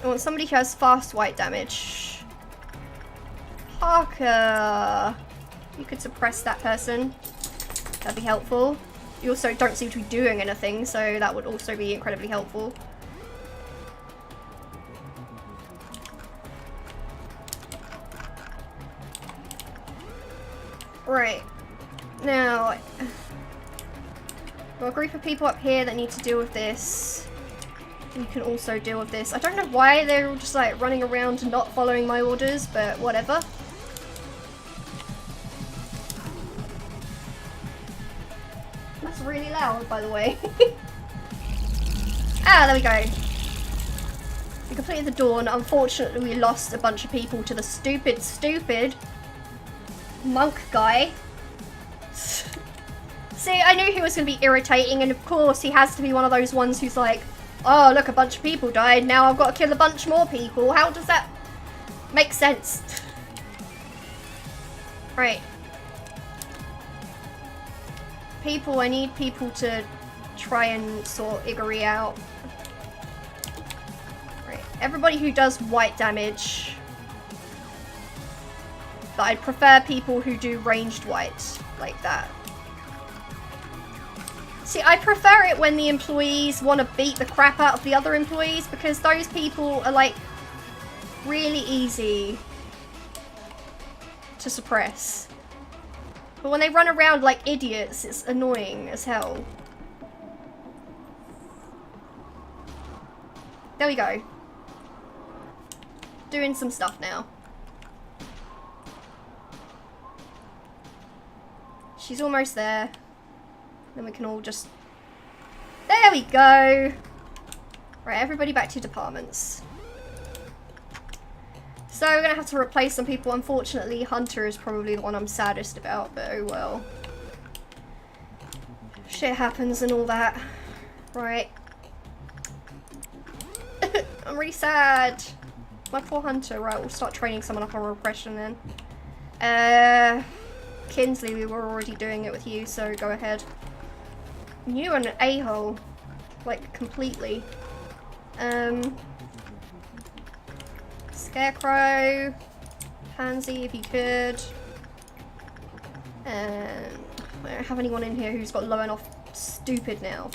I want somebody who has fast white damage. Parker! You could suppress that person. That'd be helpful. You also don't seem to be doing anything, so that would also be incredibly helpful. Right. Now, got a group of people up here that need to deal with this. You can also deal with this. I don't know why they're all just like running around not following my orders, but whatever. That's really loud, by the way. Ah, there we go. We completed the dawn. Unfortunately, we lost a bunch of people to the stupid monk guy. See, I knew he was going to be irritating, and of course he has to be one of those ones who's like, oh, look, a bunch of people died, now I've got to kill a bunch more people. How does that make sense? Right. People, I need people to try and sort Igori out. Right, everybody who does white damage. But I'd prefer people who do ranged white, like that. See, I prefer it when the employees want to beat the crap out of the other employees, because those people are, like, really easy to suppress. But when they run around like idiots, it's annoying as hell. There we go. Doing some stuff now. She's almost there. Then we can all just... there we go! Right, everybody back to departments. So we're gonna have to replace some people. Unfortunately, Hunter is probably the one I'm saddest about, but oh well. Shit happens and all that. Right. I'm really sad. my poor hunter. Right, we'll start training someone up on repression then. Kinsley, we were already doing it with you, so go ahead. You an a-hole. Like, completely. Scarecrow. Pansy, if you could. I don't have anyone in here who's got low enough stupid now.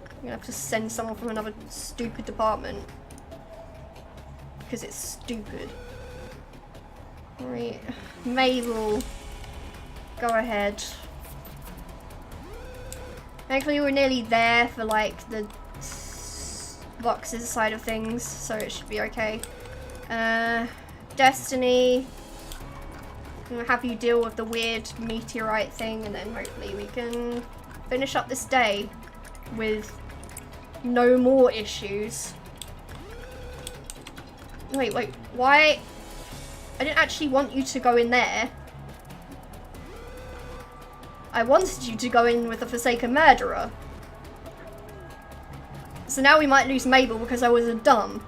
I'm gonna have to send someone from another stupid department. Because it's stupid. Right. Mabel. Go ahead. Thankfully we're nearly there for like the boxes side of things, so it should be okay. Destiny. I'm gonna have you deal with the weird meteorite thing, and then hopefully we can finish up this day with no more issues. Wait, why? I didn't actually want you to go in there. I wanted you to go in with the Forsaken Murderer. So now we might lose Mabel because I was a dumb.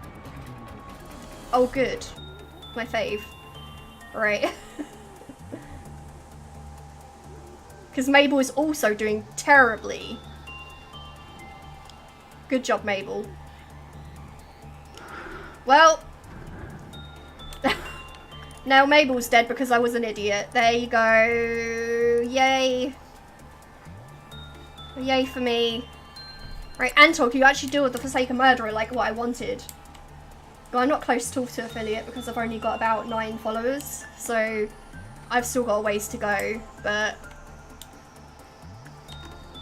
Oh good. My fave. Right. Because Mabel is also doing terribly. Good job, Mabel. Well. Now Mabel's dead because I was an idiot. There you go. Yay. Yay for me. Right, Antok, you actually deal with the Forsaken Murderer like what I wanted. Well, I'm not close to affiliate because I've only got about 9 followers. So I've still got a ways to go. But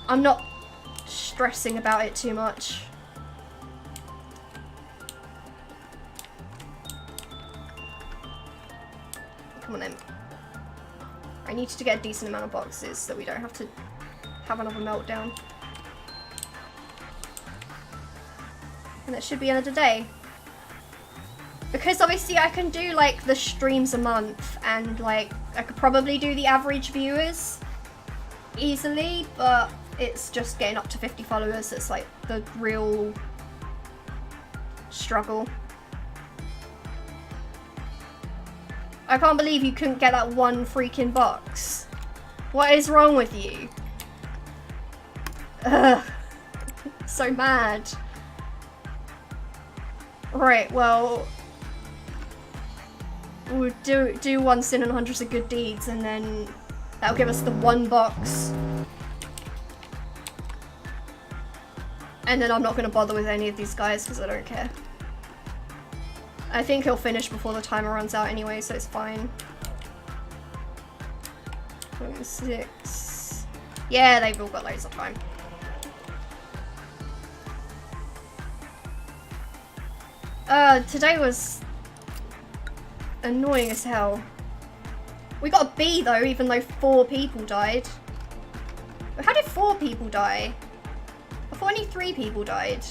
I'm not stressing about it too much. Come on then. I need to get a decent amount of boxes so we don't have to have another meltdown. And that should be another day. Because obviously I can do like the streams a month and like I could probably do the average viewers easily, but it's just getting up to 50 followers that's like the real struggle. I can't believe you couldn't get that one freaking box. What is wrong with you? Ugh. So mad. Right, well, we'll do one sin and hundreds of good deeds, and then that'll give us the one box. And then I'm not going to bother with any of these guys because I don't care. I think he'll finish before the timer runs out anyway, so it's fine. 26. Yeah, they've all got loads of time. Today was annoying as hell. We got a B though, even though 4 people died. How did 4 people die? I thought only 3 people died.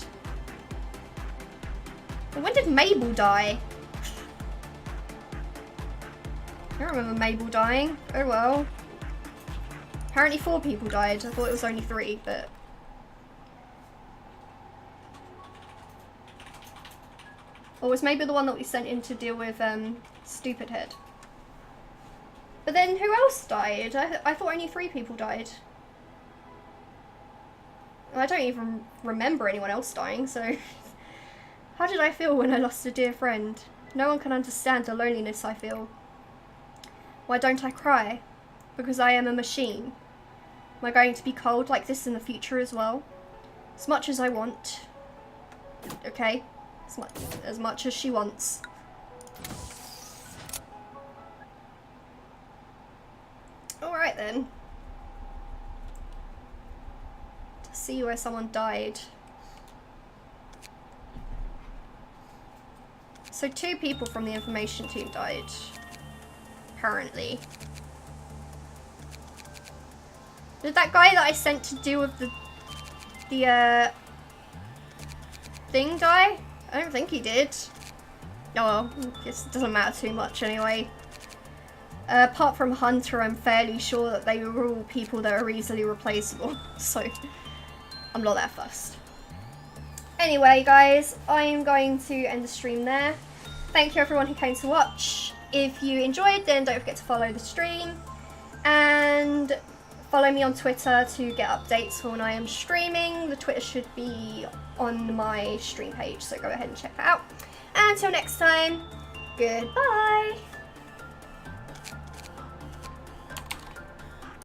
When did Mabel die? I don't remember Mabel dying. Oh well. Apparently 4 people died. I thought it was only 3, but... Or was maybe the one that we sent in to deal with Stupid Head? But then who else died? I thought only 3 people died. I don't even remember anyone else dying, so... How did I feel when I lost a dear friend? No one can understand the loneliness I feel. Why don't I cry? Because I am a machine. Am I going to be cold like this in the future as well? As much as I want. Okay. As much as she wants. Alright then. To see where someone died. So 2 people from the information team died. Apparently. Did that guy that I sent to deal with the thing die? I don't think he did. Oh well, I guess it doesn't matter too much anyway. Apart from Hunter, I'm fairly sure that they were all people that are easily replaceable, so I'm not that fussed. Anyway, guys, I am going to end the stream there. Thank you everyone who came to watch. If you enjoyed, then don't forget to follow the stream. And follow me on Twitter to get updates for when I am streaming. The Twitter should be on my stream page, so go ahead and check that out. And until next time, goodbye!